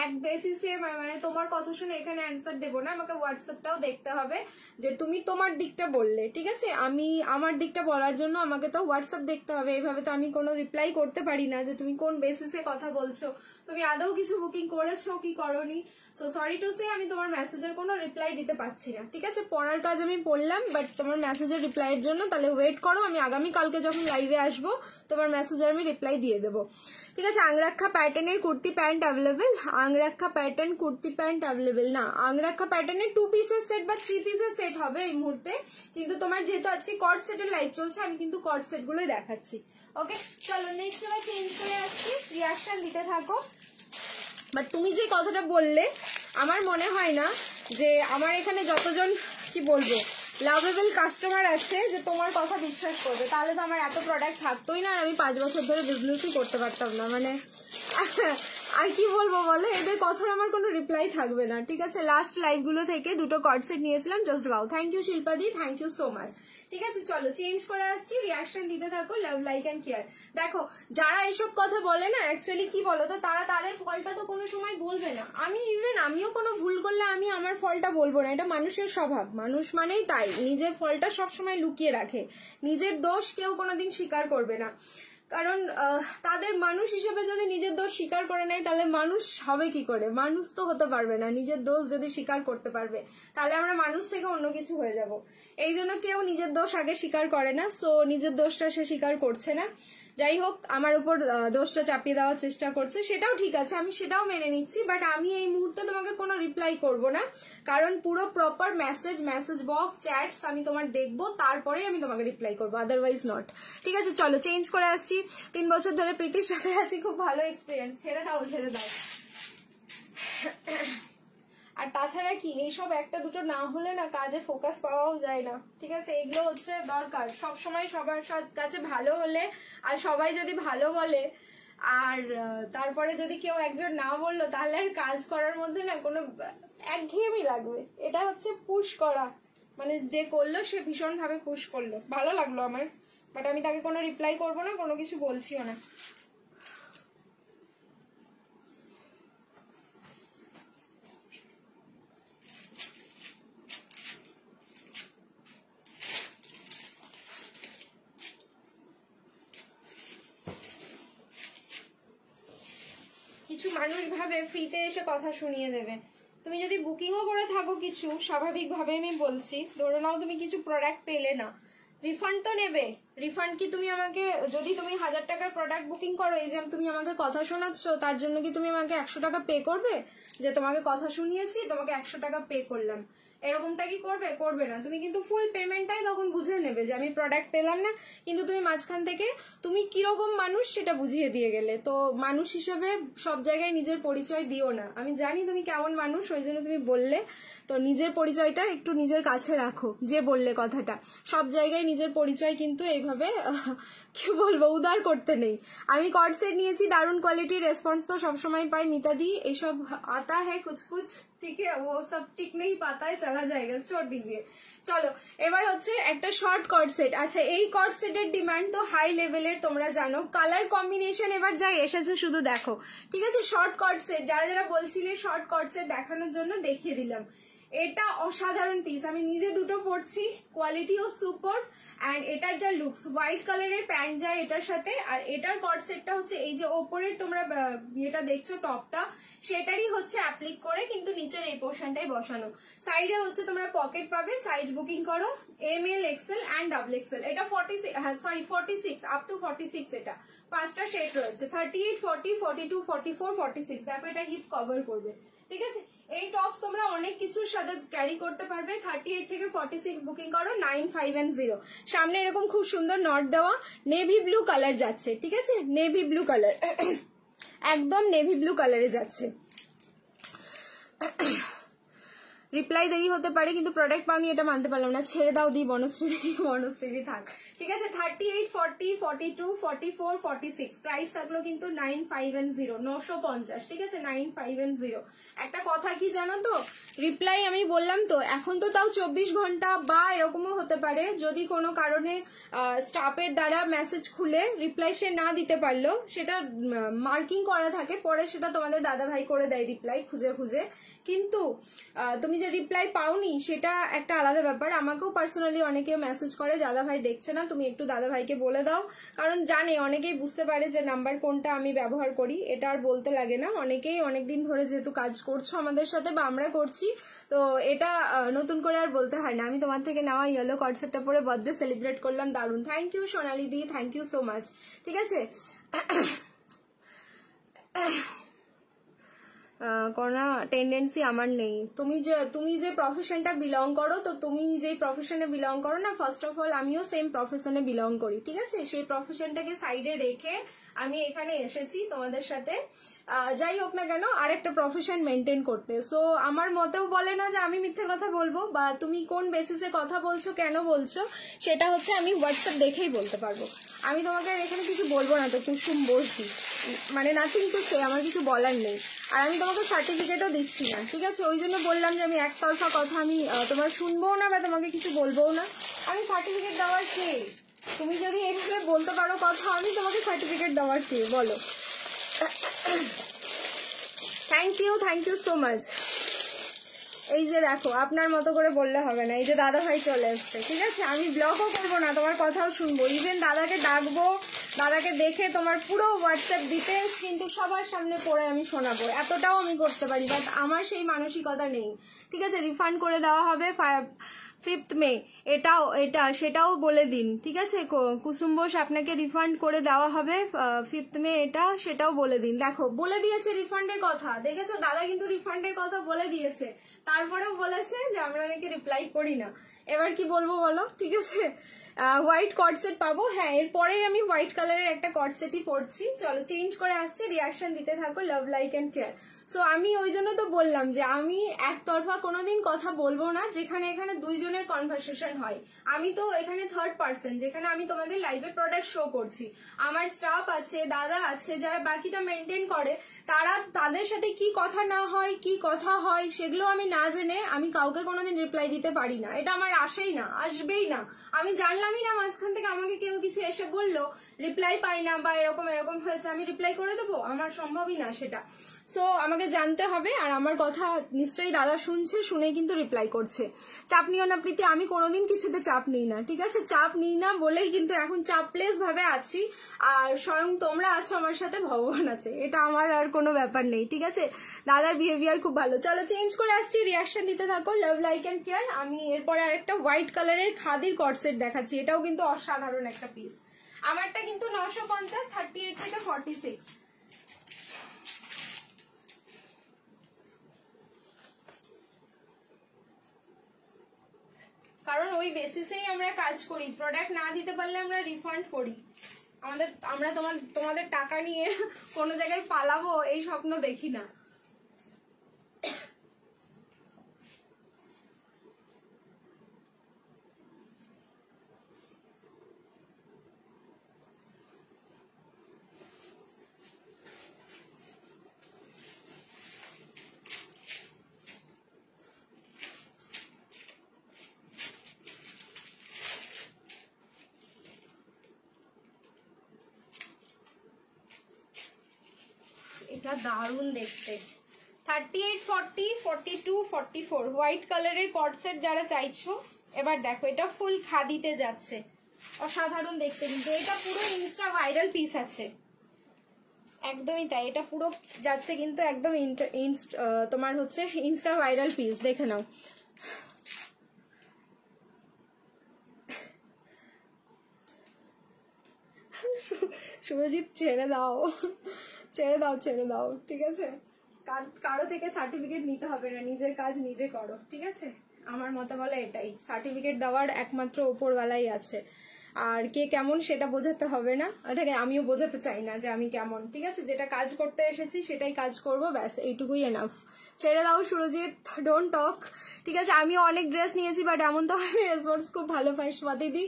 এক বেসিসে মানে তোমার কথা শুনে এখানে অ্যান্সার দেবো না, আমাকে হোয়াটসঅ্যাপটাও দেখতে হবে যে তুমি তোমার দিকটা বললে। ঠিক আছে, আমি আমার দিকটা বলার জন্য আমাকে তো হোয়াটসঅ্যাপ দেখতে হবে, এইভাবে তো আমি কোনো রিপ্লাই করতে পারি না যে তুমি কোন বেসিসে কথা বলছো, তুমি আদৌ কিছু বুকিং করেছো কি করোনি। সো সরি টু সে, আমি তোমার মেসেজের কোনো রিপ্লাই দিতে পারছি না। ঠিক আছে, পড়ার কাজ আমি পড়লাম, বাট তোমার মেসেজের রিপ্লাইয়ের জন্য তাহলে ওয়েট করো, আমি আগামীকালকে যখন লাইভে আসবো তোমার মেসেজের আমি রিপ্লাই দিয়ে দেবো। ঠিক আছে, আংরাক্ষা প্যাটার্নের kurti pant available, angrakha pattern kurti pant available না, আংরাক্ষা প্যাটার্নের 2 পিসের সেট বা 3 পিসের সেট হবে এই মুহূর্তে, কিন্তু তোমার যেহেতু আজকে কট সেটের লাইভ চলছে, আমি কিন্তু কট সেট গুলোই দেখাচ্ছি। ওকে, চলো নেক্সট এবার চেঞ্জ করে আসছি, রিয়াকশন দিতে থাকো। বাট তুমি যে কথাটা বললে, আমার মনে হয় না যে আমার এখানে যতজন কি বলবো লাভেবল কাস্টমার আছে যে তোমার কথা বিশ্বাস করবে, তাহলে তো আমার এত প্রোডাক্ট থাকতোই না, আর আমি 5 বছর ধরে বিজনেসই করতে পারতাম না। মানে আর কি বলবো বলো, এদের কথার আমার কোনো রিপ্লাই থাকবে না। ঠিক আছে, লাস্ট লাইভগুলো থেকে 2টো কর্ড সেট নিয়েছিলাম, জাস্ট বাউ। থ্যাংক ইউ শিল্পাদি, থ্যাংক ইউ সো মাচ। ঠিক আছে, চলো চেঞ্জ করে আসছি, রিয়াকশন দিতে থাকো। Love, like and care. দেখো, যারা এসব কথা বলে না, অ্যাকচুয়ালি কি বলো তো, তারা তাদের ফলটা তো কোনো সময় বলবে না। আমিও কোনো ভুল করলে আমি আমার ফলটা বলবো না, এটা মানুষের স্বভাব, মানুষ মানেই তাই, নিজের ফলটা সবসময় লুকিয়ে রাখে, নিজের দোষ কেউ কোনোদিন স্বীকার করবে না। কারণ তাদের মানুষ হিসেবে যদি নিজের দোষ স্বীকার করে নেয়, তাহলে মানুষ হবে কি করে? মানুষ তো হতে পারবে না। নিজের দোষ যদি স্বীকার করতে পারবে, তাহলে আমরা মানুষ থেকে অন্য কিছু হয়ে যাব। এই জন্য কেউ নিজের দোষ আগে স্বীকার করে না, সো নিজের দোষটা সে স্বীকার করছে না। যাই হোক, আমার উপর দোষটা চাপিয়ে দেওয়ার চেষ্টা করছে, সেটাও ঠিক আছে, আমি সেটাও মেনে নিচ্ছি। বাট আমি এই মুহূর্তে তোমাকে কোনো রিপ্লাই করব না, কারণ পুরো প্রপার মেসেজ বক্স চ্যাটস আমি তোমার দেখবো, তারপরেই আমি তোমাকে রিপ্লাই করবো, আদারওয়াইজ নট। ঠিক আছে, চলো চেঞ্জ করে আসছি। 3 বছর ধরে প্রীতির সাথে আছি, খুব ভালো এক্সপিরিয়েন্স। ছেড়ে দাও। আর তাছাড়া কি, এইসব একটা দুটো না হলে না কাজে ফোকাস পাওয়াও যায় না। ঠিক আছে, এগুলো হচ্ছে দরকার সবসময়, সবার কাছে ভালো হলে, আর সবাই যদি ভালো বলে, আর তারপরে যদি কেউ একজন না বললো, তাহলে আর কাজ করার মধ্যে না কোনো একঘেয়েমি লাগবে। এটা হচ্ছে পুশ করা, মানে যে করলো সে ভীষণভাবে পুশ করলো, ভালো লাগলো আমার। বাট আমি তাকে কোনো রিপ্লাই করবো না, কোনো কিছু বলছিও না। মানুষ ভাবে ফ্রিতে এসে কথা শুনিয়ে দেবে। তুমি যদি বুকিংও করে থাকো কিছু, স্বাভাবিকভাবে আমি বলছি, ধরে নাও তুমি কিছু প্রোডাক্ট পেলে না, রিফান্ড তো নেবে। রিফান্ড কি তুমি আমাকে, যদি তুমি 1000 টাকার প্রোডাক্ট বুকিং করো, এই যে তুমি আমাকে কথা শোনাচ্ছ, তার জন্য কি তুমি আমাকে 100 টাকা পে করবে? যে তোমাকে কথা শুনিয়েছি, তোমাকে 100 টাকা পে করলাম, এরকমটা কি করবে? করবে না। তুমি কিন্তু ফুল পেমেন্টটাই তখন বুঝে নেবে যে আমি প্রোডাক্ট পেলাম না, কিন্তু তুমি মাঝখান থেকে তুমি কিরকম মানুষ সেটা বুঝিয়ে দিয়ে গেলে। তো মানুষ হিসেবে সব জায়গায় নিজের পরিচয় দিও না। আমি জানি তুমি কেমন মানুষ, ওই জন্য তুমি বললে, তো নিজের পরিচয়টা একটু নিজের কাছে রাখো। যে বললে কথাটা, সব জায়গায় নিজের পরিচয় কিন্তু এইভাবে কি বলবো উদার করতে নেই। আমি কর্ড সেট নিয়েছি, দারুণ কোয়ালিটির রেসপন্স তো সবসময় পাই মিতাদি। এইসব আতা হ্যাঁ কুছ কুছ, ঠিক है वो सब टिक नहीं पाता है, चला जाएगा, छोड़ दीजिए। চলো এবার হচ্ছে একটা শর্ট কর্ড সেট। আচ্ছা এই কর্ড সেটের ডিমান্ড তো হাই লেভেলের, তোমরা জানো। কালার কম্বিনেশন এবার যাই এসেছে শুধু দেখো, ঠিক আছে। শর্ট কর্ড সেট যারা যারা বলছিলে শর্ট কর্ড সেট দেখানোর জন্য দেখিয়ে দিলাম। এটা অসাধারণ পিস, আমি নিজে দুটো পরছি, কোয়ালিটিও সুপার। অ্যান্ড এটার যা লুকস, হোয়াইট কালারের প্যান্ট যায় এটার সাথে, আর এটার কর্ড সেটটা হচ্ছে এই যে ওপরের তোমরা যেটা দেখছো টপটা, সেটারই হচ্ছে অ্যাপ্লিক করে কিন্তু নিচের এই পোর্শনটাই বসানো। সাইডে হচ্ছে তোমরা পকেট পাবে, সাইজ বুকিং করো ML XL অ্যান্ড XXL। এটা 46 আপ টু 46, এটা 5টা শেড রয়েছে, 38, 40, 42, 44, 46। দেখো এটা হিপ কভার করবে, ঠিক আছে। এই টপস তোমরা অনেক কিছুর সাথে ক্যারি করতে পারবে। 38 থেকে 46 বুকিং করো 9510। সামনে এরকম খুব সুন্দর নট দেওয়া নেভি ব্লু কালার যাচ্ছে, ঠিক আছে। নেভি ব্লু কালার, একদম নেভি ব্লু কালারে যাচ্ছে। রিপ্লাই দেরি হতে পারে কিন্তু প্রোডাক্ট পাওনি এটা মানতে পারলাম না, ছেড়ে দাও দি বনশ্রী থাক, ঠিক আছে। 38, 40, 42, 44, 46 প্রাইস থাকলো কিন্তু 9510, 950, ঠিক আছে। 9510। একটা কথা কি জানো তো, রিপ্লাই আমি বললাম তো এখন তো তাও 24 ঘন্টা বা এরকমও হতে পারে, যদি কোনো কারণে স্টাফের দ্বারা মেসেজ খুলে রিপ্লাই সে না দিতে পারলো, সেটা মার্কিং করা থাকে, পরে সেটা তোমাদের দাদা ভাই করে দেয় রিপ্লাই খুঁজে খুঁজে। কিন্তু তুমি যে রিপ্লাই পাওনি সেটা একটা আলাদা ব্যাপার। আমাকেও পার্সোনালি অনেকে মেসেজ করে দাদা ভাই দেখছে না, তুমি একটু দাদা ভাইকে বলে দাও, কারণ জানে অনেকেই বুঝতে পারে যে নাম্বার কোনটা আমি ব্যবহার করি, এটা আর বলতে লাগে না। অনেকেই অনেকদিন ধরে যেহেতু কাজ করছো আমাদের সাথে বা আমরা করছি, তো এটা নতুন করে আর বলতে হয় না। আমি তোমার থেকে নেওয়া ইয়েলো কর্ড সেটটা পরে বার্থডে সেলিব্রেট করলাম, দারুণ। Thank you Sonali di, thank you so much, ঠিক আছে। কোনো টেন্ডেন্সি আমার নেই। তুমি যে প্রফেশনটা বিলং করো, তো তুমি যে প্রফেশনে বিলং করো না, ফার্স্ট অফ অল আমিও সেম প্রফেশনে বিলং করি, ঠিক আছে। সেই প্রফেশনটাকে সাইডে রেখে আমি এখানে এসেছি তোমাদের সাথে, যাই হোক না কেন, আর একটা প্রফেশন মেনটেন করতে। সো আমার মতেও বলে না যে আমি মিথ্যে কথা বলবো, বা তুমি কোন বেসিসে কথা বলছো, কেন বলছো, সেটা হচ্ছে আমি হোয়াটসঅ্যাপ দেখেই বলতে পারবো। আমি তোমাকে এখানে কিছু বলবো না তো কুসুম বসি, মানে নাথিং টু সে, আমার কিছু বলার নেই। আর আমি তোমাকে সার্টিফিকেটও দিচ্ছি না, ঠিক আছে। ওই জন্য বললাম যে আমি একতরফা কথা আমি তোমার শুনবো না বা তোমাকে কিছু বলবোও না। আমি সার্টিফিকেট দেওয়ার কে? তুমি যদি এইভাবে বলতে পারো কথা, আমি তোমাকে সার্টিফিকেট দেওয়ার কে বলো? Thank you so much. এই যে দেখো, আপনার মতো করে বললে হবে না, এই যে দাদা ভাই চলে এসছে, ঠিক আছে। আমি ব্লগও করবো না, তোমার কথাও শুনবো, ইভেন দাদাকে ডাকবো, দাদাকে দেখে তোমার পুরো হোয়াটসঅ্যাপ দিতে কিন্তু সবার সামনে পড়ে আমি শোনাবো, এতটাও আমি করতে পারি, বাট আমার সেই মানসিকতা নেই, ঠিক আছে। রিফান্ড করে দেওয়া হবে 5th মে, সেটাও বলে দিন, ঠিক আছে। কুসুম বোস আপনাকে রিফান্ড করে দেওয়া হবে 5th মে, সেটাও বলে দিন। দেখো বলে দিয়েছে রিফান্ডের কথা, দেখেছো দাদা কিন্তু রিফান্ডের কথা বলে দিয়েছে, তারপরেও বলেছে যে আমরা নাকি রিপ্লাই করি না। এবার কি বলবো বলো, ঠিক আছে। হোয়াইট কর্ড সেট পাবো, হ্যাঁ এরপরেই আমি হোয়াইট কালারের একটা কর্ড সেটই পরছি। চলো চেঞ্জ করে আসছে, রিয়াকশন দিতে থাকো, love like and care. So আমি ওই জন্য তো বললাম যে আমি একতরফা কোনোদিন কথা বলবো না, যেখানে এখানে দুইজনের কনভারসেশন হয়। আমি তো এখানে থার্ড পার্সন, যেখানে আমি তোমাদের লাইভে প্রোডাক্ট শো করছি, আমার স্টাফ আছে, দাদা আছে, যারা বাকিটা মেনটেন করে, তাদের সাথে কি কথা না হয়, কি কথা হয়, সেগুলো আমি না জেনে আমি কাউকে কোনোদিন রিপ্লাই দিতে পারি না, এটা আমার আসেই না, আসবেই না। আমি জানলামই না মাঝখান থেকে আমাকে কেউ কিছু এসে বললো, রিপ্লাই পাই না বা এরকম এরকম হয়েছে, আমি রিপ্লাই করে দেবো? আমার সম্ভবই না সেটা। সো আমাকে জানতে হবে, আর আমার কথা নিশ্চয়ই দাদা শুনছে, শুনে কিন্তু রিপ্লাই করছে। চাপ নিও না প্রীতি, আমি কোনোদিন কিছুতে চাপ নিই না, ঠিক আছে? চাপ নিই না বলেই কিন্তু এখন চাপলেস ভাবে আছি, আর স্বয়ং তোমরা আছো আমার সাথে, ভগবান আছে, এটা আমার আর কোনো ব্যাপার নেই, ঠিক আছে? দাদার বিহেভিয়ার খুব ভালো। চলো চেঞ্জ করে আসছি, রিয়াকশন দিতে থাকো। Love like and care. আমি এরপরে আরেকটা হোয়াইট কালারের খাদির কটসেট দেখাচ্ছি, এটাও কিন্তু অসাধারণ একটা পিস। আমারটা কিন্তু 950, 38 থেকে 46। কারণ ওই বেসিসেই আমরা কাজ করি, প্রোডাক্ট না দিতে পারলে আমরা রিফান্ড করি। আমরা তোমাদের টাকা নিয়ে কোনো জায়গায় পালাবো এই স্বপ্ন দেখি না। এটা দারুণ দেখতে। 38, 40, 42, 44 হোয়াইট কালারের কটসেট যারা চাইছো, এবার দেখো এটা ফুল খাদিতে যাচ্ছে, অসাধারণ দেখতে। কিন্তু এটা পুরো ইনস্টা ভাইরাল পিস আছে, একদমই তাই, এটা পুরো যাচ্ছে কিন্তু একদম তোমার হচ্ছে ইনস্টা ভাইরাল পিস, দেখে নাও। সুরজিৎ ছেড়ে দাও, ছেড়ে দাও, ছেড়ে দাও, ঠিক আছে? কারো থেকে সার্টিফিকেট নিতে হবে না, নিজের কাজ নিজে করো, ঠিক আছে? আমার মতে বলে এটাই, সার্টিফিকেট দেওয়ার একমাত্র ওপরওয়ালাই আছে, আর কে কেমন সেটা বোঝাতে হবে না, ওটাকে আমিও বোঝাতে চাই না যে আমি কেমন, ঠিক আছে? যেটা কাজ করতে এসেছি সেটাই কাজ করব, ব্যাস এইটুকুই এনাফ। ছেড়ে দাও সুরজিৎ, ডোন্ট টক, ঠিক আছে? আমিও অনেক ড্রেস নিয়েছি, বাট এমন তো আমি রেসপন্স খুব ভালো পাই দিদি।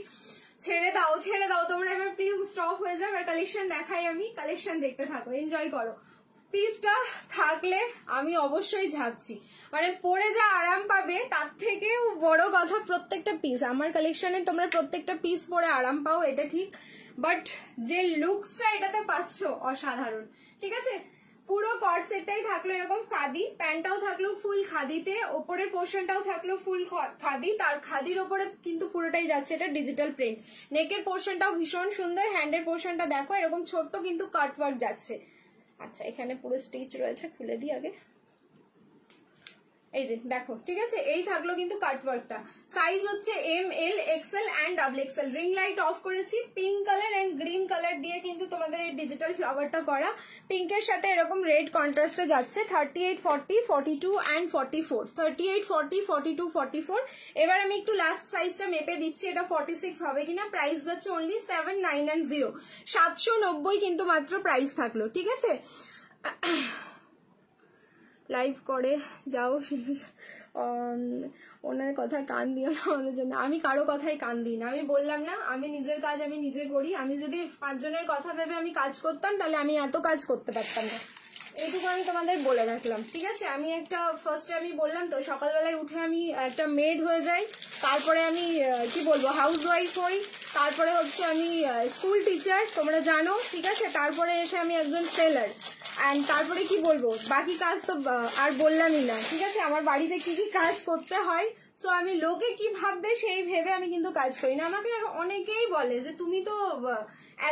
ছেড়ে দাও, ছেড়ে দাও, তোমরা এবার প্লিজ স্টপ হয়ে যাও। আর কালেকশন দেখাই, আমি কালেকশন দেখতে থাকো, এনজয় করো। পিসটা থাকলে আমি অবশ্যই ঝাঁকছি, মানে পরে যা আরাম পাবে তার থেকেও বড় কথা প্রত্যেকটা পিস আমার কালেকশনে, তোমরা প্রত্যেকটা পিস পরে আরাম পাও, এটা ঠিক, বাট যে লুকসটা এটাতে পাচ্ছ অসাধারণ, ঠিক আছে? পুরো কট সেটটাই থাকলো এরকম খাদি, প্যান্টটাও থাকলো ফুল খাদিতে, ওপরের পোর্শনটাও থাকলো ফুল খাদি, তার খাদির ওপরে কিন্তু পুরোটাই যাচ্ছে এটা ডিজিটাল প্রিন্ট। নেকের পোর্শনটাও ভীষণ সুন্দর, হ্যান্ডের পোর্শনটা দেখো এরকম ছোট্ট কিন্তু কাট ওয়ার্ক যাচ্ছে। আচ্ছা এখানে পুরো স্টিচ রয়েছে, খুলে দিই আগে, এই যে দেখো, ঠিক আছে? এই থাকলো কিন্তু কাটওয়ার্কটা। সাইজ হচ্ছে M, L, XL and double XL. Ring light off করেছি, pink colour and green colour দিয়ে কিন্তু তোমাদের এই ডিজিটাল ফ্লাওয়ারটা করা, পিঙ্কের সাথে এরকম রেড কন্ট্রাস্টে যাচ্ছে। 38, 40, 42 অ্যান্ড 44, 38, 40, 42, 44। এবার আমি একটু লাস্ট সাইজটা মেপে দিচ্ছি, এটা 46 হবে কিনা। প্রাইস যাচ্ছে অনলি 790, 790 কিন্তু মাত্র প্রাইস থাকলো, ঠিক আছে? লাইভ করে যাও, ওনার কথায় কান দিও না আমাদের জন্য। আমি কারো কথায় কান দিই না, আমি বললাম না, আমি নিজের কাজ আমি নিজে করি। আমি যদি 5 জনের কথা ভেবে আমি কাজ করতাম তাহলে আমি এত কাজ করতে পারতাম না, এইটুকু আমি তোমাদের বলে রাখলাম, ঠিক আছে? আমি একটা ফার্স্টে আমি বললাম তো, সকালবেলায় উঠে আমি একটা মেড হয়ে যাই, তারপরে আমি কি বলবো হাউস ওয়াইফ হই, তারপরে হচ্ছে আমি স্কুল টিচার, তোমরা জানো, ঠিক আছে? তারপরে এসে আমি একজন সেলার, অ্যান্ড তারপরে কি বলবো, বাকি কাজ তো আর বললামই না, ঠিক আছে? আমার বাড়িতে কি কি কাজ করতে হয়, সো আমি লোকে কি ভাববে সেই ভেবে আমি কিন্তু কাজ করি না। আমাকে অনেকেই বলে যে তুমি তো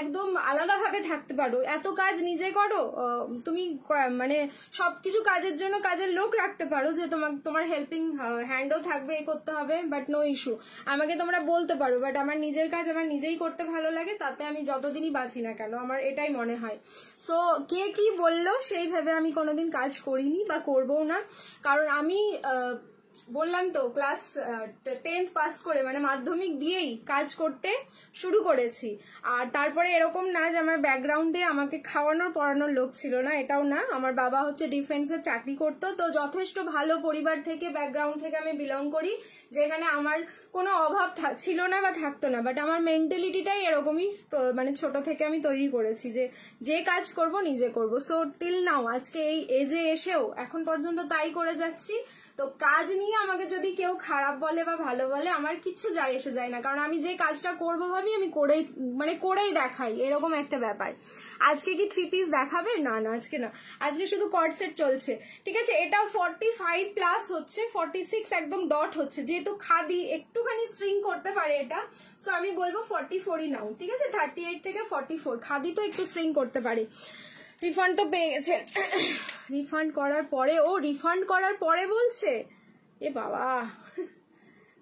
একদম আলাদাভাবে থাকতে পারো, এত কাজ নিজে করো, তুমি মানে সবকিছু কাজের জন্য কাজের লোক রাখতে পারো, যে তোমার হেল্পিং হ্যান্ডও থাকবে, এ করতে হবে, বাট নো ইস্যু, আমাকে তোমরা বলতে পারো, বাট আমার নিজের কাজ আমার নিজেই করতে ভালো লাগে, তাতে আমি যতদিনই বাঁচি না কেন, আমার এটাই মনে হয়। সো কে কি বললো সেই ভেবে আমি কোনোদিন কাজ করিনি বা করবও না, কারণ আমি বললাম তো ক্লাস 10th পাস করে মানে মাধ্যমিক দিয়েই কাজ করতে শুরু করেছি। আর তারপরে এরকম না যে আমার ব্যাকগ্রাউন্ডে আমাকে খাওয়ানোর পড়ানোর লোক ছিল না, এটাও না। আমার বাবা হচ্ছে ডিফেন্সে চাকরি করতো, তো যথেষ্ট ভালো পরিবার থেকে ব্যাকগ্রাউন্ড থেকে আমি বিলং করি, যেখানে আমার কোনো অভাব ছিল না বা থাকতো না, বাট আমার মেন্টালিটিটাই এরকমই, মানে ছোট থেকে আমি তৈরি করেছি যে কাজ করব নিজে করব। সো টিল নাও আজকে এই এজে এসেও এখন পর্যন্ত তাই করে যাচ্ছি। তো কাজ নিয়ে আমাকে যদি কেউ খারাপ বলে বা ভালো বলে আমার কিচ্ছু যায় এসে যায় না, কারণ আমি যে কাজটা করবো ভাবি আমি করেই দেখাই, এরকম একটা ব্যাপার। আজকে কি 3 পিস দেখাবে? না না, আজকে না, আজকে শুধু কর্ড সেট চলছে, ঠিক আছে। এটাও 45 প্লাস হচ্ছে, 46 একদম ডট হচ্ছে, যেহেতু খাদি একটুখানি স্ট্রিং করতে পারে এটা, সো আমি বলবো 44ই নাও, ঠিক আছে। 38 থেকে 44, খাদি তো একটু স্ট্রিং করতে পারে। রিফান্ড তো পেয়ে গেছে। রিফান্ড করার পরে, ও রিফান্ড করার পরে বলছে, এ বাবা,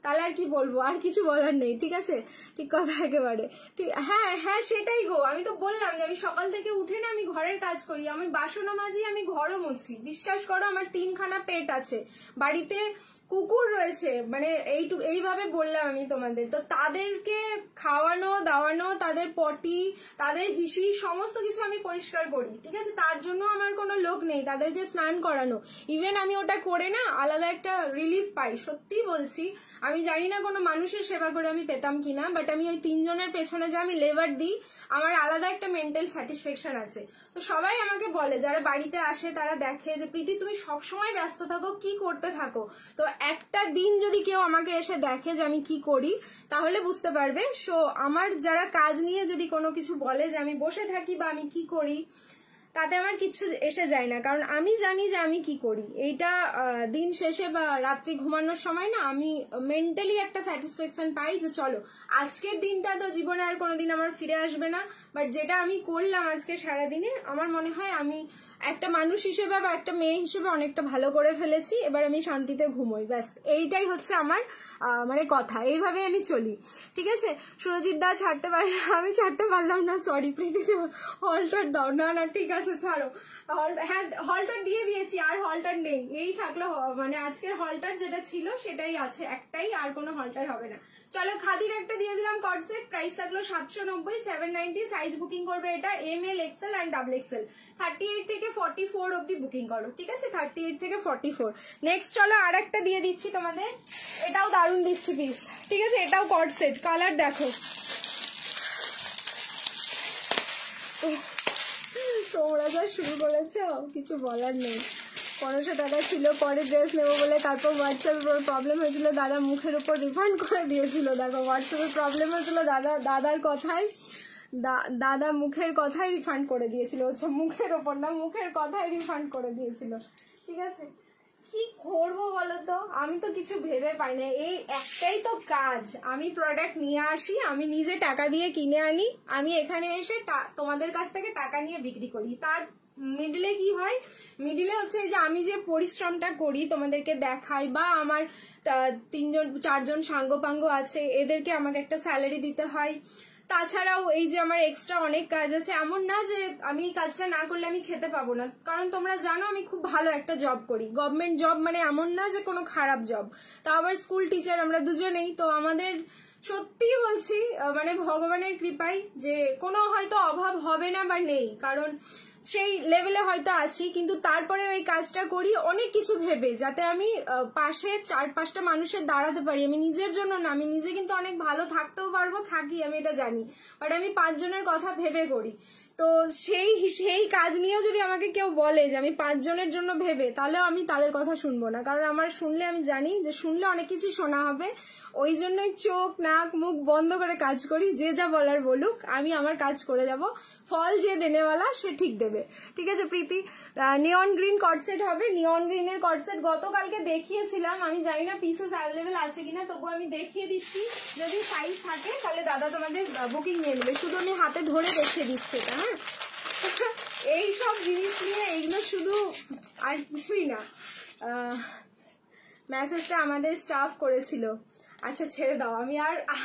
তাহলে আর কি বলবো, আর কিছু বলার নেই, ঠিক আছে, ঠিক কথা একেবারে ঠিক। হ্যাঁ হ্যাঁ সেটাই গো, আমি তো বললাম যে আমি সকাল থেকে উঠে না আমি ঘরের কাজ করি, আমি বাসনও মাজি, আমি ঘরও মুছি, বিশ্বাস করো আমার 3খানা পেট আছে, বাড়িতে কুকুর রয়েছে, মানে এইভাবে বললাম আমি তোমাদের, তো তাদেরকে খাওয়ানো দাওয়ানো, তাদের পটি, তাদের হিসি, সমস্ত কিছু আমি পরিষ্কার করি, ঠিক আছে। তার জন্য আমার কোনো লোক নেই, তাদেরকে স্নান করানো, ইভেন আমি ওটা করে না আলাদা একটা রিলিফ পাই, সত্যি বলছি। আমি জানি না কোনো মানুষের সেবা করে আমি পেতাম কিনা, বাট আমি ওই 3 জনের পেছনে যে আমি লেবার দিই, আমার আলাদা একটা মেন্টাল স্যাটিসফ্যাকশন আছে। তো সবাই আমাকে বলে, যারা বাড়িতে আসে তারা দেখে যে প্রীতি তুমি সবসময় ব্যস্ত থাকো, কি করতে থাকো। তো একটা দিন যদি কেউ আমাকে এসে দেখে যে আমি কি করি, তাহলে বুঝতে পারবে। সো আমার যারা কাজ নিয়ে যদি কোনো কিছু বলে যে আমি বসে থাকি বা আমি কি করি, তাতে আমার কিচ্ছু এসে যায় না, কারণ আমি জানি যে আমি কি করি। এইটা দিন শেষে বা রাত্রি ঘুমানোর সময় না আমি মেন্টালি একটা স্যাটিসফ্যাকশন পাই যে চলো আজকের দিনটা তো জীবনে আর কোনোদিন আমার ফিরে আসবে না, বাট যেটা আমি করলাম আজকে সারাদিনে, আমার মনে হয় আমি একটা মানুষ হিসেবে বা একটা মেয়ে হিসেবে অনেকটা ভালো করে ফেলেছি, এবার আমি শান্তিতে ঘুমোই, ব্যাস এইটাই হচ্ছে আমার মানে কথা, এইভাবে আমি চলি, ঠিক আছে। সুরজিৎ দা ছাড়তে পারে, আমি ছাড়তে পারলাম না, সরি প্রীতি, হলটার দাও। না না ঠিক আছে ছাড়ো, হ্যাঁ হলটার দিয়ে দিয়েছি, আর হলটার নেই, এই থাকলো, মানে আজকের হলটার যেটা ছিল সেটাই আছে একটাই, আর কোনো হলটার হবে না। চলো খাদির একটা দিয়ে দিলাম কর্ড সেট, প্রাইস থাকলো 790, 790, সাইজ বুকিং করবে এটা ML XL অ্যান্ড XXL, 38 থেকে 44 অব্দি বুকিং করো, ঠিক আছে, 38 থেকে 44। নেক্সট চলো আর একটা দিয়ে দিচ্ছি তোমাদের, এটাও দারুণ দিচ্ছি পিস, ঠিক আছে, এটাও কর্ড সেট, কালার দেখো, তোমরা যা শুরু করেছো কিছু বলার নেই। 1500 টাকা ছিল, পরে ড্রেস নেবো বলে তারপর হোয়াটসঅ্যাপের প্রবলেম হয়েছিল, দাদা মুখের উপর রিফান্ড করে দিয়েছিল। দেখো হোয়াটসঅ্যাপের প্রবলেম হয়েছিল, দাদা মুখের কথাই রিফান্ড করে দিয়েছিল, হচ্ছে মুখের ওপর না, মুখের কথাই রিফান্ড করে দিয়েছিল, ঠিক আছে। কি করবো বলো তো, আমি তো কিছু ভেবে পাই না, এই একটাই তো কাজ, আমি প্রোডাক্ট নিয়ে আসি, আমি নিজে টাকা দিয়ে কিনে আনি, আমি এখানে এসে তোমাদের কাছ থেকে টাকা নিয়ে বিক্রি করি। তার মিডিলে কি হয়, মিডিলে হচ্ছে যে আমি যে পরিশ্রমটা করি তোমাদেরকে দেখাই, বা আমার 3-4জন সাঙ্গপাঙ্গ আছে, এদেরকে আমাকে একটা স্যালারি দিতে হয়। তাছাড়াও এই যে আমার এক্সট্রা অনেক কাজ আছে, এমন না যে আমি এই কাজটা না করলে আমি খেতে পাবো না, কারণ তোমরা জানো আমি খুব ভালো একটা জব করি, গভর্নমেন্ট জব, মানে এমন না যে কোনো খারাপ জব, তা আবার স্কুল টিচার আমরা দুজনেই। তো আমাদের সত্যি বলছি মানে ভগবানের কৃপায় যে কোনো হয়তো অভাব হবে না বা নেই, কারণ সেই লেভেলে হয়তো আছি, কিন্তু তারপরে ওই কাজটা করি অনেক কিছু ভেবে, যাতে আমি পাশে 4-5টা মানুষের দাঁড়াতে পারি। আমি নিজের জন্য না, আমি নিজে কিন্তু অনেক ভালো থাকতেও পারবো, থাকি, আমি এটা জানি, বাট আমি 5 জনের কথা ভেবে করি। তো সেই কাজ নিয়েও যদি আমাকে কেউ বলে যে আমি 5 জনের জন্য ভেবে, তাহলেও আমি তাদের কথা শুনবো না, কারণ আমার শুনলে আমি জানি যে শুনলে অনেক কিছু শোনা হবে, ওই জন্যই চোখ নাক মুখ বন্ধ করে কাজ করি, যে যা বলার বলুক, আমি আমার কাজ করে যাব, ফল যে দেনেওয়ালা সে ঠিক দেবে, ঠিক আছে। প্রীতি নিয়ন গ্রিন কর্ড সেট হবে, নিয়ন গ্রিনের কর্ড সেট গতকালকে দেখিয়েছিলাম, আমি জানি না পিসেস অ্যাভেলেবেল আছে কিনা, তবু আমি দেখিয়ে দিচ্ছি, যদি সাইজ থাকে তাহলে দাদা তোমাদের বুকিং নিয়ে নেবে, শুধু আমি হাতে ধরে দেখিয়ে দিচ্ছি এটা, হ্যাঁ। এইসব জিনিস নিয়ে, এইগুলো শুধু আর কিছুই না। মেসেজটা আমাদের স্টাফ করেছিল, আচ্ছা ছেড়ে দাও, আমি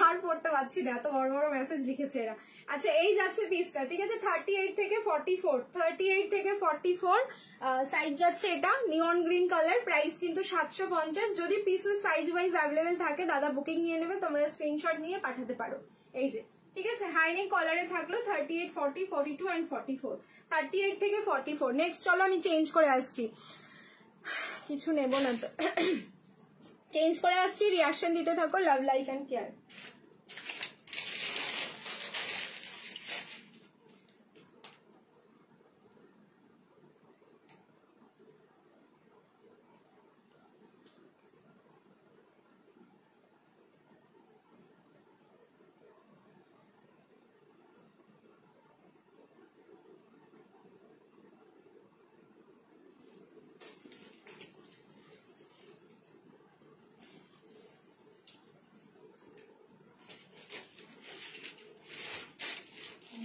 আর পড়তে পারছি না, এত বড় বড় মেসেজ লিখেছে এরা। আচ্ছা এই যাচ্ছে পিসটা, ঠিক আছে, 38 থেকে 44, 38 থেকে 44 সাইজ যাচ্ছে এটা, নিয়ন গ্রিন কালার, প্রাইস কিন্তু 750। যদি পিসের সাইজ ওয়াইজ অ্যাভেলেবেল থাকে দাদা বুকিং নিয়ে নেবে, তোমরা স্ক্রিনশট নিয়ে পাঠাতে পারো, এই যে, ঠিক আছে। হাইনেক কলারে থাকলো 38, 40, 42 অ্যান্ড 44, 38 থেকে 44। নেক্সট চলো আমি চেঞ্জ করে আসছি, কিছু নেব না তো, চেঞ্জ করে আসছি, রিয়াকশন দিতে থাকো, love like and care.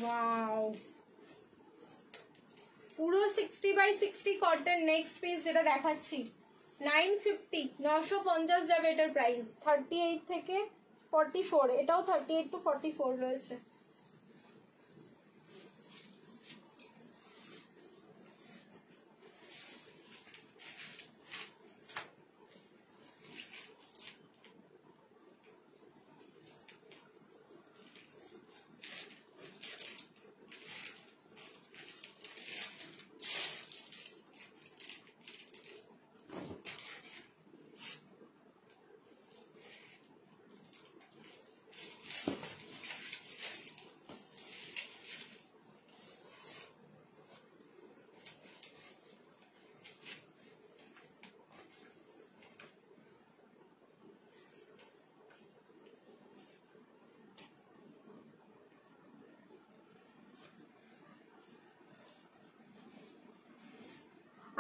Wow, পুরো 60/60 কটন। নেক্সট পিস যেটা দেখাচ্ছি 950, 950 যাবে এটার প্রাইস। 38 থেকে 44, এটাও 38 to 44 রয়েছে।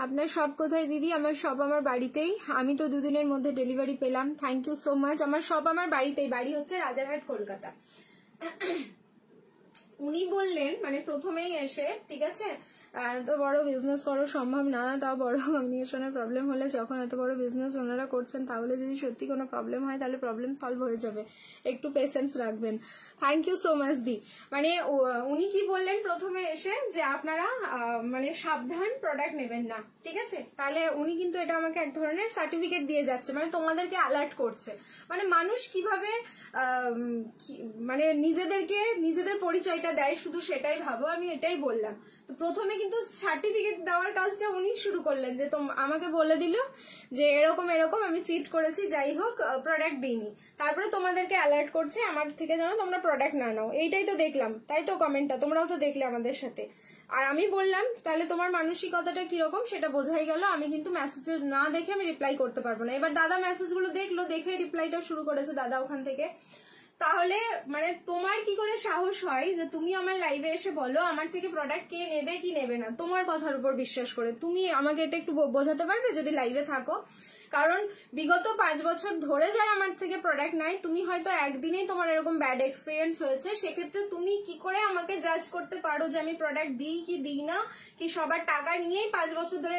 আপনার সব কোথায় দিদি? আমার সব আমার বাড়িতেই। আমি তো দুদিনের মধ্যে ডেলিভারি পেলাম, থ্যাংক ইউ সো মাচ। আমার সব আমার বাড়িতেই, বাড়ি হচ্ছে রাজারহাট, কলকাতা। উনি বললেন মানে প্রথমেই এসে, ঠিক আছে, এত বড় বিজনেস করা সম্ভব না, তাও বড় কমিউনিকেশনের প্রবলেম হলে, যখন এত বড় বিজনেস ওনারা করছেন, তাহলে যদি সত্যি কোনো প্রবলেম হয় তাহলে প্রবলেম সলভ হয়ে যাবে, একটু পেশেন্স রাখবেন। থ্যাংক ইউ সো মাচ দি। মানে উনি কি বললেন প্রথমে এসে, যে আপনারা মানে সাবধান, প্রোডাক্ট নেবেন না, ঠিক আছে। তাহলে উনি কিন্তু এটা আমাকে এক ধরনের সার্টিফিকেট দিয়ে যাচ্ছে, মানে তোমাদেরকে অ্যালার্ট করছে। মানে মানুষ কিভাবে মানে নিজেদের পরিচয়টা দেয়, শুধু সেটাই ভাবো, আমি এটাই বললাম। তো প্রথমে কিন্তু সার্টিফিকেট দেওয়ার কাজটা উনি শুরু করলেন, যে আমাকে বলে দিল যে এরকম এরকম আমি চিট করেছি, যাই হোক প্রোডাক্ট দিইনি। তারপরে তোমাদেরকে অ্যালার্ট করছে আমার থেকে যেন তোমরা প্রোডাক্ট না নাও। এইটাই তো দেখলাম, তাই তো কমেন্টটা তোমরাও তো দেখলে আমাদের সাথে। আর আমি বললাম তাহলে তোমার মানসিকতাটা কিরকম সেটা বোঝাই গেল। আমি কিন্তু মেসেজ না দেখে আমি রিপ্লাই করতে পারবো না। এবার দাদা মেসেজগুলো দেখলো, দেখে রিপ্লাইটা শুরু করেছে দাদা ওখান থেকে। তাহলে মানে তোমার কি করে সাহস হয় যে তুমি আমার লাইভে এসে বলো আমার থেকে প্রোডাক্ট কে নেবে কি নেবে না, তোমার কথার উপর বিশ্বাস করে? তুমি আমাকে এটা একটু বোঝাতে পারবে যদি লাইভে থাকো? কারণ বিগত 5 বছর ধরে যারা আমার থেকে প্রোডাক্ট নেয়, তুমি হয়তো একদিনেই তোমার এরকম ব্যাড এক্সপিরিয়েন্স হয়েছে, সেক্ষেত্রে তুমি কি করে আমাকে জাজ করতে পারো যে আমি প্রোডাক্ট দিই কি দিই না? কি সবার টাকা নিয়েই 5 বছর ধরে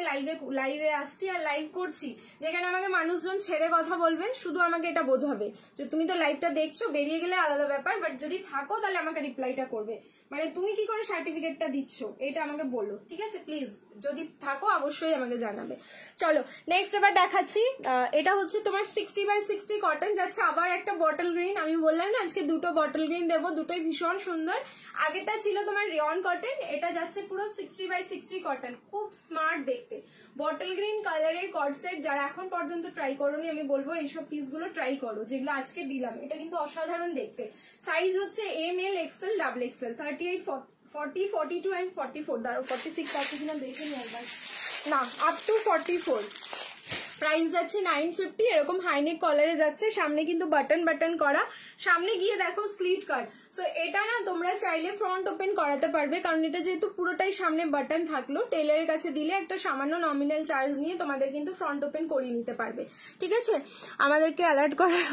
লাইভে আসছি আর লাইভ করছি, যেখানে আমাকে মানুষজন ছেড়ে কথা বলবে, শুধু আমাকে এটা বোঝাবে যে তুমি তো লাইভটা দেখছো, বেরিয়ে গেলে আলাদা ব্যাপার, বাট যদি থাকো তাহলে আমাকে রিপ্লাইটা করবে। মানে তুমি কি করে সার্টিফিকেটটা দিচ্ছ এটা আমাকে বলো, ঠিক আছে? প্লিজ যদি থাকো অবশ্যই আমাকে জানাবে। চলো নেক্সট এবার দেখাচ্ছি। এটা হচ্ছে তোমার 60/60 কটন যাচ্ছে। আবার একটা বটল গ্রিন, আমি বললাম না আজকে দুটো বটল গ্রিন দেবো, দুটোই ভীষণ সুন্দর। আগেটা ছিল তোমার রিয়ন কটন, এটা যাচ্ছে পুরো 60/60 কটন, খুব স্মার্ট দেখতে। বটল গ্রিন কালারের কট সেট যারা এখন পর্যন্ত ট্রাই করোনি, আমি বলবো এইসব পিসগুলো ট্রাই করো, যেগুলো আজকে দিলাম। এটা কিন্তু অসাধারণ দেখতে। সাইজ হচ্ছে ML, XL, XXL, 38, 40, 42 and 44। দাঁড়ো 46 আছে কিনা দেখে নি একবার, না আপ টু 44। প্রাইস যাচ্ছে 950। এরকম হাইনেক কলারে যাচ্ছে, সামনে কিন্তু বাটন করা, সামনে গিয়ে দেখো স্লিট কাট। সো এটা না তোমরা চাইলে ফ্রন্ট ওপেন করাতে পারবে, কারণ এটা যেহেতু পুরোটাই সামনে বাটন থাকলো, টেলারের কাছে দিলে একটা সামান্য নমিনাল চার্জ নিয়ে তোমাদের কিন্তু ফ্রন্ট ওপেন করিয়ে নিতে পারবে, ঠিক আছে। আমাদেরকে অ্যালার্ট করার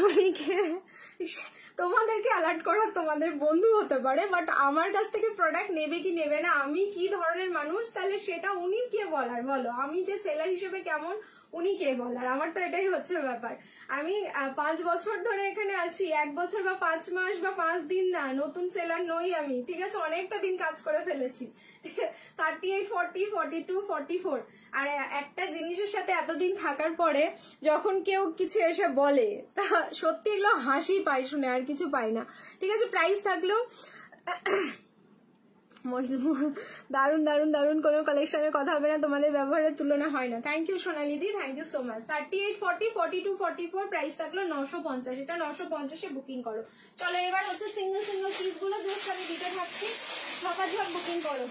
তোমাদেরকে অ্যালার্ট করা তোমাদের বন্ধু হতে পারে, বাট আমার কাছ থেকে প্রোডাক্ট নেবে কি নেবে না, আমি কি ধরনের মানুষ, তাহলে সেটা উনি কে বলার বলো? আমি যে সেলার হিসেবে কেমন, উনি কে বলার? আমার তো এটাই হচ্ছে ব্যাপার। আমি 5 বছর ধরে এখানে আছি, 1 বছর বা 5 মাস বা 5 দিন না, নতুন সেলার নই আমি, ঠিক আছে। অনেকটা দিন কাজ করে ফেলেছি। 38, 40, 42, 44। আর একটা জিনিসের সাথে এতদিন থাকার পরে যখন কেউ কিছু এসে বলে, তা সত্যি এগুলো হাসি পাই শুনে, আর কিছু পাই না, ঠিক আছে। প্রাইস থাকলেও দারুন দারুন দারুন, কোনো কালেকশনের কথা হবে না, তোমাদের ব্যবহারের তুলনা হয় না। Thank you Sonali di, thank you so much. 38, 40, 42, 44, price থাকলো 950। এটা 950-এ বুকিং করো। চলো এবার হচ্ছে সিঙ্গেল পিস গুলো জাস্ট আমি দিতে থাকছি, ঝপাঝপ বুকিং করো।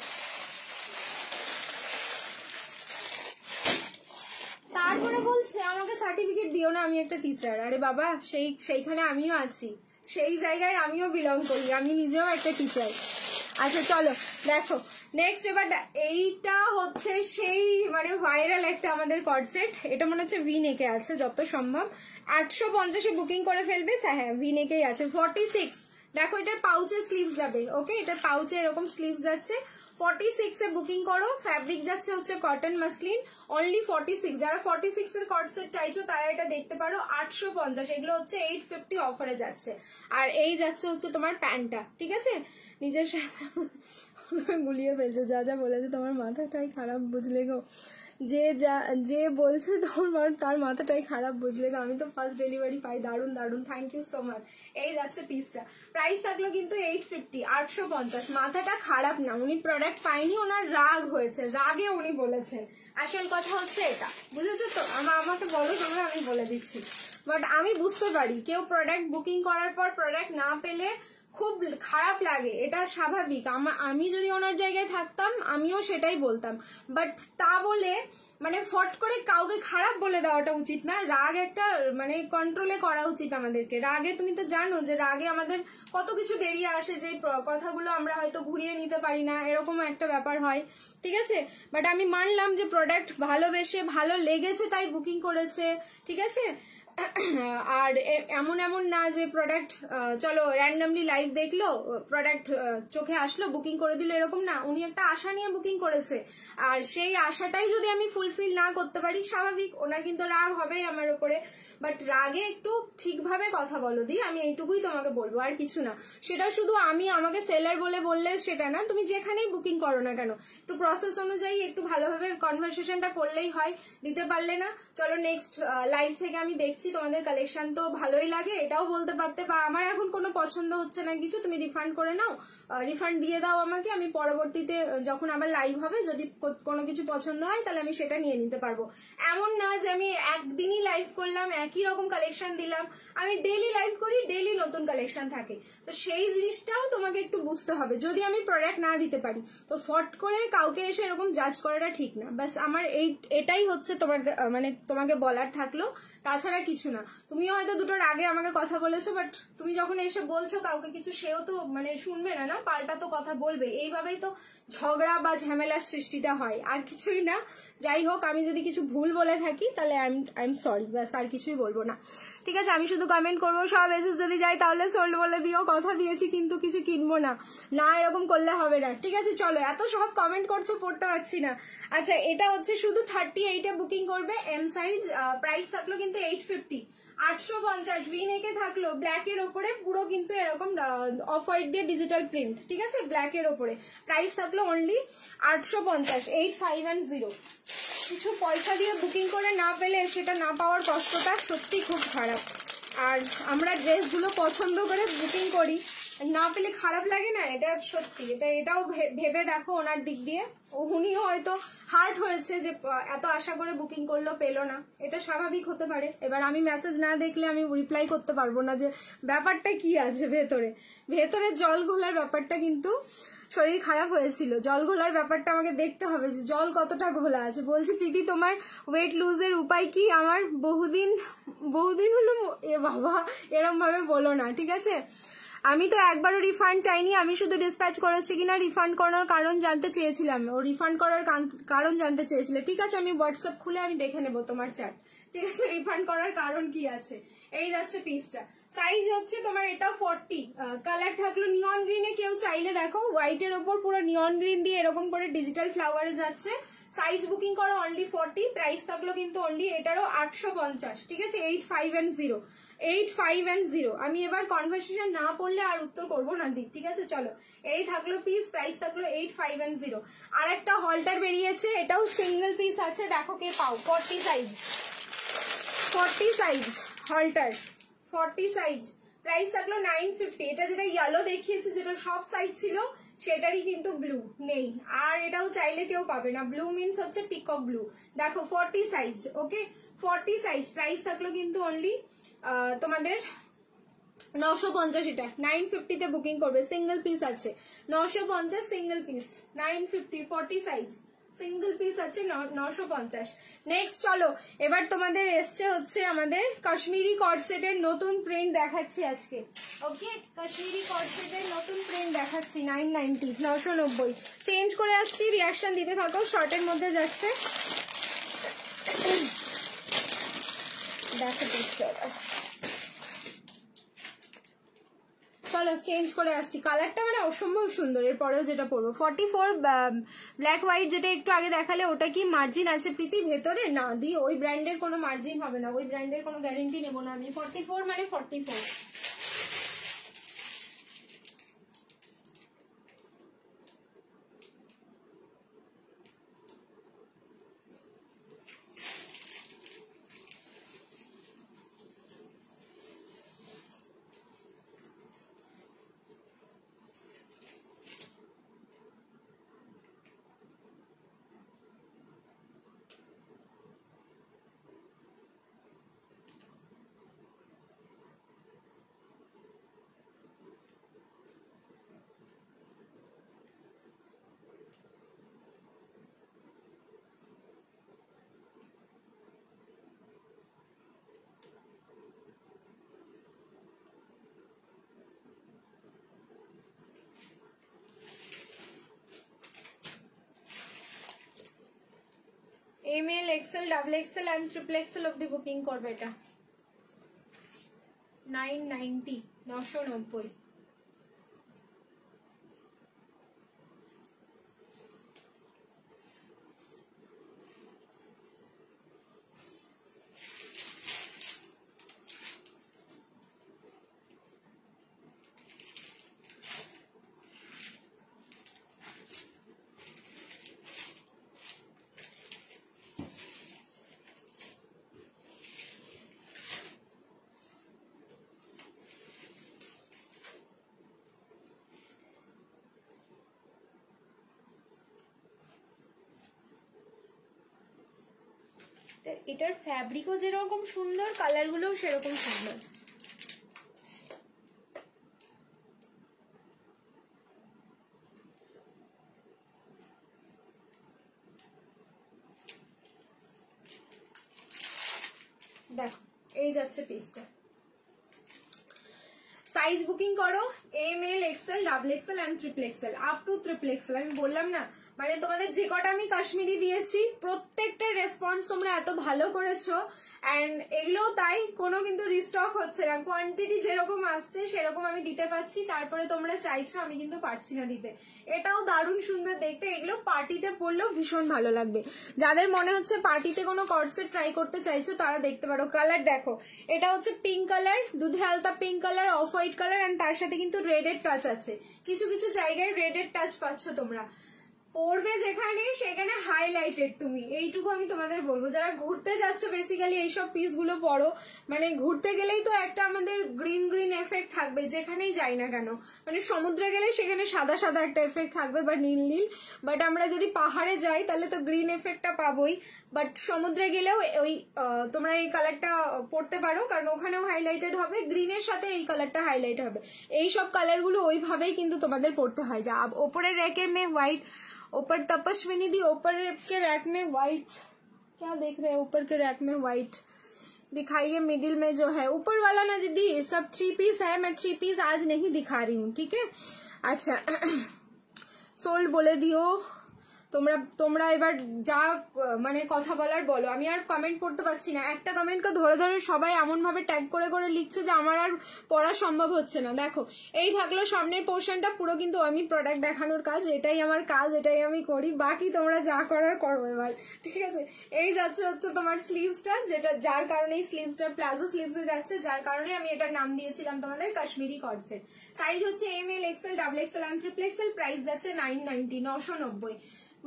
তারপরে বলছে আমাকে সার্টিফিকেট দিও না, আমি একটা টিচার। আরে বাবা, সেইখানে আমিও আছি, সেই জায়গায় আমিও বিলং করি, আমি নিজেও একটা টিচার। আচ্ছা চলো দেখো নেক্সট। এবার এইটা হচ্ছে সেই মানে ভাইরাল একটা আমাদের কর্ড সেট। এটা মনে হচ্ছে ভি নেকে আছে, যত সম্ভব 850-এ বুকিং করে ফেলবে। হ্যাঁ ভি নেকেই আছে। 46 দেখো এটার পাউচে স্লিভস যাবে, ওকে, এটার পাউচে এরকম স্লিভস যাচ্ছে। 46 এ বুকিং করো, ফ্যাব্রিক যাচ্ছে হচ্ছে কটন মাসলিন, অনলি 46। যারা 46 এর কট সেট চাইছো তারা এটা দেখতে পারো, 850। এগুলো হচ্ছে 850 অফারে যাচ্ছে। আর এই যাচ্ছে হচ্ছে তোমার প্যান্টটা, ঠিক আছে। নিজের সাথে গুলিয়ে ফেলছে, যা যা বলেছে তোমার মাথাটাই খারাপ, বুঝলে গো। যে বলছে তোমার তার মাথাটাই খারাপ, বুঝলে গো। আমি তো ফার্স্ট ডেলিভারি পাই, দারুন দারুন, থ্যাংক ইউ সো মাচ। এই যাচ্ছে পিসটা, প্রাইস থাকলো কিন্তু 850, 850। মাথাটা খারাপ না, উনি প্রোডাক্ট পায়নি, ওনার রাগ হয়েছে, রাগে উনি বলেছেন। আসল কথা হচ্ছে এটা, বুঝেছো তো। আমাকে বলো তোমরা, আমি বলে দিচ্ছি। বাট আমি বুঝতে পারি, কেউ প্রোডাক্ট বুকিং করার পর প্রোডাক্ট না পেলে খুব খারাপ লাগে, এটা স্বাভাবিক। আমি যদি ওনার জায়গায় থাকতাম আমিও সেটাই বলতাম। বাট তা বলে মানে ফট করে কাউকে খারাপ বলে দেওয়াটা উচিত না। রাগ একটা মানে কন্ট্রোলে করা উচিত আমাদেরকে। রাগে তুমি তো জানো যে রাগে আমাদের কত কিছু বেরিয়ে আসে, যে কথাগুলো আমরা হয়তো ঘুরিয়ে নিতে পারি না, এরকম একটা ব্যাপার হয়, ঠিক আছে। বাট আমি মানলাম যে প্রোডাক্ট ভালোবেসে ভালো লেগেছে তাই বুকিং করেছে, ঠিক আছে। আর এমন না যে প্রোডাক্ট চলো র্যান্ডমলি লাইভ দেখলো, প্রোডাক্ট চোখে আসলো, বুকিং করে দিল, এরকম না। উনি একটা আশা নিয়ে বুকিং করেছে, আর সেই আশাটাই যদি আমি ফুলফিল না করতে পারি, স্বাভাবিক ওনার কিন্তু রাগ হবেই আমার উপরে। বাট রাগে একটু ঠিকভাবে কথা বলো দি, আমি এইটুকুই তোমাকে বলবো, আর কিছু না। সেটা শুধু আমাকে সেলার বললে সেটা না, তুমি যেখানেই বুকিং করো না কেন একটু প্রসেস অনুযায়ী একটু ভালোভাবে কনভারসেশনটা করলেই হয়। দিতে পারলে না, চলো নেক্সট লাইভ থেকে আমি দেখছি তোমাদের কালেকশন তো ভালোই লাগে, এটাও বলতে পারতে, বা আমার এখন কোনো পছন্দ হচ্ছে না কিছু, তুমি রিফান্ড করে নাও, রিফান্ড দিয়ে দাও আমাকে, আমি পরবর্তীতে যখন আবার লাইভ হবে যদি কোনো কিছু পছন্দ হয় তাহলে আমি সেটা নিয়ে নিতে পারবো। এমন না যে আমি একদিনই লাইভ করলাম একই রকম কালেকশন দিলাম, আমি ডেইলি লাইভ করি, ডেইলি নতুন কালেকশন থাকে। তো সেই জিনিসটাও তোমাকে একটু বুঝতে হবে। যদি আমি প্রোডাক্ট না দিতে পারি তো ফট করে কাউকে এসে এরকম জাজ করাটা ঠিক না। বাস আমার এটাই হচ্ছে তোমার মানে তোমাকে বলার থাকলো, তাছাড়া কিছু না। তুমিও হয়তো দুটোর আগে আমাকে কথা বলেছো, বাট তুমি যখন এসে বলছো কাউকে কিছু, সেও তো মানে শুনবে না, পাল্টা তো কথা বলবে। এইভাবেই তো ঝগড়া বা ঝামেলার সৃষ্টিটা হয়, আর কিছুই না। যাই হোক, আমি যদি কিছু ভুল বলে থাকি তাহলে আই এম সরি, ব্যাস, আর কিছুই বলবো না, ঠিক আছে। আমি শুধু কমেন্ট করবো, সব এসেস যদি যাই তাহলে সোল্ড বলে দিও, কথা দিয়েছি কিন্তু কিছু কিনবো না, না এরকম করলে হবে না, ঠিক আছে। চলো, এত সব কমেন্ট করছো, পড়তে পারছি না। আচ্ছা, এটা হচ্ছে শুধু 38 এ বুকিং করবে, এম সাইজ, প্রাইস থাকলো কিন্তু 850, 850। ভি-নেকে থাকলো ব্ল্যাকের ওপরে, পুরো কিন্তু এরকম অফ হোয়াইট দিয়ে ডিজিটাল প্রিন্ট, ঠিক আছে, ব্ল্যাকের ওপরে। প্রাইস থাকলো অনলি 850, 8510। কিছু পয়সা দিয়ে বুকিং করে না পেলে সেটা না পাওয়ার কষ্টটা সত্যি খুব খারাপ। আর আমরা ড্রেসগুলো পছন্দ করে বুকিং করি, না পেলে খারাপ লাগে না, এটা সত্যি। এটাও ভেবে দেখো ওনার দিক দিয়ে, উনিও হয়তো হার্ট হয়েছে যে এত আশা করে বুকিং করলো, পেলো না, এটা স্বাভাবিক হতে পারে। এবার আমি মেসেজ না দেখলে আমি রিপ্লাই করতে পারবো না যে ব্যাপারটা কি আছে ভেতরে জল ঘোলার ব্যাপারটা, কিন্তু শরীর খারাপ হয়েছিল, জল ঘোলার ব্যাপারটা আমাকে দেখতে হবে যে জল কতটা ঘোলা আছে। বলছি প্রীতি, তোমার ওয়েট লুজের উপায় কি? আমার বহুদিন হলো। এ বাবা, এরম ভাবে বলো না, ঠিক আছে। আমি তো একবারও রিফান্ড চাইনি, আমি শুধু ডিসপ্যাচ করেছি কিনা রিফান্ড করার কারণ জানতে চেয়েছিলাম, ও রিফান্ড করার কারণ জানতে চেয়েছিল, ঠিক আছে। আমি হোয়াটসঅ্যাপ খুলে আমি দেখে নেবো তোমার চ্যাট, ঠিক আছে, রিফান্ড করার কারণ কি আছে। এই যাচ্ছে পিসটা, সাইজ হচ্ছে তোমার এটা 40, কালার থাকলো নিয়ন গ্রিনে, কেউ চাইলে দেখো হোয়াইটের ওপর পুরো নিয়ন গ্রিন দিয়ে এরকম করে ডিজিটাল ফ্লাওয়ারে যাচ্ছে। সাইজ বুকিং করো অনলি 40, প্রাইস থাকলো কিন্তু অনলি এটারও 850, ঠিক আছে, 8510, 8510। আমি এবার কনভারসেশন না পড়লে আর উত্তর করবো না দিক, ঠিক আছে। চলো, এই থাকলো পিস, প্রাইস থাকলো 8510। আর একটা হলটার বেরিয়েছে, এটাও সিঙ্গেল পিস আছে, দেখো কে পাও। 40 সাইজ হলটার, 40 সাইজ, প্রাইস থাকলো 950। এটা যেটা ইয়েলো দেখিয়েছে, যেটা সব সাইজ ছিল সেটারই কিন্তু ব্লু নেই, আর এটাও চাইলে কেউ পাবে না। ব্লু মিনস হচ্ছে পিকক ব্লু। দেখো 40 সাইজ, ওকে, 40 সাইজ, প্রাইস থাকলো কিন্তু অনলি তোমাদের 950। এটা 950 তে বুকিং করবে, সিঙ্গেল পিস আছে, 950 single piece, 950, 40 size single piece আছে 950। নেক্সট চলো, এবার তোমাদের এসছে হচ্ছে আমাদের কাশ্মীরি কট সেটের নতুন প্রিন্ট দেখাচ্ছি আজকে, ওকে। কাশ্মীরি কট সেটের নতুন প্রিন্ট দেখাচ্ছি, 990, 990। চেঞ্জ করে আসছি, রিয়াকশন দিতে থাকো, শর্টের মধ্যে যাচ্ছে, দেখো পিসটা। চলো চেঞ্জ করে আসছি। কালারটা মানে অসম্ভব সুন্দর। এরপরেও যেটা পরবো 44 ব্ল্যাক হোয়াইট, যেটা একটু আগে দেখালে, ওটা কি মার্জিন আছে প্রীতি ভেতরে? না দি, ওই ব্র্যান্ডের কোনো মার্জিন হবে না, ওই ব্র্যান্ডের কোনো গ্যারেন্টি নেবো না আমি। 44 মানে 44। M L, XL, double XL and triple XL অব্দি বুকিং করবে। এটা 990, 990। এটার ফ্যাব্রিকও যেরকম সুন্দর, কালারগুলোও সেরকম সুন্দর। দেখো এই যাচ্ছে পিসটা। সাইজ বুকিং করো M L, XL, double XL and triple XL, up to triple XL. আমি বললাম না, মানে তোমাদের যে কটা আমি কাশ্মীরি দিয়েছি প্রত্যেকটা রেসপন্স তোমরা এত ভালো করেছো। অ্যান্ড এগুলোও তাই, কোনো কিন্তু রিস্টক হচ্ছে না, কোয়ান্টিটি যেরকম আসছে সেরকম আমি দিতে পারছি। তারপরে তোমরা চাইছো, আমি কিন্তু পারছি না দিতে। এটাও দারুণ সুন্দর দেখতে, এগুলো পার্টিতে পরলেও ভীষণ ভালো লাগবে। যাদের মনে হচ্ছে পার্টিতে কোনো কর্সেট ট্রাই করতে চাইছো তারা দেখতে পারো। কালার দেখো, এটা হচ্ছে পিঙ্ক কালার, দুধে হালকা pink colour, off white colour, and তার সাথে কিন্তু রেডের টাচ আছে। কিছু কিছু জায়গায় রেডের টাচ পাচ্ছ তোমরা। পরবে যেখানে সেখানে হাইলাইটেড তুমি, এইটুকু আমি তোমাদের বলবো। যারা ঘুরতে যাচ্ছ বেসিক্যালি এইসব পিস গুলো পরো, মানে ঘুরতে গেলেই তো একটা আমাদের গ্রিন গ্রিন এফেক্ট থাকবে যেখানেই যাই না কেন। মানে সমুদ্রে গেলে সেখানে সাদা সাদা একটা এফেক্ট থাকবে বা নীল নীল, বাট আমরা যদি পাহাড়ে যাই তাহলে তো গ্রিন এফেক্টটা পাবোই। বাট সমুদ্রে গেলেও ওই তোমরা এই কালারটা পরতে পারো, কারণ ওখানেও হাইলাইটেড হবে, গ্রিনের সাথে এই কালারটা হাইলাইট হবে। এই সব কালারগুলো ওইভাবেই কিন্তু তোমাদের পরতে হয়। যা ওপরের রেকের মে হোয়াইট, ऊपर तपस्विनी दी ऊपर के रैक में व्हाइट, क्या देख रहे हैं? ऊपर के रैक में व्हाइट दिखाइए, मिडिल में जो है ऊपर वाला ना दीदी सब 3 पीस है, मैं 3 पीस आज नहीं दिखा रही हूँ, ठीक है? अच्छा सोल्ड बोले दियो তোমরা। তোমরা এবার যা মানে কথা বলার বলো, আমি আর কমেন্ট পড়তে পারছি না। একটা কমেন্টকে ধরে ধরে সবাই এমন ভাবে ট্যাগ করে করে লিখছে যে আমার আর পড়া সম্ভব হচ্ছে না। দেখো এই থাকলো সামনের পোর্শনটা, পুরো কিন্তু আমি প্রোডাক্ট দেখানোর কাজ, এটাই আমার কাজ, এটাই আমি করি। বাকি তোমরা যা করার করো এবার, ঠিক আছে? এই যাচ্ছে হচ্ছে তোমার স্লিভসটা, যেটা যার কারণে স্লিভসটা প্লাজো স্লিভসে যাচ্ছে, যার কারণে আমি এটার নাম দিয়েছিলাম তোমাদের কাশ্মীরি কর্সেট। সাইজ হচ্ছে M L, XL, double XL and triple XL. Price যাচ্ছে 990, 990।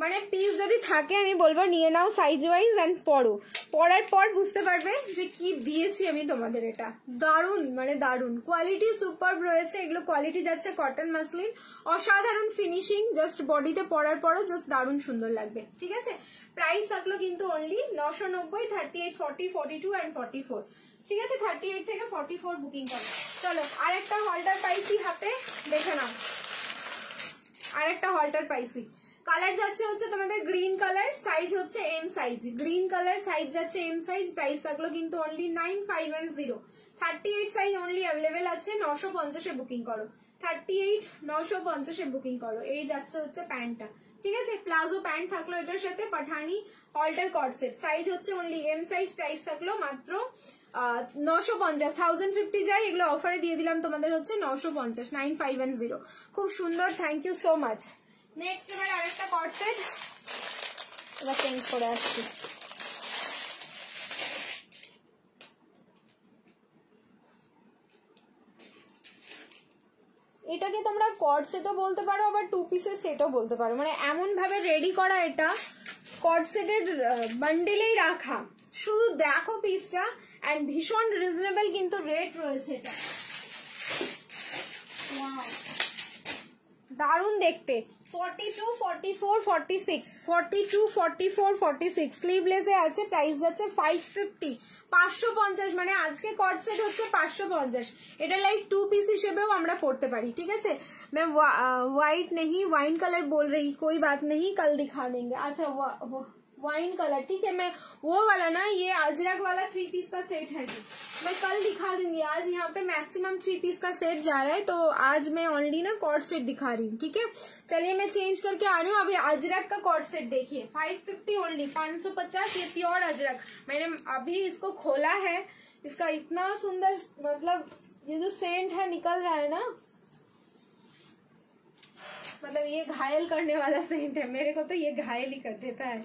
মানে পিস যদি থাকে আমি বলবো নিয়ে নাও সাইজ ওয়াইজ অ্যান্ড পরো। পরার পর বুঝতে পারবে যে কি দিয়েছি আমি তোমাদের। এটা দারুণ, মানে দারুণ কোয়ালিটি, সুপারব রয়েছে। এগুলো কোয়ালিটি যাচ্ছে কটন মাসলিন, অসাধারণ ফিনিশিং। জাস্ট বডিতে পরার পরও জাস্ট দারুণ সুন্দর লাগবে, ঠিক আছে? প্রাইস থাকলো কিন্তু অনলি 990, 38, 40, 42 অ্যান্ড 44, ঠিক আছে? 38 থেকে 44 বুকিং করো। চলো আরেকটা হল্টার পাইছি হাতে, দেখে নাও। আরেকটা হল্টার পাইছি, কালার যাচ্ছে হচ্ছে তোমাদের গ্রিন কালার, সাইজ হচ্ছে M size. Green colour size যাচ্ছে এম সাইজ। প্রাইস থাকলো কিন্তু অনলি 9510, 38 সাইজ অনলি অ্যাভেলেবেল আছে। 950 বুকিং করো, 38, 950 বুকিং করো। এই যাচ্ছে হচ্ছে প্যান্টটা, ঠিক আছে। প্লাজো প্যান্ট থাকলো এটার সাথে, পাঠানি অল্টার কট সেট, সাইজ হচ্ছে অনলি এম সাইজ, প্রাইস থাকলো মাত্র 950, 1050 যাই, এগুলো অফারে দিয়ে দিলাম তোমাদের হচ্ছে 950, 9510। খুব সুন্দর, thank you so much. Next এবার আরেকটা কট সেট, এবার চেঞ্জ করে আসছি। এটাকে তোমরা কট সেটও বলতে পারো, আবার 2 পিসের সেটও বলতে পারো, মানে এমন ভাবে রেডি করা, এটা কট সেটের বান্ডেলেই রাখা। শুধু দেখো পিসটা, এন্ড ভীষণ রিজনেবল কিন্তু রেট রয়েছে এটা। ওয়াও, দারুণ দেখতে। 42, 44, 46, 42, 44, 46 স্লিভলেসে আছে, প্রাইস যাচ্ছে 550, 550, মানে আজকে কট সেট হচ্ছে 550। এটা লাইক 2 পিস হিসেবেও আমরা পড়তে পারি, ঠিক আছে। मैं वाइट नहीं वाइन कलर बोल रही, कोई बात नहीं, कल दिखा देंगे। अच्छा वाइन कलर, ठीक है, मैं वो वाला ना, ये अजरक वाला 3 पीस का सेट है जी, मैं कल दिखा दूंगी। आज यहाँ पे मैक्सिमम 3 पीस का सेट जा रहा है, तो आज मैं ऑनली ना कॉर्ड सेट दिखा रही हूँ, ठीक है। चलिए मैं चेंज करके आ रही हूँ। अभी अजरक का कॉर्ड सेट देखिए, 550 ओनली, 550, ये प्योर अजरक। मैंने अभी इसको खोला है, इसका इतना सुंदर, मतलब ये जो सेंट है निकल रहा है ना, मतलब ये घायल करने वाला सेंट है, मेरे को तो ये घायल ही कर देता है।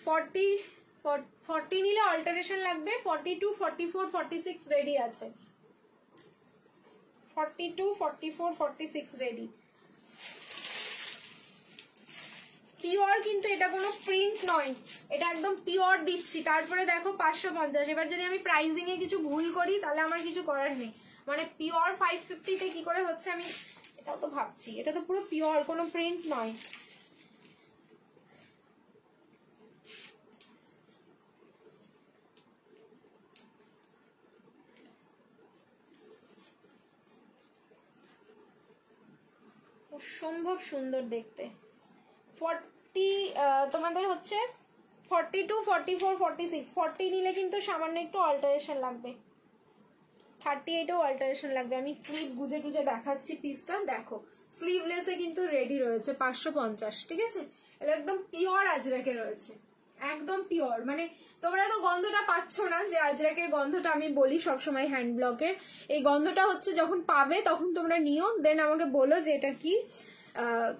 40 নিলে অল্টারেশন লাগবে, 42, 44, 46 রেডি আছে, 42, 44, 46 রেডি। পিওর কিন্তু এটা কোনো প্রিন্ট নয়, এটা একদম পিওর দিচ্ছি। তারপরে দেখো 550, এবার যদি আমি প্রাইসিং এ কিছু ভুল করি তাহলে আমার কিছু করার নেই, মানে পিওর 550 তে কি করে হচ্ছে আমি এটাও তো ভাবছি, এটা তো পুরো পিওর, কোনো প্রিন্ট নয়। অসম্ভব সুন্দর দেখতে। 40 তোমাদের হচ্ছে 42, 44, 46, 40 নিলে কিন্তু সামান্য একটু অল্টারেশন লাগবে, 38 এও অল্টারেশন লাগবে। আমি ক্লিপ গুজে টুজে দেখাচ্ছি পিসটা, দেখো স্লিভলেসে কিন্তু রেডি রয়েছে 550, ঠিক আছে। এটা একদম পিওর আজরাকে রয়েছে, একদম পিওর, মানে তোমরা তো গন্ধটা পাচ্ছ না, যে আজরাকের গন্ধটা আমি বলি সবসময় হ্যান্ড ব্লকের, এই গন্ধটা হচ্ছে যখন পাবে তখন তোমরা নিও, দেন আমাকে বলো যে এটা কি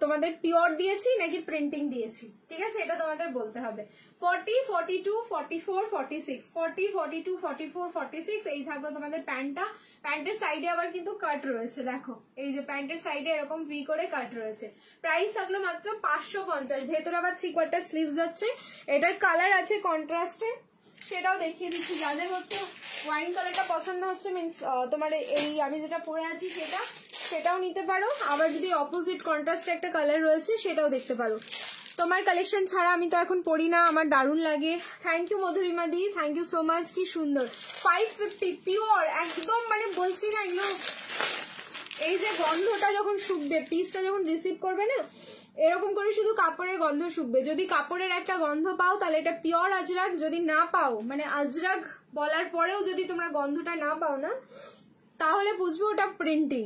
তোমাদের পিওর দিয়েছি নাকি প্রিন্টিং দিয়েছি, ঠিক আছে, এটা তোমাদের বলতে হবে। 40, 42, 44, 46, 40, 42, 44, 46 এই থাকলো তোমাদের প্যান্টটা। প্যান্টের সাইডে আবার কিন্তু কাট রয়েছে, দেখো এই যে প্যান্টের সাইডে এরকম ভি করে কাট রয়েছে। প্রাইস থাকলো মাত্র 550, ভেতরে আবার 3/4 স্লিভস যাচ্ছে। এটার কালার আছে কন্ট্রাস্টে, সেটাও দেখিয়ে দিচ্ছি। যাদের হচ্ছে ওয়াইন কালারটা পছন্দ হচ্ছে, মিনস তোমার এই আমি যেটা পরে আছি সেটাও নিতে পারো, আবার যদি অপোজিট কন্ট্রাস্টে একটা কালার রয়েছে সেটাও দেখতে পারো। তোমার কালেকশন ছাড়া আমি তো এখন পড়ি না, আমার দারুণ লাগে। Thank you Madhurima di, thank you so much, কি সুন্দর। 550 পিওর একদম, মানে বলছি না এগুলো, এই যে গন্ধটা যখন শুকবে, পিসটা যখন রিসিভ করবে না, এরকম করে শুধু কাপড়ের গন্ধ শুকবে। যদি কাপড়ের একটা গন্ধ পাও তাহলে এটা পিওর আজরাক, যদি না পাও, মানে আজরাক বলার পরেও যদি তোমরা গন্ধটা না পাও না, তাহলে বুঝবে ওটা প্রিন্টিং।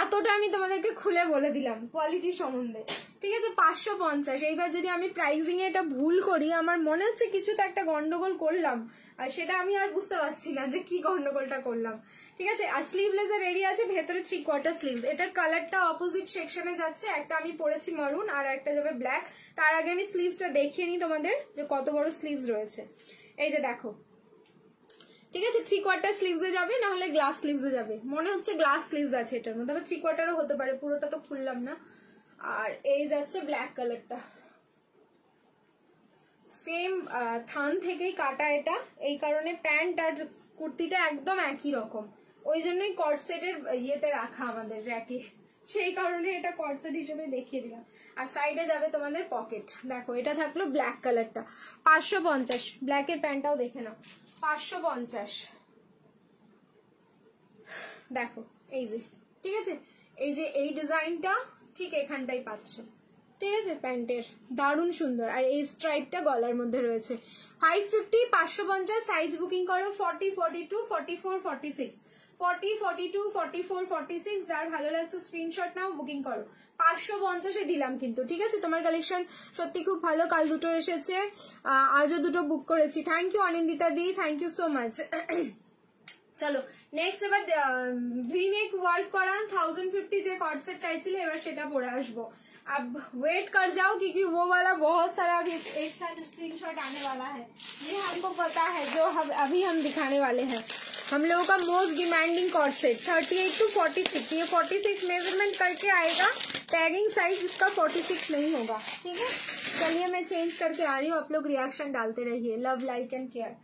এতটা আমি তোমাদেরকে খুলে বলে দিলাম কোয়ালিটি সম্বন্ধে, ঠিক আছে। 550। এইবার যদি আমি প্রাইসিং এ এটা ভুল করি, আমার মনে হচ্ছে কিছু তো একটা গন্ডগোল করলাম, আর সেটা আমি আর বুঝতে পারছি না যে কি গন্ডগোলটা করলাম, ঠিক আছে। আর স্লিভলেসে রেডি আছে, ভেতরে 3/4 স্লিভ। এটার কালারটা অপোজিট সেকশনে যাচ্ছে, একটা আমি পরেছি মারুন আর একটা যাবে ব্ল্যাক। তার আগে আমি স্লিভসটা দেখিয়ে নিই তোমাদের যে কত বড় স্লিভস রয়েছে। এই যে দেখো, ঠিক আছে, 3/4 স্লিভসে যাবে, না হলে গ্লাস স্লিভসে যাবে। মনে হচ্ছে গ্লাস স্লিভস আছে এটার মধ্যে, আবার 3/4ও হতে পারে, পুরোটা তো খুললাম না। আর এই যাচ্ছে ব্ল্যাক কালারটা, সেম থান থেকেই কাটা এটা, এই কারণে প্যান্ট আর কুর্তিটা একদম একই রকম, ওই জন্যই কর্ড সেটের ইয়েতে রাখা আমাদের র্যাকে, সেই কারণে এটা কর্ড সেট হিসেবে দেখিয়ে দিলাম। আর সাইডে যাবে তোমাদের পকেট। দেখো এটা থাকলো ব্ল্যাক কালারটা, 550। ব্ল্যাকের প্যান্টটাও দেখে নাও, 550। দেখো এই যে, ঠিক আছে, এই যে এই ডিজাইনটা ঠিক এখানটাই পাচ্ছ, ঠিক আছে, প্যান্টের দারুণ সুন্দর। আর এই স্ট্রাইপটা গলার মধ্যে রয়েছে। 550, 550। সাইজ বুকিং করো 40, 42, 44, 46। 40, 42, 44, 46 যার ভালো লাগছে স্ক্রিনশট নাও, বুকিং করো। 550-এ দিলাম কিন্তু, ঠিক আছে? তোমার কালেকশন সত্যি খুব ভালো, কাল দুটো এসেছে, আজও দুটো বুক করেছি। Thank you Anindita di, thank you so much. চলো নেক্সট এবার ভিনেক ওয়ার্ক করা 1050 যে कॉर्ड सेट চাইছিলে এবার সেটা পরে আসবো। अब वेट कर जाओ क्योंकि वो वाला बहुत सारा अभी एक साथ स्क्रीनशॉट आने वाला है, ये हमको पता है। जो अभी हम दिखाने वाले हैं हम लोगों का most demanding cord set 38 to 46, ये 46 मेजरमेंट करके आएगा, टैगिंग साइज इसका 46 नहीं होगा, ठीक है? चलिए मैं चेंज करके आ रही हूँ, आप लोग रिएक्शन डालते रहिए। Love like and care.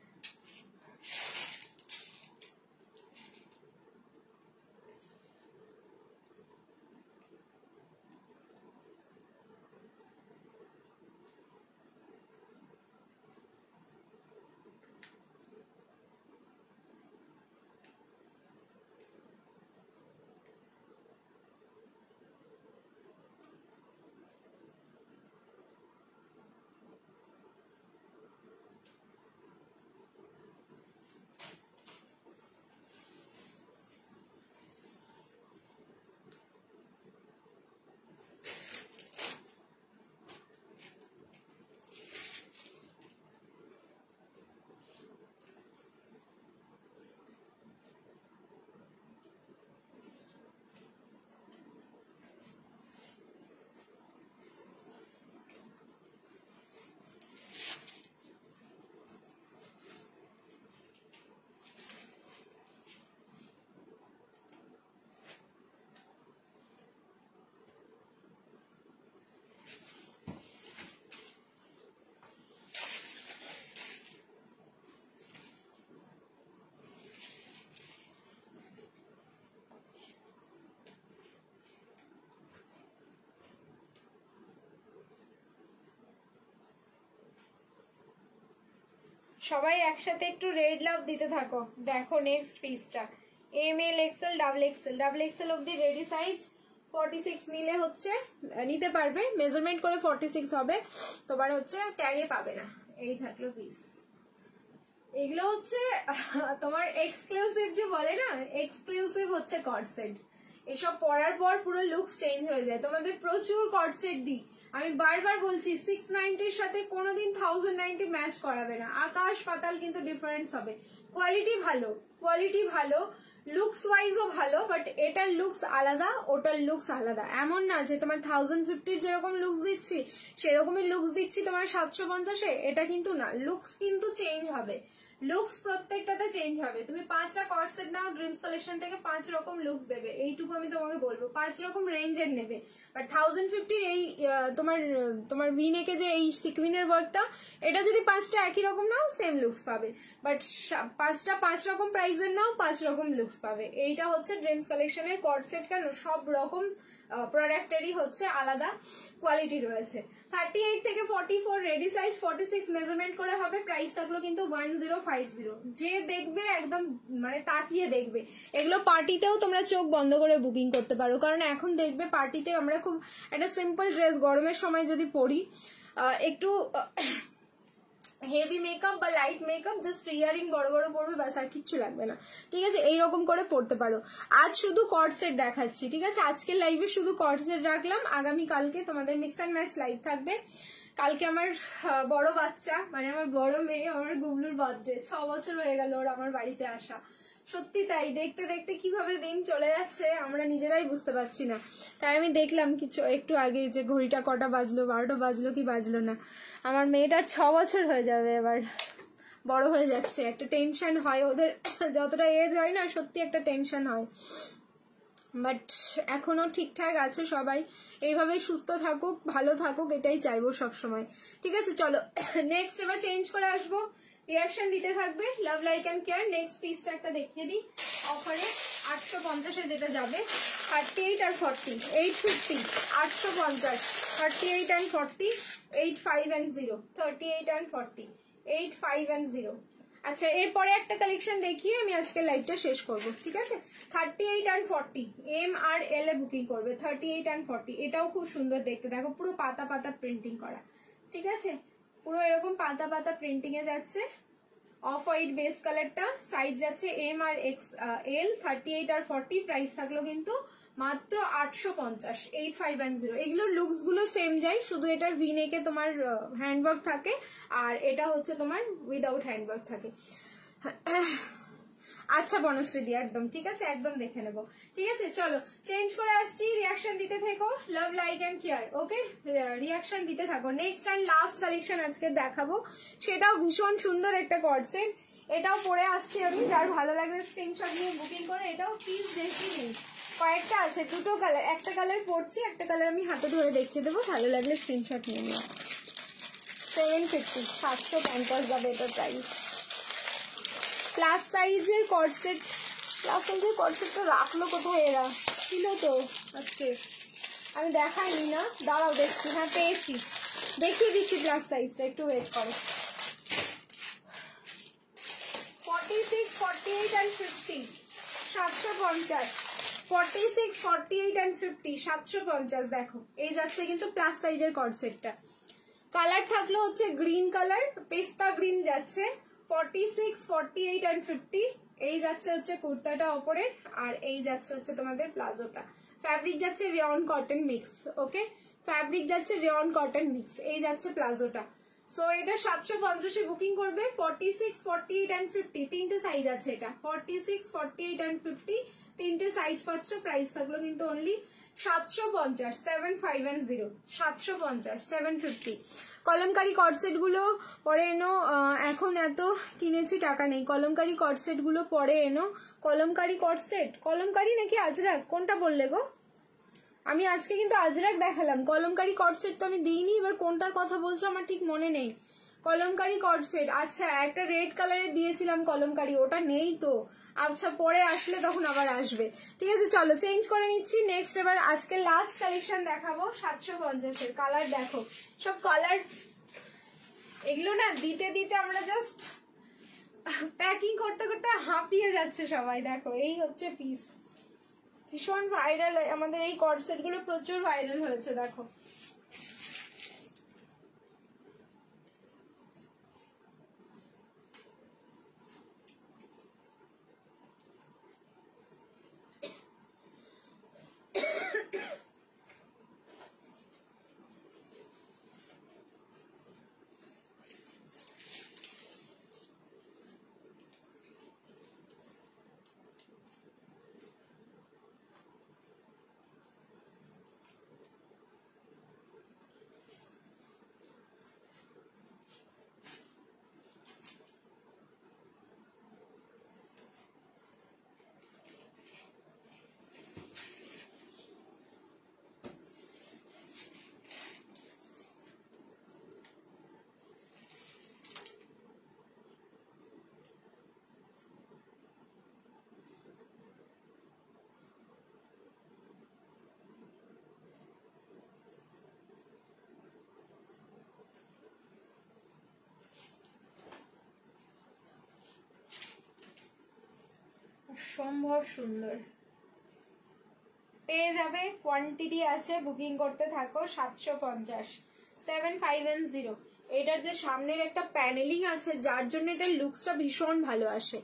সবাই একসাথে একটু রেড লাভ দিতে থাকো। দেখো নেক্সট পিসটা M L XL double XL অবধি রেডি সাইজ 46 নিলে হচ্ছে নিতে পারবে, মেজারমেন্ট করে 46 হবে, তোমার হচ্ছে ট্যাগে পাবে না। এই থাকলো পিস। এগুলো হচ্ছে তোমার এক্সক্লুসিভ, যে বলে না এক্সক্লুসিভ হচ্ছে কর্ড সেট। এসব পরার পর পুরো লুকস চেঞ্জ হয়ে যায়। তোমাদের প্রচুর কর্ড সেট দিই, আমি বারবার বলছি 690-র সাথে কোনোদিন 1090 ম্যাচ করাবে না, আকাশ পাতাল কিন্তু ডিফারেন্স হবে। কোয়ালিটি ভালো, লুকস ওয়াইজও ভালো, বাট এটার লুকস আলাদা, ওটার লুকস আলাদা। এমন না যে তোমার 1050-র যেরকম লুকস দিচ্ছি সেরকমই লুকস দিচ্ছি তোমার 750-এ, এটা কিন্তু না, লুকস কিন্তু চেঞ্জ হবে, লুকস প্রত্যেকটাতে চেঞ্জ হবে। তুমি 5টা কর্ড সেট নাও ড্রিমস কালেকশন থেকে, 5 রকম লুকস দেবে, এইটুকু আমি তোমাকে বলবো। 5 রকম রেঞ্জের নেবে, বাট 1050-র এই তোমার ভিনেকে যে এই সিকুইনের ওয়ার্কটা, এটা যদি 5টা একই রকম নাও সেম লুকস পাবে, বাট 5টা 5 রকম প্রাইসের নাও 5 রকম লুকস পাবে। এইটা হচ্ছে ড্রিমস কালেকশনের কর্ড সেট। কেন? সব রকম প্রোডাক্টেরই হচ্ছে আলাদা কোয়ালিটি রয়েছে। 38 থেকে 44 রেডি সাইজ, 46 মেজারমেন্ট করে হবে। প্রাইস থাকলো কিন্তু 1050। যে দেখবে একদম মানে তাকিয়ে দেখবে। এগুলো পার্টিতেও তোমরা চোখ বন্ধ করে বুকিং করতে পারো, কারণ এখন দেখবে পার্টিতে আমরা খুব একটা সিম্পল ড্রেস গরমের সময় যদি পরি, একটু হেভি মেকআপ বা লাইট মেকআপ, জাস্ট ইয়ারিং বড় বড় পড়বে, বাস আর কিচ্ছু লাগবে না, ঠিক আছে? এইরকম করে পড়তে পারো। আজ শুধু কর্ড সেট দেখাচ্ছি, ঠিক আছে? আজকের লাইভে শুধু কর্ড সেট রাখলাম, আগামী কালকে তোমাদের মিক্স অ্যান্ড ম্যাচ লাইভ থাকবে। কালকে আমার বড় বাচ্চা, মানে আমার বড় মেয়ে, আমার গুবলুর বার্থডে, 6 বছর হয়ে গেল ওর আমার বাড়িতে আসা। সত্যি তাই, দেখতে দেখতে কিভাবে দিন চলে যাচ্ছে আমরা নিজেরাই বুঝতে পারছি না। তাই আমি দেখলাম কিছু একটু আগে যে ঘড়িটা কটা বাজলো, 12টা বাজলো কি বাজলো না। আমার মেয়েটার 6 বছর হয়ে যাবে, এবার বড় হয়ে যাচ্ছে, একটা টেনশন হয় ওদের, যতটা এজ হয় না সত্যি একটা টেনশন হয়, বাট এখনো ঠিকঠাক আছে সবাই। এইভাবেই সুস্থ থাকুক, ভালো থাকুক, এটাই চাইবো সবসময়, ঠিক আছে? চলো নেক্সট এবার চেঞ্জ করে আসবো, রিয়াকশন দিতে থাকবে। লাভ লাইক অ্যান্ড কেয়ার। নেক্সট পিসটা একটা দেখিয়ে দিই অফারে, 850-এ যেটা যাবে, 38 আর 40, 850, 850, 38 and 40, 85 and 0, 38 and 40, 85 and 0। আচ্ছা, এরপরে একটা কালেকশন দেখিয়ে আমি আজকের লাইভটা শেষ করব, ঠিক আছে? 38 and 40 এম আর এল এ বুকিং করবে। 38 and 40, এটাও খুব সুন্দর দেখতে, দেখো পুরো পাতা পাতা প্রিন্টিং করা, ঠিক আছে? পুরো এরকম পাতা পাতা প্রিন্টিং এ যাচ্ছে, অফ হোয়াইট বেস কালারটা, সাইজ যাচ্ছে এম আর এক্স এল, 38 আর 40, প্রাইস থাকলো কিন্তু মাত্র 850, 8510। এগুলোর লুকস গুলো সেম যায়, শুধু এটার ভি নেকে তোমার হ্যান্ডওয়ার্ক থাকে, আর এটা হচ্ছে তোমার উইদাউট হ্যান্ডওয়ার্ক থাকে। আচ্ছা বনশ্রী দি, একদম ঠিক আছে, একদম দেখে নেবো। ঠিক আছে, চলো চেঞ্জ করে আসছি, রিয়াকশন দিতে থেকো, love like and care. Okay, reaction দিতে থাকো। নেক্সট অ্যান্ড লাস্ট কালেকশন আজকে দেখাবো, সেটাও ভীষণ সুন্দর একটা কর্ড সেট। এটাও পরে আসছি আমি, যার ভালো লাগবে স্ক্রিনশট নিয়ে বুকিং করে। এটাও পিস বেশি নেই, কয়েকটা আছে, দুটো কালার, একটা কালার পরছি, একটা কালার আমি হাতে ধরে দেখিয়ে দেবো, ভালো লাগলে স্ক্রিনশট নিয়ে নিও। 750, 750 যাবে এটা প্রাইস। প্লাস সাইজের কর্ড সেট, প্লাস সাইজের কর্ড সেটটা রাখলো কোথায় এরা, ছিল তো আজকে, আমি দেখাইনি না, দাঁড়াও দেখছি, হ্যাঁ পেয়েছি, দেখিয়ে দিচ্ছি প্লাস সাইজটা, একটু ওয়েট করো। 46, 48 and 50, 750, 46, 48 and 50, 750। দেখো এই যাচ্ছে কিন্তু প্লাস সাইজের কর্ড সেটটা। কালার থাকলো হচ্ছে গ্রিন কালার, পেস্তা গ্রিন যাচ্ছে, 46, 48 and 50। এই যাচ্ছে হচ্ছে কুর্তাটা ওপরের, আর এই যাচ্ছে হচ্ছে তোমাদের প্লাজোটা। ফ্যাব্রিক যাচ্ছে রেয়ন কটন মিক্স। ওকে, ফ্যাব্রিক যাচ্ছে রেয়ন কটন মিক্স। এই যাচ্ছে প্লাজোটা। সো এটা 750-এ বুকিং করবে। 46, 48 and 50 তিনটে সাইজ আছে এটা, 46, 48 and 50 তিনটে সাইজ পাচ্ছ। প্রাইস থাকলো কিন্তু অনলি 750, 750, 750, 750। কলমকারি কর্ডসেট গুলো পরে এনো, এখন এত কিনেছি টাকা নেই। কলমকারি কর্ডসেট গুলো পরে এনো। কলমকারি কর্ডসেট, কলমকারি নাকি আজরাক, কোনটা বললে গো? আমি আজকে কিন্তু আজরাক দেখালাম, কলমকারি কর্ডসেট তো আমি দিইনি। এবার কোনটার কথা বলছো আমার ঠিক মনে নেই। কলমকারি কর্ডসেট, আচ্ছা একটা রেড কালারের দিয়েছিলাম কলমকারি, ওটা নেই তো। আচ্ছা পরে আসলে তখন আবার আসবে। ঠিক আছে, চলো চেঞ্জ করে নিচ্ছি। নেক্সট এবার আজকে লাস্ট কালেকশন দেখাবো 750-এর। কালার দেখো, সব কালার এগুলো না দিতে দিতে আমরা জাস্ট প্যাকিং করতে করতে হাঁপিয়ে যাচ্ছে সবাই। দেখো এই হচ্ছে পিস, ভীষণ ভাইরাল, আমাদের এই কর্ডসেট গুলো প্রচুর ভাইরাল হয়েছে। দেখো অসম্ভব সুন্দর, পেয়ে যাবে, কোয়ান্টিটি আছে, বুকিং করতে থাকো। 750, 750। এটার যে সামনের একটা প্যানেলিং আছে, যার জন্য এটার লুকসটা ভীষণ ভালো আসে।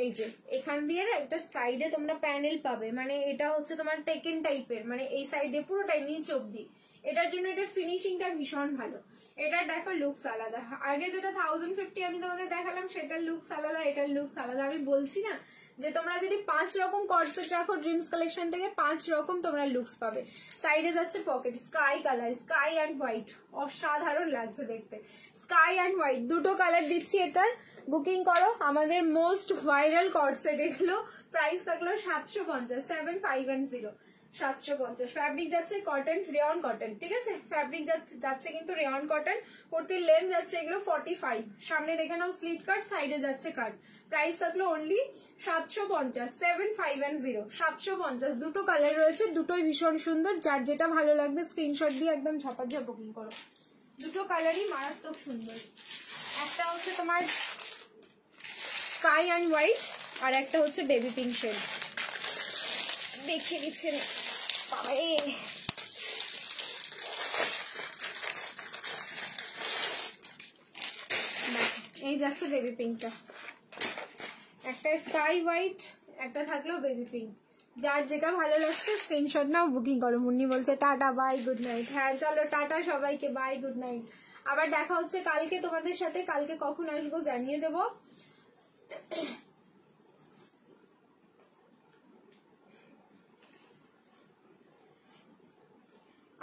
এই যে এখান দিয়ে না একটা সাইডে তোমরা প্যানেল পাবে, মানে এটা হচ্ছে তোমার টেকেন টাইপের, মানে এই সাইডে পুরোটাই নিচ অব্দি। এটার জন্য এটার ফিনিশিংটা ভীষণ ভালো। এটার দেখো লুকস আলাদা। আগে যেটা 1050 আমি তোমাদের দেখালাম সেটার লুকস আলাদা, এটার লুকস আলাদা। আমি বলছি না যে তোমরা যদি 5 রকম কর্ডসেট রাখো ড্রিমস কালেকশন থেকে, 5 রকম তোমরা লুকস পাবে। সাইডে যাচ্ছে pocket, sky colour, sky and white, অসাধারণ লাগছে দেখতে। স্কাই অ্যান্ড হোয়াইট দুটো কালার দিচ্ছি এটার, বুকিং করো। আমাদের মোস্ট ভাইরাল কর্ডসেট এগুলো। প্রাইস থাকলো 750, 750, 750। ফ্যাব্রিক যাচ্ছে কটন, রেয়ন কটন। ঠিক আছে, ফ্যাব্রিক যাচ্ছে কিন্তু রেয়ন কটন। কুর্তির লেন্থ যাচ্ছে এগুলো 45। সামনে দেখে নাও স্লিট কাট, সাইডে যাচ্ছে কাট। প্রাইস থাকলো অনলি 750, 750, 750। দুটো কালার রয়েছে, দুটোই ভীষণ সুন্দর। যার যেটা ভালো লাগবে স্ক্রিনশট দিয়ে একদম ঝপাঝপ বুকিং করো। দুটো কালারই মারাত্মক সুন্দর। একটা হচ্ছে তোমার স্কাই অ্যান্ড হোয়াইট, আর একটা হচ্ছে বেবি পিঙ্ক শেড। দেখিয়ে দিচ্ছেন এই যাচ্ছে বেবি পিঙ্কটা, একটা স্কাই হোয়াইট, একটা থাকলো বেবি পিঙ্ক। যার যেটা ভালো লাগছে স্ক্রিনশট নাও, বুকিং করো। মুন্নি বলছে টাটা বাই গুড নাইট। হ্যাঁ চলো টাটা সবাইকে, বাই গুড নাইট। আবার দেখা হচ্ছে কালকে তোমাদের সাথে। কালকে কখন আসবো জানিয়ে দেবো।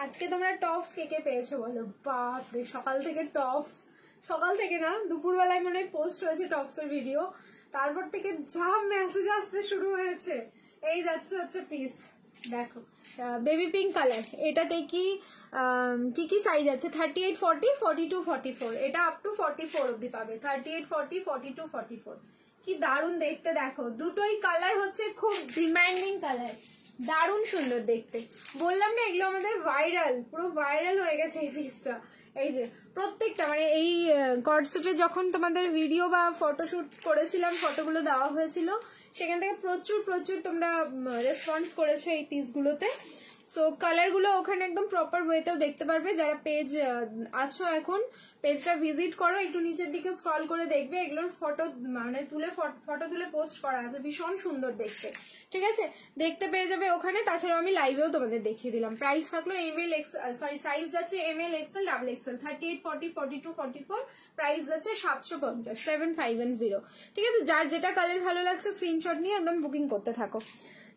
আজকে তোমরা টপস কে কে পেয়েছো বলো? বাপরে সকাল থেকে টপস, সকাল থেকে না দুপুরবেলায় মনে হয় পোস্ট হয়েছে টপসের ভিডিও, তারপর থেকে যা মেসেজ আসতে শুরু হয়েছে। এই যাচ্ছে হচ্ছে পিস, দেখো বেবি পিঙ্ক কালার। এটাতে কি কি সাইজ আছে? 38, 40, 42, 44, এটা আপ টু 44 অব্দি পাবে। 38, 40, 42, 44, কি দারুণ দেখতে দেখো। দুটোই কালার হচ্ছে খুব ডিমান্ডিং কালার, দারুণ সুন্দর দেখতে। বললাম না এগুলো আমাদের ভাইরাল, পুরো ভাইরাল হয়ে গেছে এই পিসটা। এই যে প্রত্যেকটা মানে এই কর্ডসেটে যখন তোমাদের ভিডিও বা ফটোশুট করেছিলাম, ফটোগুলো দেওয়া হয়েছিল, সেখান থেকে প্রচুর প্রচুর তোমরা রেসপন্স করেছো এই পিসগুলোতে। সো কালারগুলো ওখানে একদম প্রপার ওয়েতেও দেখতে পারবে। যারা পেজ আছো এখন, পেজটা ভিজিট করো, একটু নিচের দিকে স্ক্রল করে দেখবে, এগুলোর ফটো মানে ফটো তুলে পোস্ট করা আছে, ভীষণ সুন্দর দেখতে। ঠিক আছে, দেখতে পেয়ে যাবে ওখানে। তাছাড়াও আমি লাইভেও তোমাদের দেখিয়ে দিলাম। প্রাইস থাকলো সাইজ যাচ্ছে ML, XL, XXL, 38, 40, 42, 44, প্রাইস যাচ্ছে 750, 7510। ঠিক আছে, যার যেটা কালার ভালো লাগছে স্ক্রিনশট নিয়ে একদম বুকিং করতে থাকো।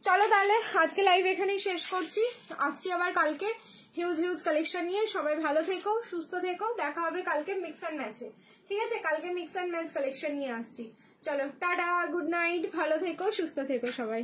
চলো তাহলে আজকে লাইভ এখানেই শেষ করছি, আসছি আবার কালকে হিউজ হিউজ কালেকশন নিয়ে। সবাই ভালো থেকো, সুস্থ থেকো, দেখা হবে কালকে মিক্স অ্যান্ড ম্যাচে। ঠিক আছে, কালকে মিক্স অ্যান্ড ম্যাচ কালেকশন নিয়ে আসছি। চলো টাটা, গুড নাইট, ভালো থেকো, সুস্থ থেকো সবাই।